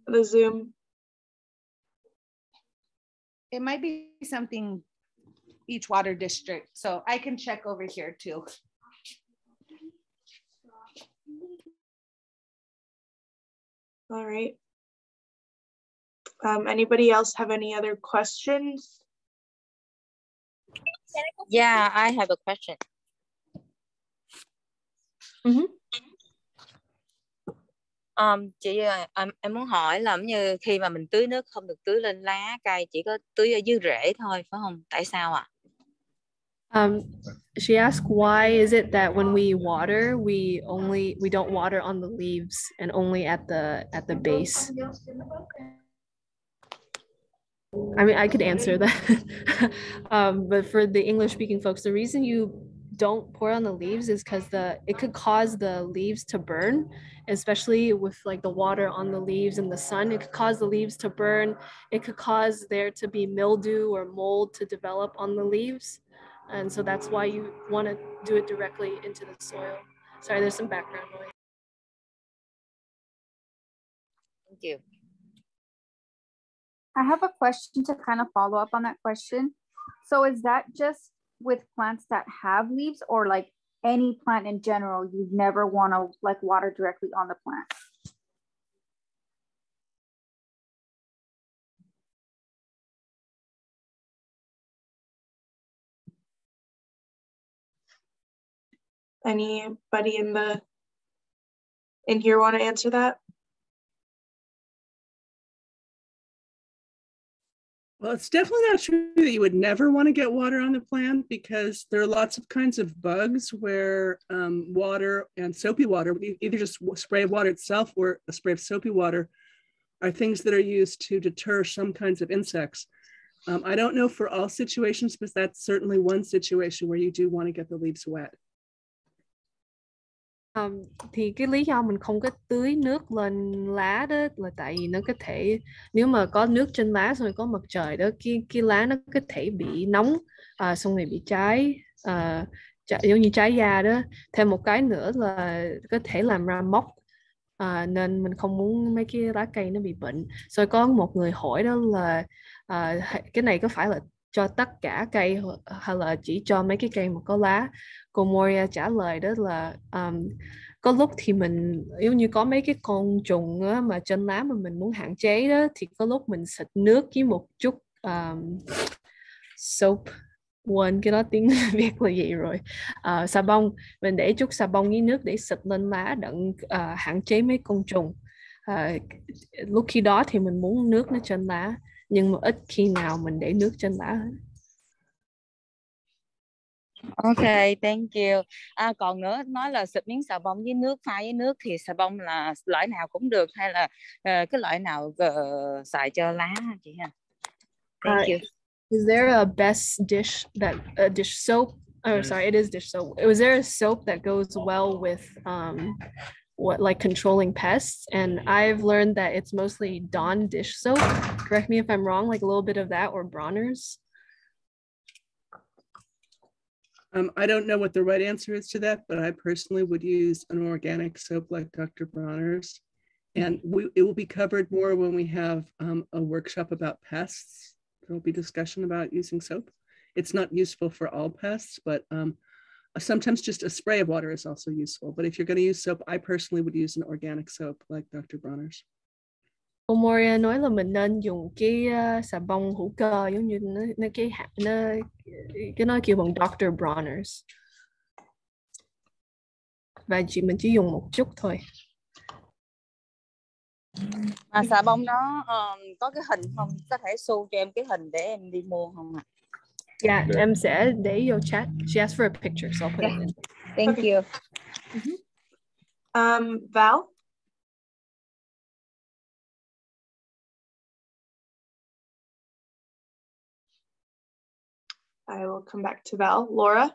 the Zoom. It might be something each water district, so I can check over here too. All right. Anybody else have any other questions? Yeah, I have a question. Chị ơi, em muốn hỏi là như khi mà mình tưới nước không được tưới lên lá cây, chỉ có tưới ở dưới rễ thôi, phải không? Tại sao ạ? She asked, why is it that when we water, we don't water on the leaves and only at the base? I mean, I could answer that. But for the English speaking folks, the reason you don't pour on the leaves is because it could cause the leaves to burn, especially with like the water on the leaves and the sun. It could cause the leaves to burn. It could cause there to be mildew or mold to develop on the leaves. And so that's why you want to do it directly into the soil. Sorry, there's some background noise. Thank you. I have a question to kind of follow up on that question. So is that just with plants that have leaves, or like any plant in general, you never want to like water directly on the plant? Anybody in here want to answer that? Well, it's definitely not true that you would never want to get water on the plant, because there are lots of kinds of bugs where water and soapy water, either just spray of water itself or a spray of soapy water, are things that are used to deter some kinds of insects. I don't know for all situations, but that's certainly one situation where you do want to get the leaves wet. Thì cái lý do mình không có tưới nước lên lá đó là tại vì nó có thể, nếu mà có nước trên lá xong rồi có mặt trời đó, cái lá nó có thể bị nóng, xong rồi bị cháy, giống như cháy da đó. Thêm một cái nữa là có thể làm ra mốc. nên mình không muốn mấy cái lá cây nó bị bệnh. Rồi có một người hỏi đó là cái này có phải là cho tất cả cây hay là chỉ cho mấy cái cây mà có lá? Cô Moria trả lời đó là có lúc thì mình giống như có mấy cái con trùng á, mà trên lá mà mình muốn hạn chế đó, thì có lúc mình xịt nước với một chút soap, quên cái đó tiếng Việt là gì rồi, xà bông, mình để chút xà bông với nước để xịt lên lá đặng hạn chế mấy con trùng. Lúc khi đó thì mình muốn nước nó trên lá, nhưng mà ít khi nào mình để nước trên lá hết. Ok, thank you. Còn nữa, nói là xịt miếng xà bông với nước, pha với nước thì xà bông là loại nào cũng được hay là cái loại nào xài cho lá chị ha? Thank you. Is there a best dish dish soap? Oh, sorry, it is dish soap. Was there a soap that goes well with like controlling pests? And I've learned that it's mostly Dawn dish soap. Correct me if I'm wrong, like a little bit of that or Bronner's. I don't know what the right answer is to that, but I personally would use an organic soap like Dr. Bronner's. And it will be covered more when we have a workshop about pests. There will be discussion about using soap. It's not useful for all pests, but sometimes just a spray of water is also useful. But if you're going to use soap, I personally would use an organic soap like Dr. Bronner's. Cô Moria nói là mình nên dùng cái xà bông hữu cơ, giống như nó kêu bằng Dr. Bronner's, và mình chỉ dùng một chút thôi. Mà xà bông đó có cái hình không? Có thể show cho em cái hình để em đi mua không ạ? Yeah, em sẽ để vô chat. She asked for a picture, so I'll put it in. Thank you. Val? I will come back to Val. Laura?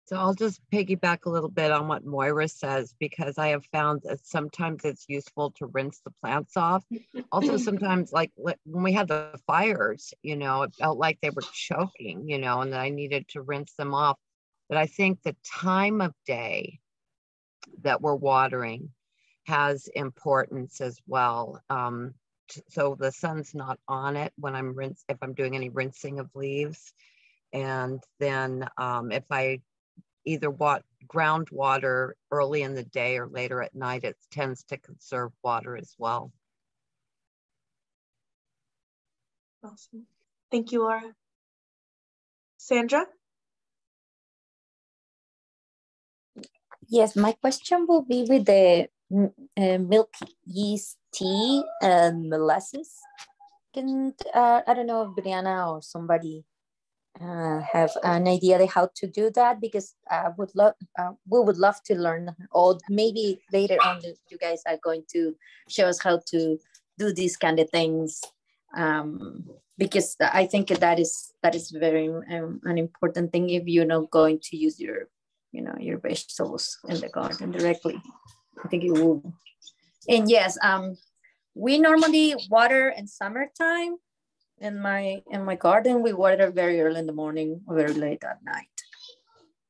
So I'll just piggyback a little bit on what Moira says, because I have found that sometimes it's useful to rinse the plants off. Also, sometimes like when we had the fires, you know, it felt like they were choking, you know, and I needed to rinse them off. But I think the time of day that we're watering has importance as well. So the sun's not on it when if I'm doing any rinsing of leaves. And then if I either ground water early in the day or later at night, it tends to conserve water as well. Awesome. Thank you, Laura. Sandra? Yes, my question will be with the milk yeast tea and molasses. I don't know if Brianna or somebody have an idea of how to do that, because we would love to learn, or maybe later on you guys are going to show us how to do these kind of things, because I think that is very an important thing if you're not going to use your vegetables in the garden directly. I think it will. And yes, we normally water in summertime. In my garden, we water very early in the morning, very late at night,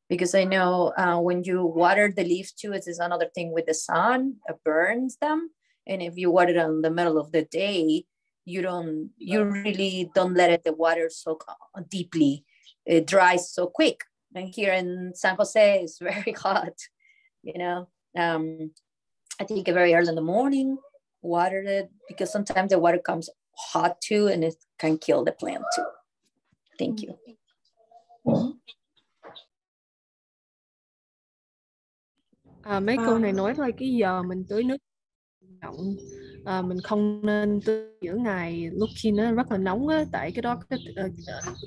because I know when you water the leaves too, it is another thing with the sun, it burns them. And if you water it in the middle of the day, you really don't let the water soak deeply. It dries so quick. And here in San Jose, it's very hot, you know. I think very early in the morning, water it, because sometimes the water comes hot too, and it can kill the plant too. Thank you. Mấy cô này nói là cái giờ mình tưới nước động, mình không nên tưới giữa ngày lúc khi nó rất là nóng á, tại cái đó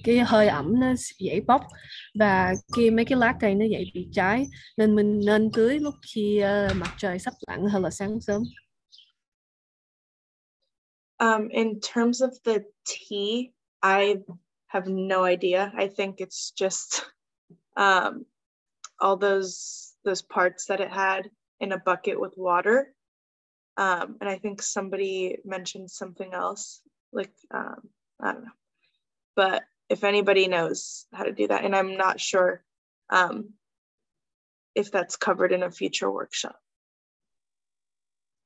cái hơi ẩm nó dễ bốc, và khi mấy cái lá cây nó dễ bị cháy, nên mình nên tưới lúc khi mặt trời sắp lặn hay là sáng sớm. In terms of the tea, I have no idea. I think it's just all those parts that it had in a bucket with water. And I think somebody mentioned something else, like, I don't know. But if anybody knows how to do that, and I'm not sure if that's covered in a future workshop.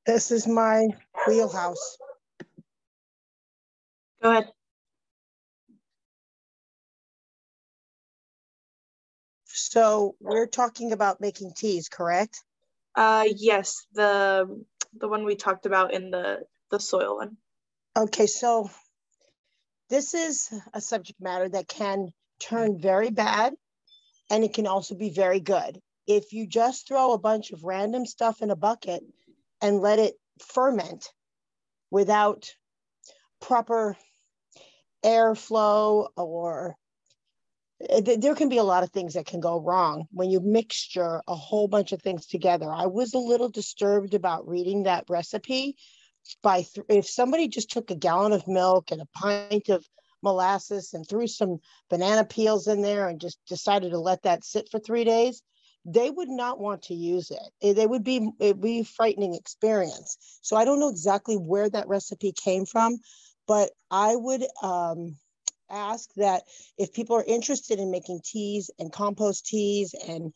This is my wheelhouse. Go ahead. So we're talking about making teas, correct? Yes, the one we talked about in the soil one. Okay, so this is a subject matter that can turn very bad, and it can also be very good. If you just throw a bunch of random stuff in a bucket and let it ferment without proper airflow, or there can be a lot of things that can go wrong when you mixture a whole bunch of things together. I was a little disturbed about reading that recipe. If somebody just took a gallon of milk and a pint of molasses and threw some banana peels in there and just decided to let that sit for 3 days, they would not want to use it. It'd be a frightening experience. So I don't know exactly where that recipe came from, but I would ask that if people are interested in making teas and compost teas and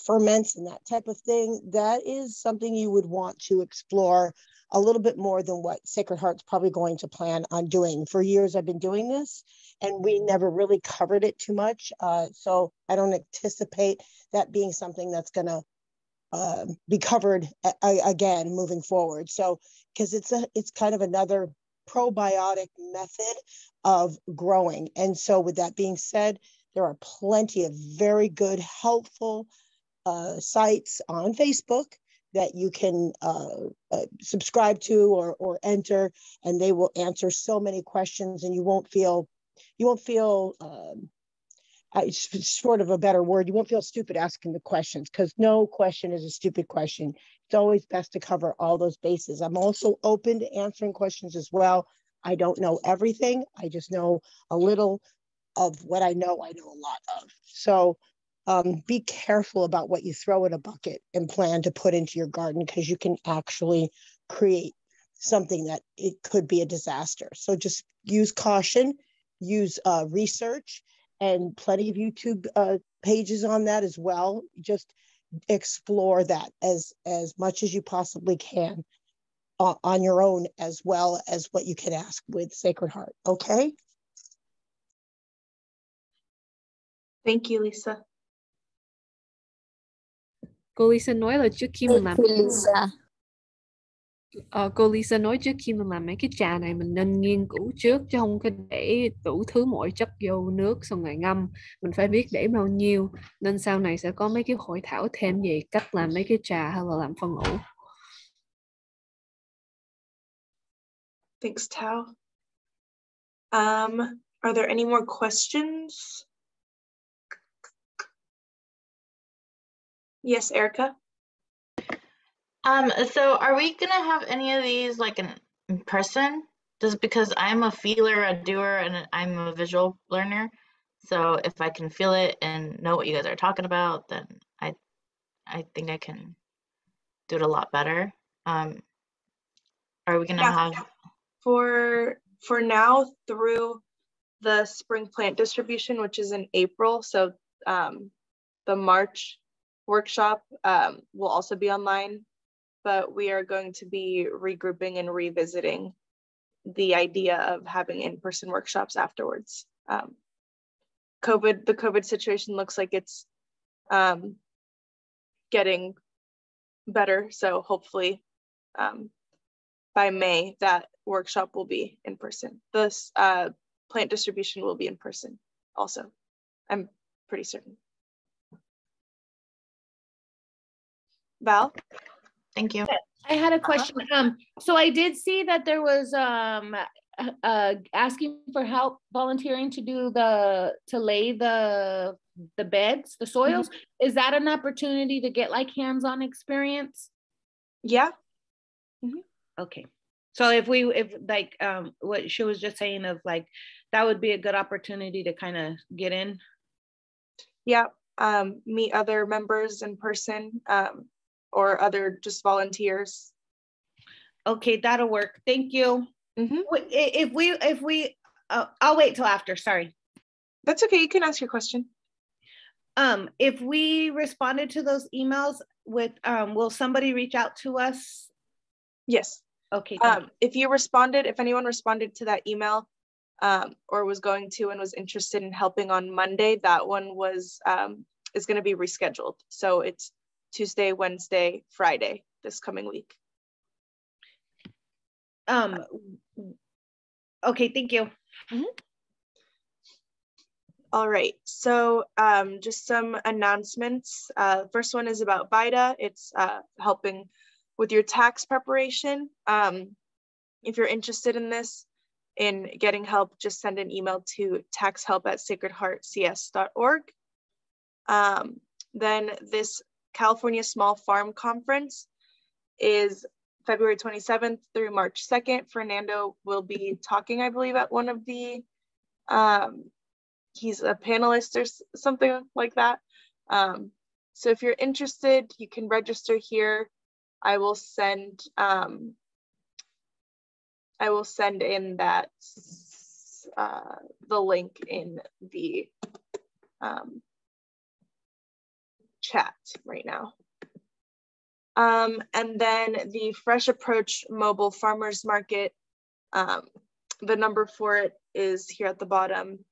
ferments and that type of thing, that is something you would want to explore a little bit more than what Sacred Heart's probably going to plan on doing. For years, I've been doing this, and we never really covered it too much. So I don't anticipate that being something that's going to be covered again moving forward. So, because it's kind of another probiotic method of growing. And so with that being said, there are plenty of very good, helpful sites on Facebook that you can subscribe to or enter, and they will answer so many questions, and you won't feel sort of a better word, you won't feel stupid asking the questions, because no question is a stupid question. It's always best to cover all those bases. I'm also open to answering questions as well. I don't know everything. I just know a little of what I know a lot of. So be careful about what you throw in a bucket and plan to put into your garden, because you can actually create something that it could be a disaster. So just use caution, use research, and plenty of YouTube pages on that as well. Just explore that as much as you possibly can on your own, as well as what you can ask with Sacred Heart. Okay? Thank you, Lisa. Cô Lisa nói là trước khi mình làm cô Lisa nói trước khi mình làm mấy cái trà này mình nên nghiên cứu trước, chứ không có để đủ thứ mọi chất vô nước xong rồi ngâm. Mình phải biết để bao nhiêu, nên sau này sẽ có mấy cái hội thảo thêm về cách làm mấy cái trà hay là làm phân ủ. Thanks, Tao. Are there any more questions? Yes, Erica? So are we gonna have any of these like in person? Just because I'm a feeler, a doer, and I'm a visual learner. So if I can feel it and know what you guys are talking about, then I think I can do it a lot better. Are we gonna have for now through the spring plant distribution, which is in April, so the March workshop will also be online, but we are going to be regrouping and revisiting the idea of having in-person workshops afterwards. The COVID situation looks like it's getting better, so hopefully by May that workshop will be in person. This plant distribution will be in person also. I'm pretty certain. Val? Thank you. I had a question. So I did see that there was asking for help volunteering to do to lay the beds, the soils. Mm-hmm. Is that an opportunity to get like hands-on experience? Yeah. Mm-hmm. Okay. So if like what she was just saying of like, that would be a good opportunity to kind of get in. Yeah. Meet other members in person, or other just volunteers. Okay, that'll work. Thank you. Mm-hmm. If we I'll wait till after, sorry. That's okay, you can ask your question. If we responded to those emails with, will somebody reach out to us? Yes. Okay. If anyone responded to that email, or was going to and was interested in helping on Monday, that one is going to be rescheduled. So it's Tuesday, Wednesday, Friday this coming week. Okay, thank you. All right, so just some announcements. First one is about VITA. It's helping with your tax preparation. If you're interested in this, in getting help, just send an email to taxhelp@sacredheartcs.org. Then this California Small Farm Conference is February 27th through March 2nd. Fernando will be talking, I believe, at one of the, he's a panelist or something like that. So if you're interested, you can register here. I will send in that the link in the chat right now. And then the Fresh Approach Mobile Farmers Market, the number for it is here at the bottom,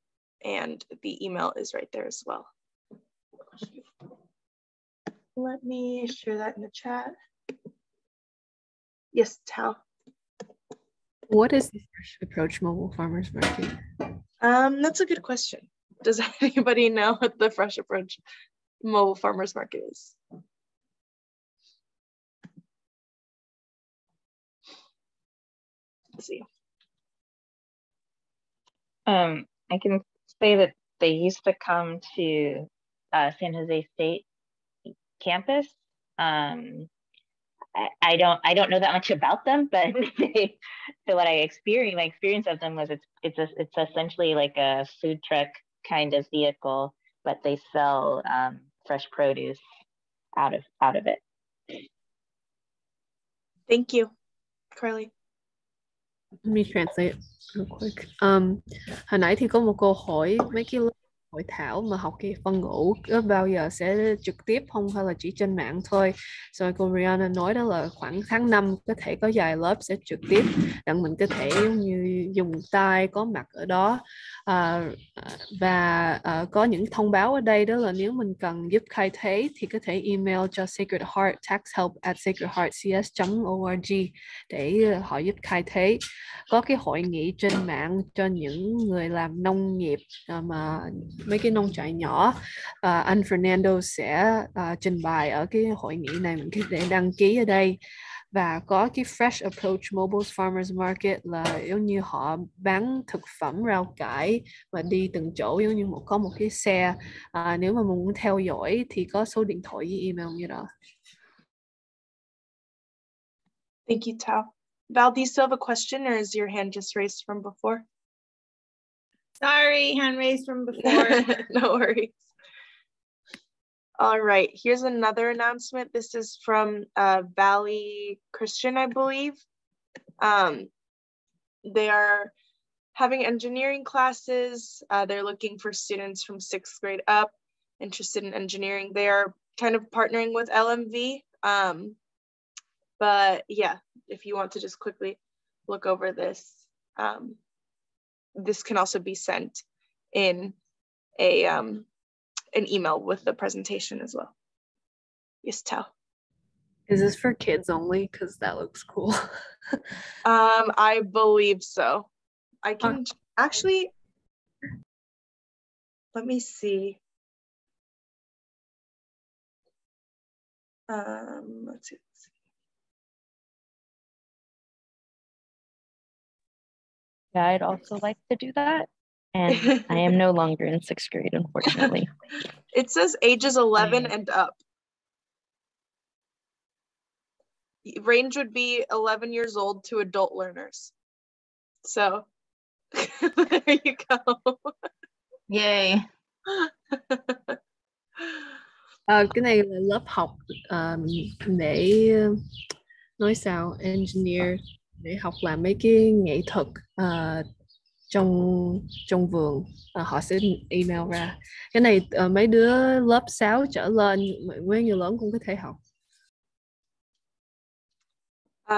and the email is right there as well. Let me share that in the chat. Yes, Tal. What is the Fresh Approach Mobile Farmers Market? That's a good question. Does anybody know what the Fresh Approach Mobile Farmers Market is? Let's see. I can say that they used to come to San Jose State campus. I don't know that much about them, but so what my experience of them was it's essentially like a food truck kind of vehicle, but they sell fresh produce out of it. Thank you, Carly. Let me translate real quick. Hồi nãy thì có một câu hỏi, mấy cái hội thảo mà học cái phân ngữ có bao giờ sẽ trực tiếp không hay là chỉ trên mạng thôi. Rồi cô Rihanna nói đó là khoảng tháng 5 có thể có vài lớp sẽ trực tiếp, đặng mình có thể như dùng tay có mặt ở đó. Và có những thông báo ở đây đó là nếu mình cần giúp khai thế thì có thể email cho Sacred Heart taxhelp@sacredheartcs.org để họ giúp khai thế. Có cái hội nghị trên mạng cho những người làm nông nghiệp mà mấy cái nông trại nhỏ, anh Fernando sẽ trình bày ở cái hội nghị này, mình có thể đăng ký ở đây. Và có cái Fresh Approach Mobile Farmers Market là giống như họ bán thực phẩm rau cải và đi từng chỗ, giống như có một cái xe. Nếu mà mình muốn theo dõi thì có số điện thoại với email như đó. Thank you, Tao. Val, do you still have a question, or is your hand just raised from before? Sorry, hand raised from before. No worries. All right, here's another announcement. This is from Valley Christian, I believe. They are having engineering classes. They're looking for students from 6th grade up interested in engineering. They are kind of partnering with LMV. But yeah, if you want to just quickly look over this, this can also be sent in an email with the presentation as well. Yes, Tao. Is this for kids only? Because that looks cool. I believe so. I can actually, let me see. Let's see. Yeah, I'd also like to do that. And I am no longer in 6th grade, unfortunately. It says ages 11 and up. Range would be 11 years old to adult learners. So there you go. Yay. Cái này là lớp học để nói sao engineer, để học làm mấy cái nghệ thuật trong vườn, họ sẽ email ra. Cái này mấy đứa lớp 6 trở lên, mấy người lớn cũng có thể học.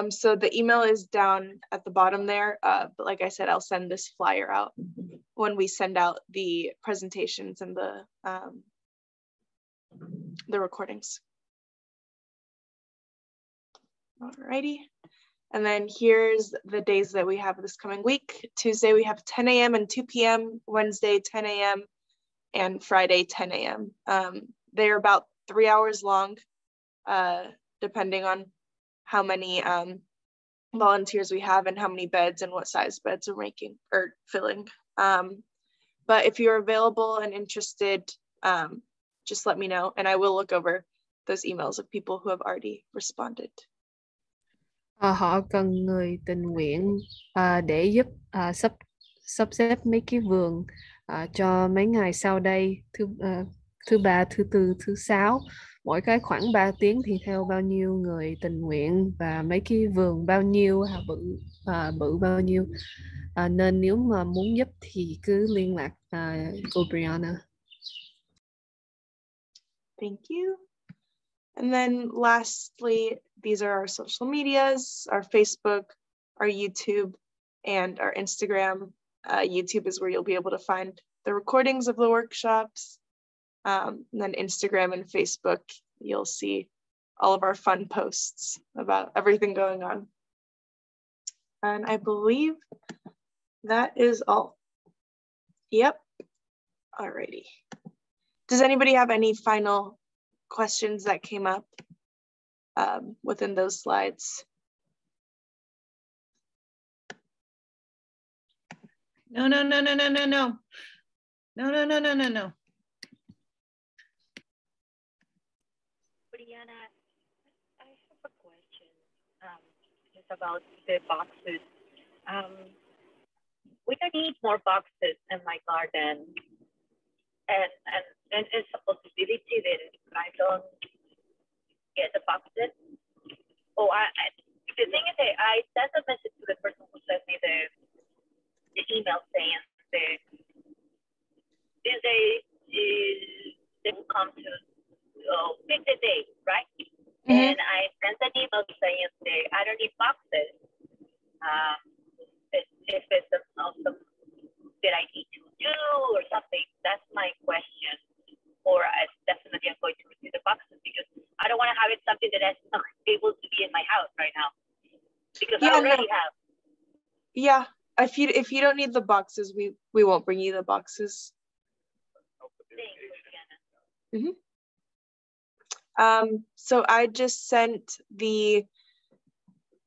So the email is down at the bottom there, but like I said, I'll send this flyer out when we send out the presentations and the recordings. Alrighty. And then here's the days that we have this coming week. Tuesday, we have 10 a.m. and 2 p.m. Wednesday, 10 a.m. and Friday, 10 a.m. They're about 3 hours long, depending on how many volunteers we have and how many beds and what size beds we're making or filling. But if you're available and interested, just let me know and I will look over those emails of people who have already responded. Họ cần người tình nguyện để giúp sắp xếp mấy cái vườn cho mấy ngày sau đây, thứ ba, thứ tư, thứ sáu, mỗi cái khoảng 3 tiếng thì theo bao nhiêu người tình nguyện và mấy cái vườn bao nhiêu, bự bao nhiêu. Nên nếu mà muốn giúp thì cứ liên lạc cô Brianna. Thank you. And then lastly, these are our social medias, our Facebook, our YouTube, and our Instagram. YouTube is where you'll be able to find the recordings of the workshops. And then Instagram and Facebook, you'll see all of our fun posts about everything going on. And I believe that is all. Yep. Alrighty. Does anybody have any final questions that came up within those slides? No. Brianna, I have a question just about the boxes. We don't need more boxes in my garden. And it's a possibility that I don't get the boxes. Oh, the thing is that I sent a message to the person who sent me the email saying that this day they will come to pick the day, right? Mm-hmm. And I sent an email saying that I don't need boxes. If it's something that I need to do or something, that's my question. Or definitely I'm going to receive the boxes because I don't want to have it something that is not able to be in my house right now because I already have. Yeah, if you don't need the boxes, we won't bring you the boxes. Mm-hmm. So I just sent the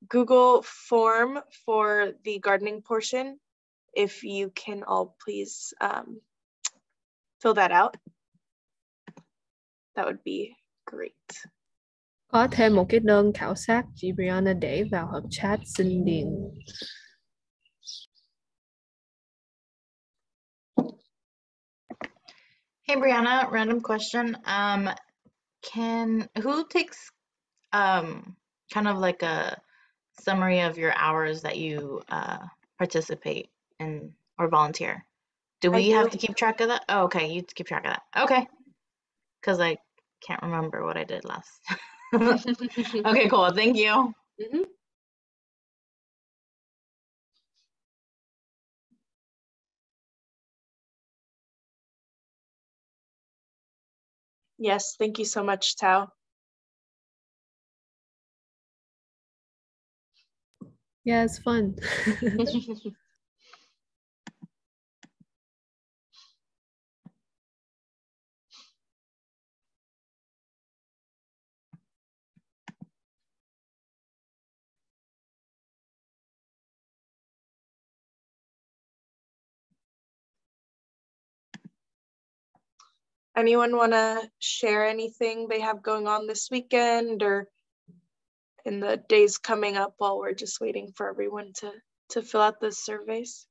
Google form for the gardening portion. If you can all please fill that out, that would be great. Có thêm một cái đơn khảo sát chị Brianna để vào hộp chat, xin điền. Hey Brianna, random question. Who takes kind of like a summary of your hours that you participate in or volunteer? Do we have to keep track of that? Oh, okay, you keep track of that. Okay, because I can't remember what I did last. Okay, cool. Thank you. Mm-hmm. Yes, thank you so much, Tao. Yeah, it's fun. Anyone want to share anything they have going on this weekend or in the days coming up while we're just waiting for everyone to fill out the surveys?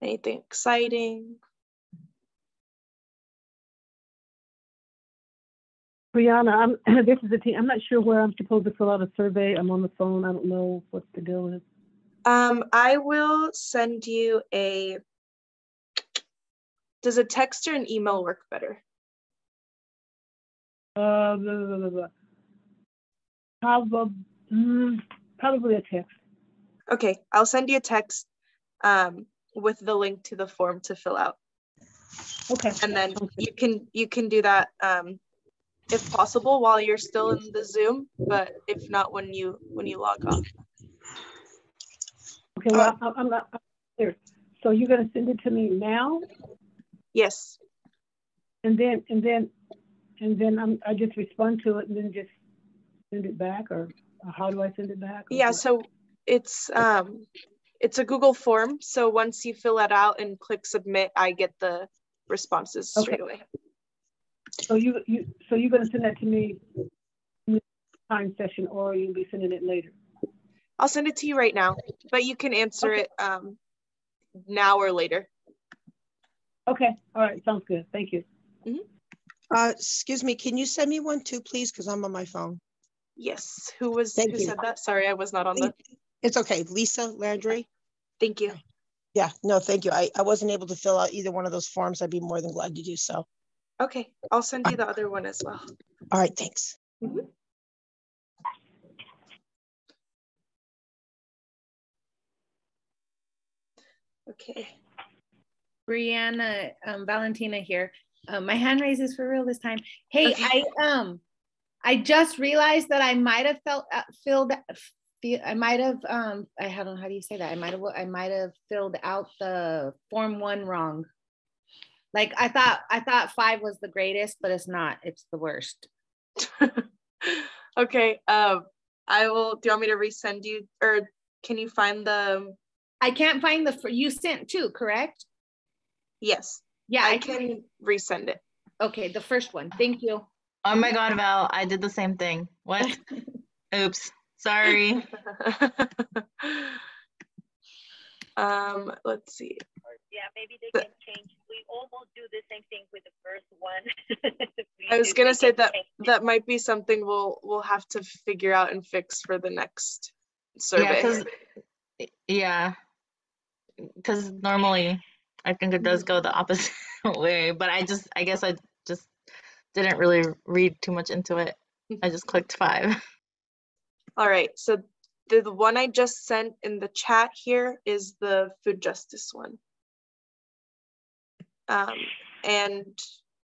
Anything exciting? Brianna, this is the team. I'm not sure where I'm supposed to fill out a survey. I'm on the phone. I don't know what the deal is. I will send you a, does a text or an email work better? Probably a text. Okay, I'll send you a text with the link to the form to fill out. Okay. And then you can do that if possible while you're still in the Zoom, but if not, when you log off. Okay, well, I'm not clear. So you're going to send it to me now? Yes. And then I just respond to it and then just send it back, or how do I send it back? Yeah, so it's a Google form. So once you fill it out and click submit, I get the responses straight away. So you're going to send that to me in the time session, or you'll be sending it later? I'll send it to you right now, but you can answer it now or later. Okay, all right, sounds good. Thank you. Excuse me, can you send me one too, please? Because I'm on my phone. Yes, who said that? Sorry, I was not on the. It's okay, Lisa Landry. Thank you. Yeah, no, thank you. I wasn't able to fill out either one of those forms. I'd be more than glad to do so. Okay, I'll send you the other one as well. All right, thanks. Okay. Brianna, Valentina here. My hand raises for real this time. Hey, okay. I just realized that I might have I might have I don't know, how do you say that? I might have filled out the form 1 wrong. Like I thought 5 was the greatest, but it's not. It's the worst. Okay. I will. Do you want me to resend you, or can you find the? I can't find you sent 2, correct? Yes. Yeah, I can resend it. Okay, the first one. Thank you. Oh my God, Val, I did the same thing. What? Oops. Sorry. Let's see. Yeah, maybe they can change. We almost do the same thing with the first one. I was gonna say that might be something we'll have to figure out and fix for the next survey. Yeah, because normally I think it does go the opposite way, but I guess I just didn't really read too much into it. I just clicked 5. All right, so the one I just sent in the chat here is the food justice one. And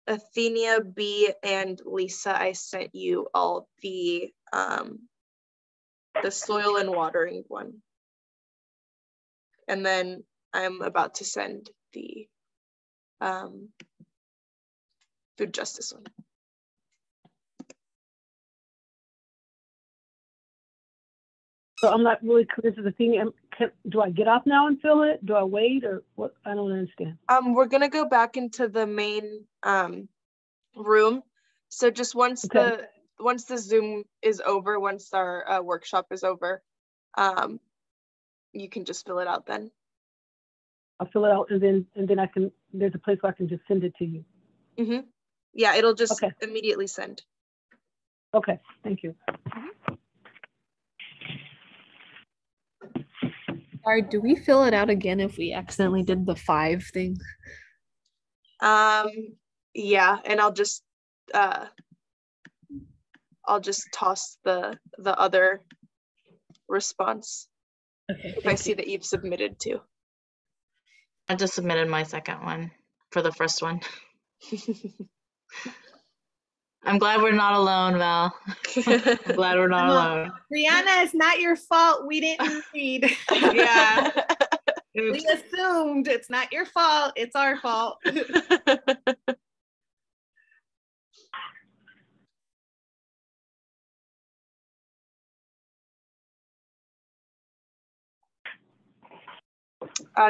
Athenia, B, and Lisa, I sent you all the soil and watering one. And then I'm about to send the food justice one. So I'm not really clear to the thing. Do I get off now and fill it? Do I wait, or what? I don't understand. We're gonna go back into the main room. So just once the Zoom is over, once our workshop is over, you can just fill it out then. I'll fill it out, and then I can. There's a place where I can just send it to you. Mm-hmm. Yeah, it'll just immediately send. Okay, thank you. Sorry, do we fill it out again if we accidentally did the 5 thing? Yeah, and I'll just toss the other response. Okay. If I see that you've submitted too. I just submitted my second one for the first one. I'm glad we're not alone, Val. I'm glad we're not alone. Brianna, it's not your fault. We didn't read. Yeah. We assumed. It's not your fault. It's our fault.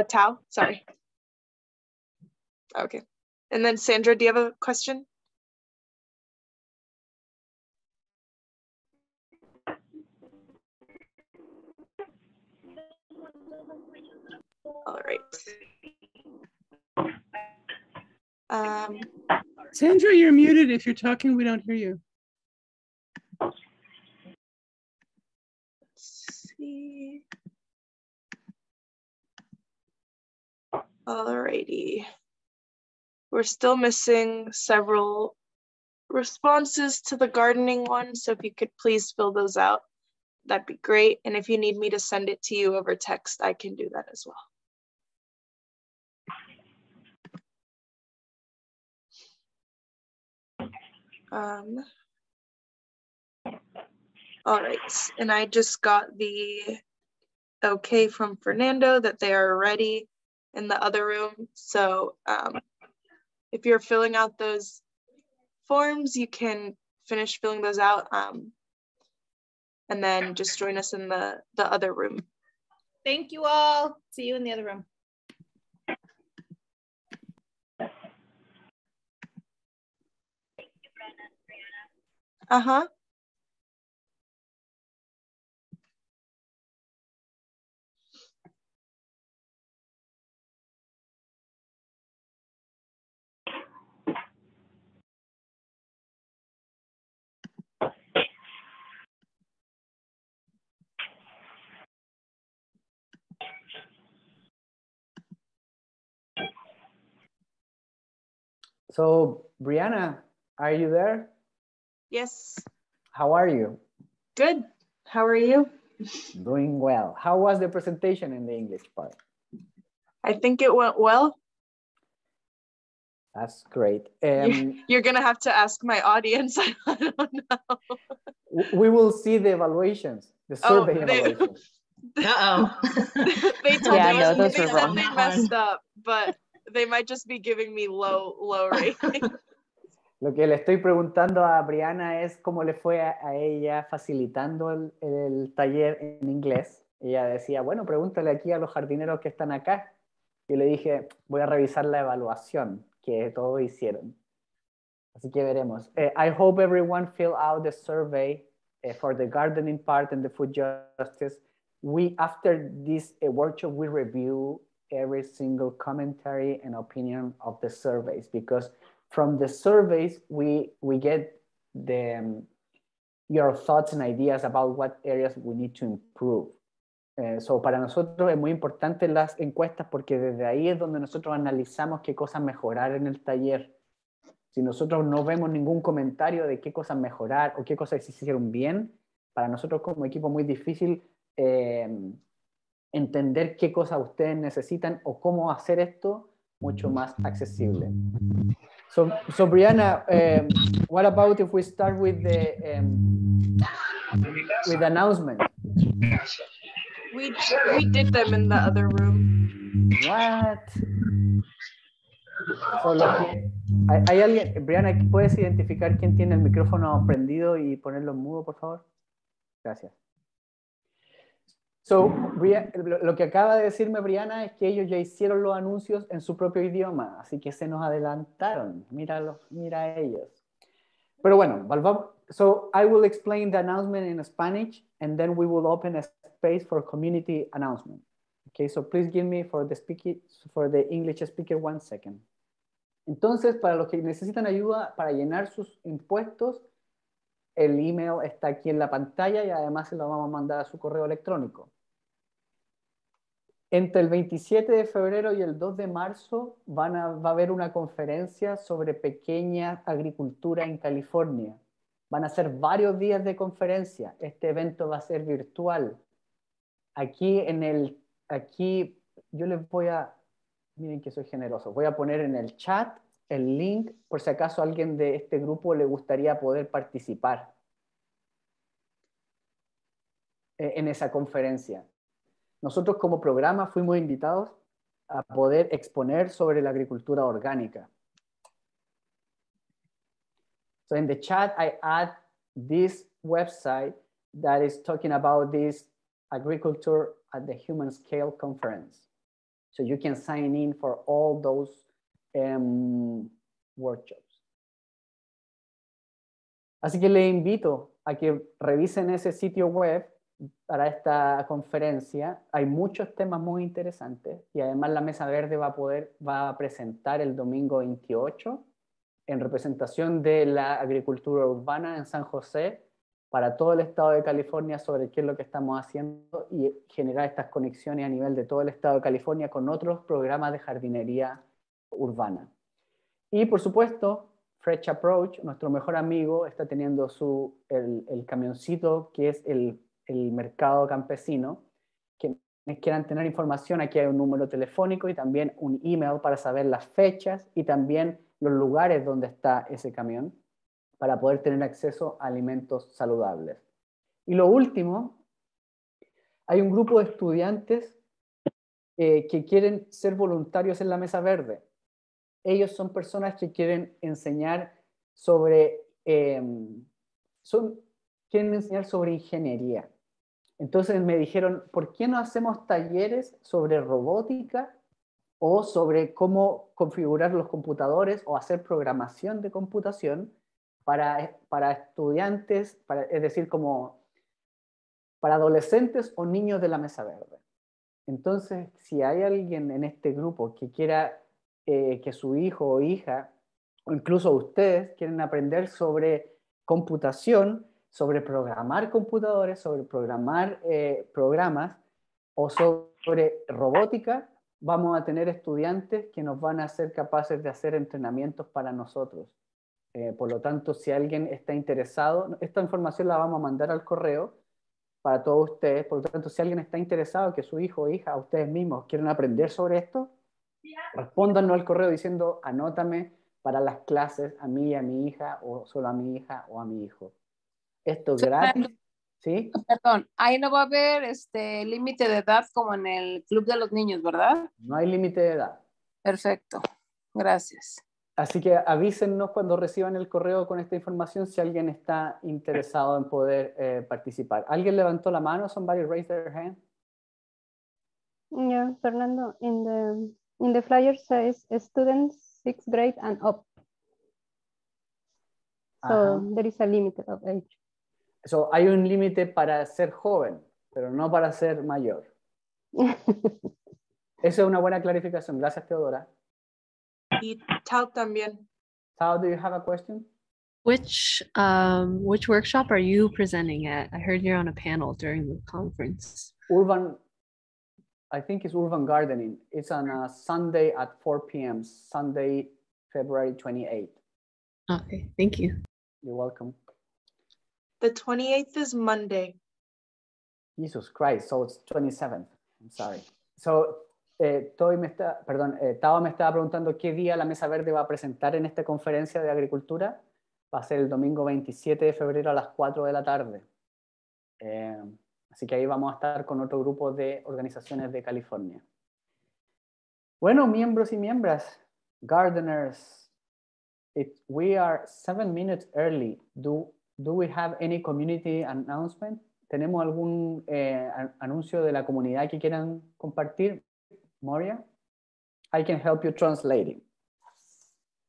Tao, sorry. Okay. And then Sandra, do you have a question? All right. Sandra, you're muted. If you're talking, we don't hear you. Let's see. Alrighty. We're still missing several responses to the gardening one, so if you could please fill those out, that'd be great. And if you need me to send it to you over text, I can do that as well. All right, and I just got the okay from Fernando that they are ready in the other room. So if you're filling out those forms, you can finish filling those out and then just join us in the other room. Thank you all. See you in the other room. Uh-huh. So, Brianna, are you there? Yes. How are you? Good. How are you? Doing well. How was the presentation in the English part? I think it went well. That's great. You're going to have to ask my audience. I don't know. We will see the evaluations, the survey evaluations. They told me they said they messed up, but they might just be giving me low rating. Lo que le estoy preguntando a Brianna es cómo le fue a ella facilitando el taller en inglés. Ella decía, bueno, pregúntale aquí a los jardineros que están acá. Yo le dije, voy a revisar la evaluación que todos hicieron. Así que veremos. I hope everyone fill out the survey for the gardening part and the food justice. After this workshop, we review every single commentary and opinion of the surveys, because from the surveys, we get your thoughts and ideas about what areas we need to improve. So para nosotros es muy importante las encuestas, porque desde ahí es donde nosotros analizamos qué cosas mejorar en el taller. Si nosotros no vemos ningún comentario de qué cosas mejorar o qué cosas se hicieron bien, para nosotros como equipo es muy difícil entender qué cosas ustedes necesitan o cómo hacer esto mucho más accesible. So Brianna, what about if we start with the announcement? We did them in the other room. What? ¿Hay alguien? Brianna, ¿puedes identificar quién tiene el micrófono prendido y ponerlo en mudo, por favor? Gracias. So, lo que acaba de decirme Brianna es que ellos ya hicieron los anuncios en su propio idioma, así que se nos adelantaron. Mira a ellos. Pero bueno, so I will explain the announcement in Spanish, and then we will open a space for community announcement. Okay, so please give me for the English speaker 1 second. Entonces, para los que necesitan ayuda para llenar sus impuestos, el email está aquí en la pantalla y además se lo vamos a mandar a su correo electrónico. Entre el 27 de febrero y el 2 de marzo va a haber una conferencia sobre pequeña agricultura en California. Van a ser varios días de conferencia. Este evento va a ser virtual. Aquí yo les voy a, miren que soy generoso, voy a poner en el chat el link por si acaso a alguien de este grupo le gustaría poder participar en esa conferencia. Nosotros como programa fuimos invitados a poder exponer sobre la agricultura orgánica. So in the chat, I add this website that is talking about this agriculture at the human scale conference. So you can sign in for all those workshops. Así que les invito a que revisen ese sitio web para esta conferencia. Hay muchos temas muy interesantes y además la Mesa Verde va a presentar el domingo 28 en representación de la agricultura urbana en San José para todo el estado de California sobre qué es lo que estamos haciendo y generar estas conexiones a nivel de todo el estado de California con otros programas de jardinería urbana. Y por supuesto, Fresh Approach, nuestro mejor amigo, está teniendo el camioncito que es el mercado campesino. Quienes quieran tener información, aquí hay un número telefónico y también un email para saber las fechas y también los lugares donde está ese camión para poder tener acceso a alimentos saludables. Y lo último, hay un grupo de estudiantes que quieren ser voluntarios en la Mesa Verde. Ellos son personas que quieren enseñar sobre, quieren enseñar sobre ingeniería. Entonces me dijeron, ¿por qué no hacemos talleres sobre robótica o sobre cómo configurar los computadores o hacer programación de computación para estudiantes, es decir, como para adolescentes o niños de la Mesa Verde? Entonces, si hay alguien en este grupo que quiera que su hijo o hija, o incluso ustedes, quieren aprender sobre computación, sobre programar computadores, sobre programar programas o sobre robótica, vamos a tener estudiantes que nos van a ser capaces de hacer entrenamientos para nosotros. Por lo tanto, si alguien está interesado, esta información la vamos a mandar al correo para todos ustedes. Por lo tanto, si alguien está interesado, que su hijo o hija, ustedes mismos quieren aprender sobre esto, respóndanos al correo diciendo, anótame para las clases a mí y a mi hija, o solo a mi hija o a mi hijo. Esto es gratis. ¿Sí? Perdón, ahí no va a haber límite de edad como en el Club de los Niños, ¿verdad? No hay límite de edad. Perfecto, gracias. Así que avísennos cuando reciban el correo con esta información si alguien está interesado en poder participar. ¿Alguien levantó la mano? Somebody raised their hand. Yeah, Fernando, in the flyer says students 6th grade and up. So there is a limit of age. So, hay un límite para ser joven, pero no para ser mayor. Esa es una buena clarificación. Gracias, Teodora. Y Tao también. Tao, do you have a question? Which workshop are you presenting at? I heard you're on a panel during the conference. I think it's urban gardening. It's on a Sunday at 4 p.m. Sunday, February 28th. Okay, thank you. You're welcome. The 28th is Monday. Jesus Christ, so it's 27th. I'm sorry. So, Tao me estaba preguntando qué día la Mesa Verde va a presentar en esta conferencia de agricultura. Va a ser el domingo 27 de febrero a las 4 de la tarde. Así que ahí vamos a estar con otro grupo de organizaciones de California. Bueno, miembros y miembros, gardeners, we are 7 minutes early. Do we have any community announcement? ¿Tenemos algún anuncio de la comunidad que quieran compartir? Moria? I can help you translating.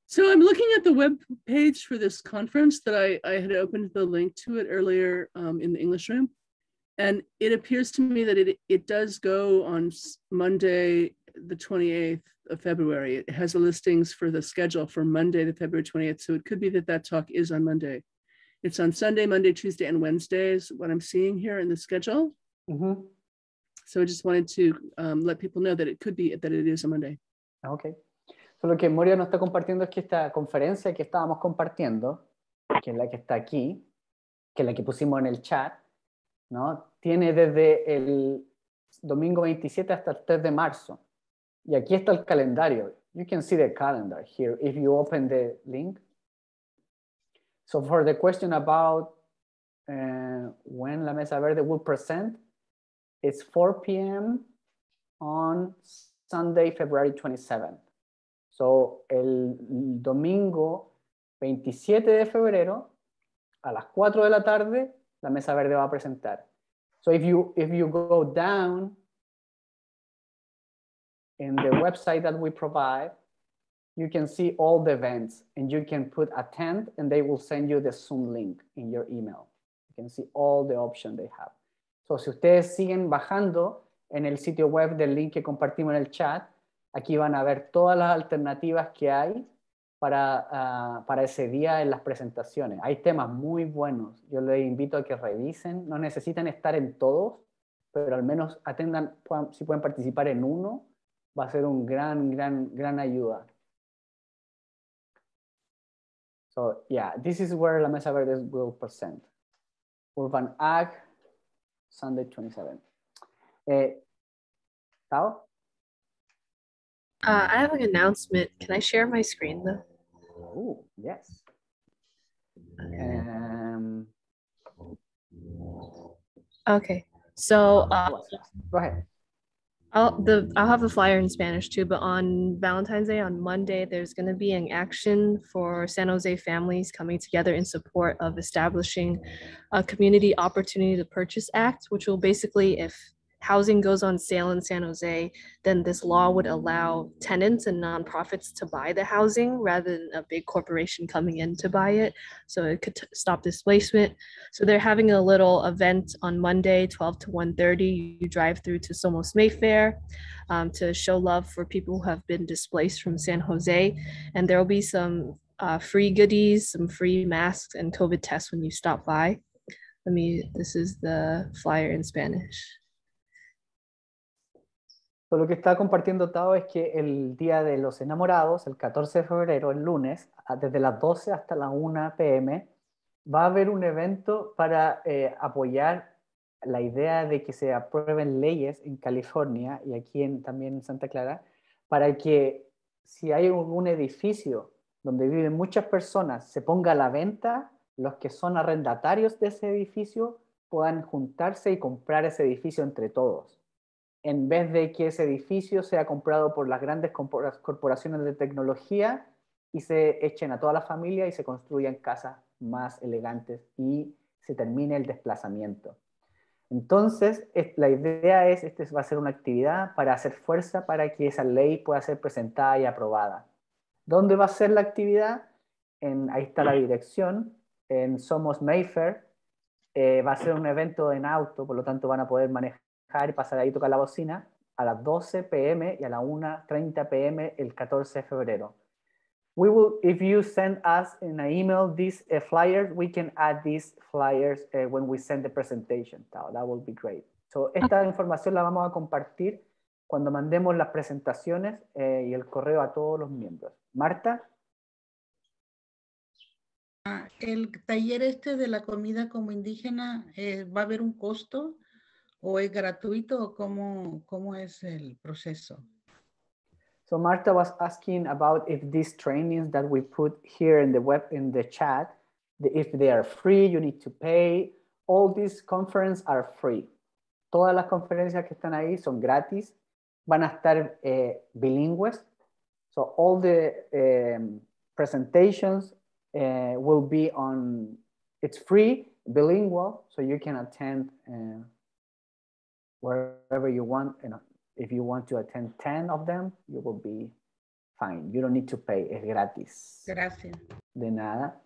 So I'm looking at the web page for this conference that I had opened the link to it earlier in the English room. And it appears to me that it does go on Monday, the 28th of February. It has the listings for the schedule for Monday, the February 28th. So it could be that talk is on Monday. It's on Sunday, Monday, Tuesday, and Wednesdays, what I'm seeing here in the schedule. Mm-hmm. So I just wanted to let people know that it could be that it is a Monday. Okay. So lo que Moria nos está compartiendo es que esta conferencia que estábamos compartiendo, que es la que está aquí, que es la que pusimos en el chat, ¿no? Tiene desde el domingo 27 hasta el 3 de marzo. Y aquí está el calendario. You can see the calendar here if you open the link. So for the question about when La Mesa Verde will present, it's 4 p.m. on Sunday, February 27th. So el domingo 27 de febrero a las 4 de la tarde, La Mesa Verde va a presentar. So if you go down in the website that we provide, you can see all the events and you can put attend and they will send you the Zoom link in your email. You can see all the options they have. So si ustedes siguen bajando en el sitio web del link que compartimos en el chat, aquí van a ver todas las alternativas que hay para ese día en las presentaciones. Hay temas muy buenos. Yo les invito a que revisen. No necesitan estar en todos, pero al menos atendan, si pueden participar en uno, va a ser un gran ayuda. So yeah, this is where La Mesa Verde will present. Urban Ag, Sunday 27. Tao? I have an announcement. Can I share my screen though? Oh, yes. Okay, so go ahead. I'll have the flyer in Spanish too, but on Valentine's Day, on Monday, there's going to be an action for San Jose families coming together in support of establishing a Community Opportunity to Purchase Act, which will basically, if housing goes on sale in San Jose, then this law would allow tenants and nonprofits to buy the housing rather than a big corporation coming in to buy it. So it could stop displacement. So they're having a little event on Monday, 12 to 1:30. You drive through to Somos Mayfair to show love for people who have been displaced from San Jose. And there will be some free goodies, some free masks and COVID tests when you stop by. This is the flyer in Spanish. So, lo que está compartiendo Tao es que el Día de los Enamorados, el 14 de febrero, el lunes, desde las 12 hasta las 1 p.m., va a haber un evento para apoyar la idea de que se aprueben leyes en California y aquí también en Santa Clara, para que si hay un edificio donde viven muchas personas, se ponga a la venta, los que son arrendatarios de ese edificio puedan juntarse y comprar ese edificio entre todos, en vez de que ese edificio sea comprado por las grandes corporaciones de tecnología y se echen a toda la familia y se construyan casas más elegantes y se termine el desplazamiento. Entonces, la idea es, va a ser una actividad para hacer fuerza para que esa ley pueda ser presentada y aprobada. ¿Dónde va a ser la actividad? Ahí está la dirección, en Somos Mayfair. Va a ser un evento en auto, por lo tanto van a poder manejar y pasar ahí, tocar la bocina a las 12 p.m. y a las 1:30 p.m. el 14 de febrero. We will, if you send us in an email these flyers, we can add these flyers when we send the presentation. That will be great. So, esta información la vamos a compartir cuando mandemos las presentaciones y el correo a todos los miembros. Marta. El taller de la comida como indígena, ¿va a haber un costo o es gratuito o cómo es el proceso? So Marta was asking about if these trainings that we put here in the chat, if they are free, you need to pay. All these conferences are free. Todas las conferencias que están ahí son gratis. Van a estar bilingües. So all the presentations will be it's free, bilingual, so you can attend wherever you want. If you want to attend 10 of them, you will be fine. You don't need to pay. Es gratis. Gracias. De nada.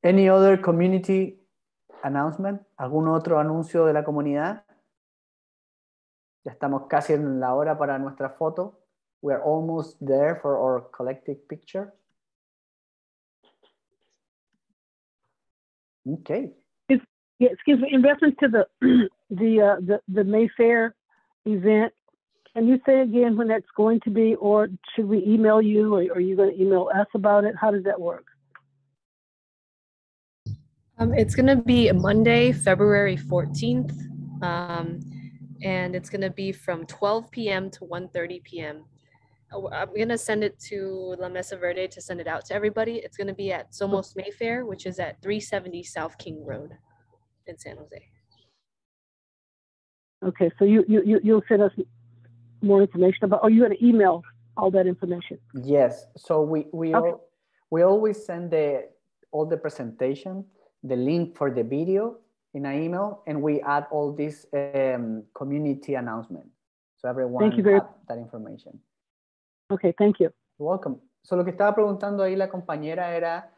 Any other community announcement? ¿Algún otro anuncio de la comunidad? Ya estamos casi en la hora para nuestra foto. We are almost there for our collective picture. Okay. Excuse me. In reference to the Mayfair event, can you say again when that's going to be, or should we email you, or are you going to email us about it? How does that work? It's going to be Monday, February 14th, and it's going to be from 12 p.m. to 1:30 p.m. I'm going to send it to La Mesa Verde to send it out to everybody. It's going to be at Somos Mayfair, which is at 370 South King Road in San Jose. Okay, so you'll send us more information about, or you're going to email all that information? Yes, so we always send all the presentation, the link for the video in an email, and we add all this community announcement. So everyone has that information. Okay, thank you. You're welcome. So lo que estaba preguntando ahí la compañera era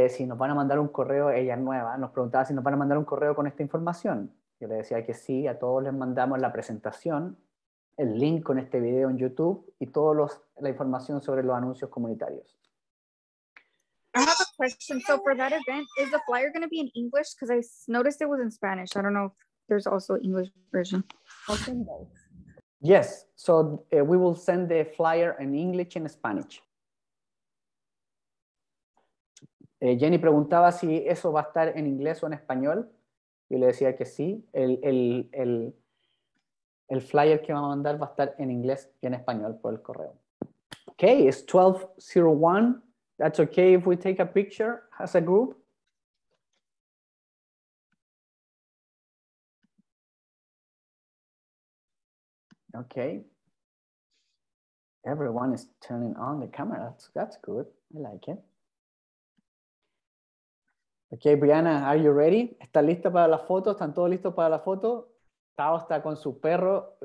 si nos van a mandar un correo, ella es nueva, nos preguntaba si nos van a mandar un correo con esta información. Yo le decía que sí, a todos les mandamos la presentación el link con este video en YouTube y la información sobre los anuncios comunitarios. I have a question. So for that event, is the flyer going to be in English? Because I noticed it was in Spanish. I don't know if there's also English version. I'll send both. Yes, so we will send the flyer in English and Spanish. Jenny preguntaba si eso va a estar en inglés o en español. Yo le decía que sí. El flyer que vamos a mandar va a estar en inglés y en español por el correo. Okay, it's 12:01. That's okay if we take a picture as a group. Okay. Everyone is turning on the camera. That's good. I like it. Okay, Brianna, are you ready? ¿Está lista para la foto? ¿Están todos listos para la foto? Tao está con su perro.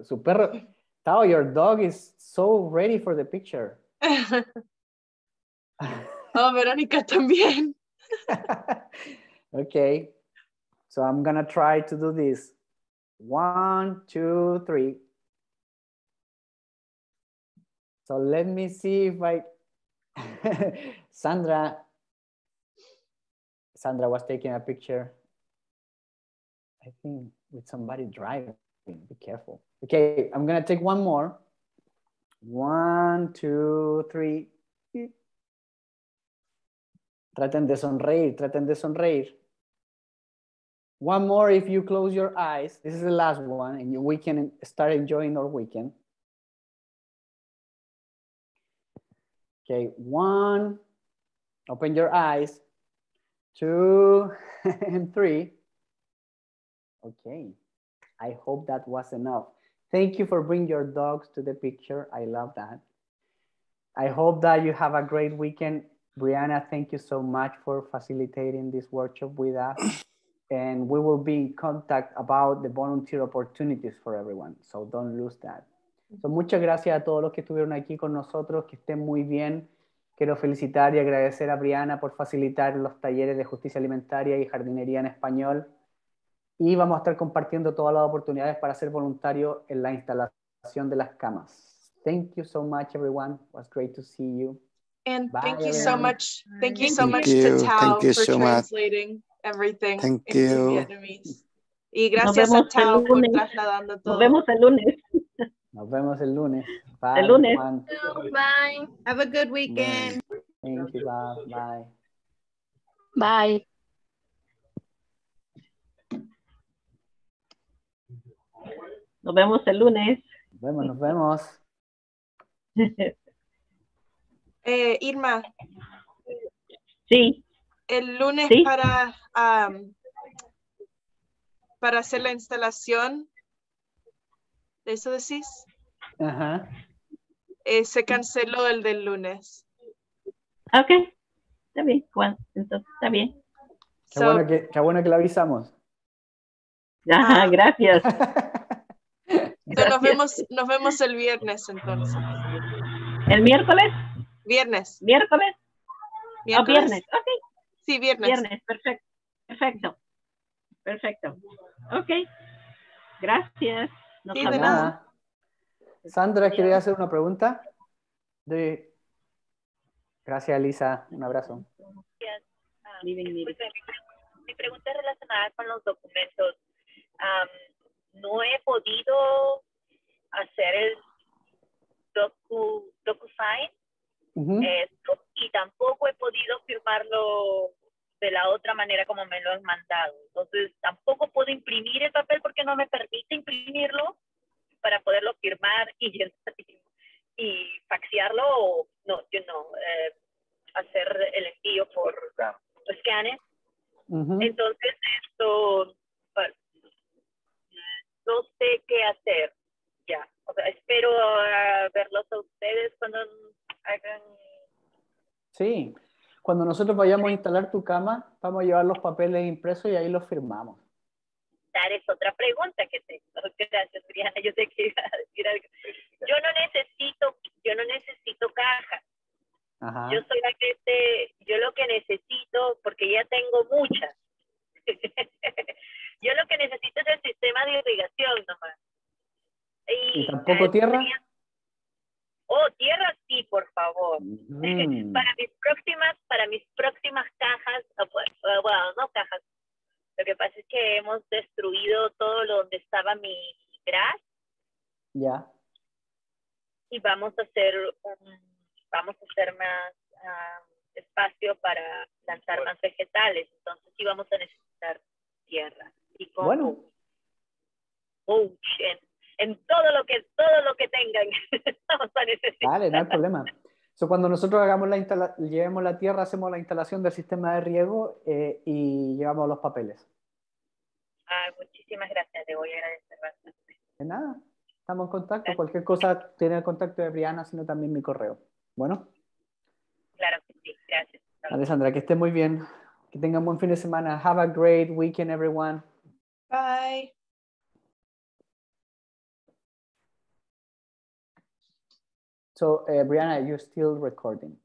Tao, your dog is so ready for the picture. Oh, Verónica también. Okay, so I'm gonna try to do this. 1, 2, 3. So let me see if Sandra was taking a picture, I think, with somebody driving. Be careful. Okay, I'm gonna take one more. 1, 2, 3. Traten de sonreír. One more if you close your eyes. This is the last one, and we can start enjoying our weekend. Okay, 1, open your eyes. 2 and 3. Okay, I hope that was enough. Thank you for bringing your dogs to the picture. I love that. I hope that you have a great weekend. Brianna, thank you so much for facilitating this workshop with us. And we will be in contact about the volunteer opportunities for everyone. So don't lose that. So muchas gracias a todos los que estuvieron aquí con nosotros. Que estén muy bien. Quiero felicitar y agradecer a Brianna por facilitar los talleres de justicia alimentaria y jardinería en español. Y vamos a estar compartiendo todas las oportunidades para ser voluntario en la instalación de las camas. Thank you so much, everyone. It was great to see you. And Bye, thank you everyone. so much. Thank you so Thank much you. to Tao Thank you for so much. translating everything Thank into you. Vietnamese. Y gracias a Tao por trasladando todo. Nos vemos el lunes. Nos vemos el lunes. Bye, El lunes. everyone. Bye. Have a good weekend. Thank you, Bob. Bye. Bye. Nos vemos el lunes. Nos vemos. Irma. Sí. El lunes Sí. para hacer la instalación, ¿de eso decís? Ajá. Se canceló el del lunes. Ok. Está bien. Bueno, entonces está bien. Qué bueno que le avisamos. Ajá, gracias. Nos vemos el viernes entonces. ¿El miércoles? Viernes. ¿Miércoles? ¿Miércoles? Viernes, ok. Sí, viernes. Viernes, perfecto. Ok. Gracias. Nos Sí, de hablamos. nada. Sandra, ¿quería hacer una pregunta? Gracias, Elisa. Un abrazo. Mi pregunta es relacionada con los documentos. No he podido hacer el DocuSign y tampoco he podido firmarlo de la otra manera como me lo han mandado. Entonces tampoco puedo imprimir el papel porque no me permite imprimirlo para poderlo firmar y faxearlo o hacer el envío por escáner. Entonces esto no sé qué hacer ya. O sea, espero verlos a ustedes cuando hagan. Sí, cuando nosotros vayamos a instalar tu cama, vamos a llevar los papeles impresos y ahí los firmamos. Dar es otra pregunta que tengo. Gracias, Brianna. Yo sé que iba a decir algo. Yo no necesito caja. Ajá. Yo soy la que yo lo que necesito, porque ya tengo muchas. Yo lo que necesito es el sistema de irrigación nomás. ¿Tampoco tierra? Oh, tierra sí, por favor. Mm. Para mis próximas cajas, bueno, no cajas. Lo que pasa es que hemos destruido todo lo donde estaba mi grass Ya. y vamos a hacer más espacio para lanzar más vegetales. Entonces sí vamos a necesitar tierra y Bueno. mulch en todo lo que tengan vamos a necesitar. Vale, no hay problema. So, cuando nosotros llevemos la tierra, hacemos la instalación del sistema de riego y llevamos los papeles. Muchísimas gracias, te voy a agradecer bastante. De nada, estamos en contacto. Cualquier cosa, tiene el contacto de Brianna, sino también mi correo. Bueno. Claro que sí, gracias. Alessandra, que esté muy bien. Que tengan buen fin de semana. Have a great weekend, everyone. Bye. So, Brianna, you're still recording.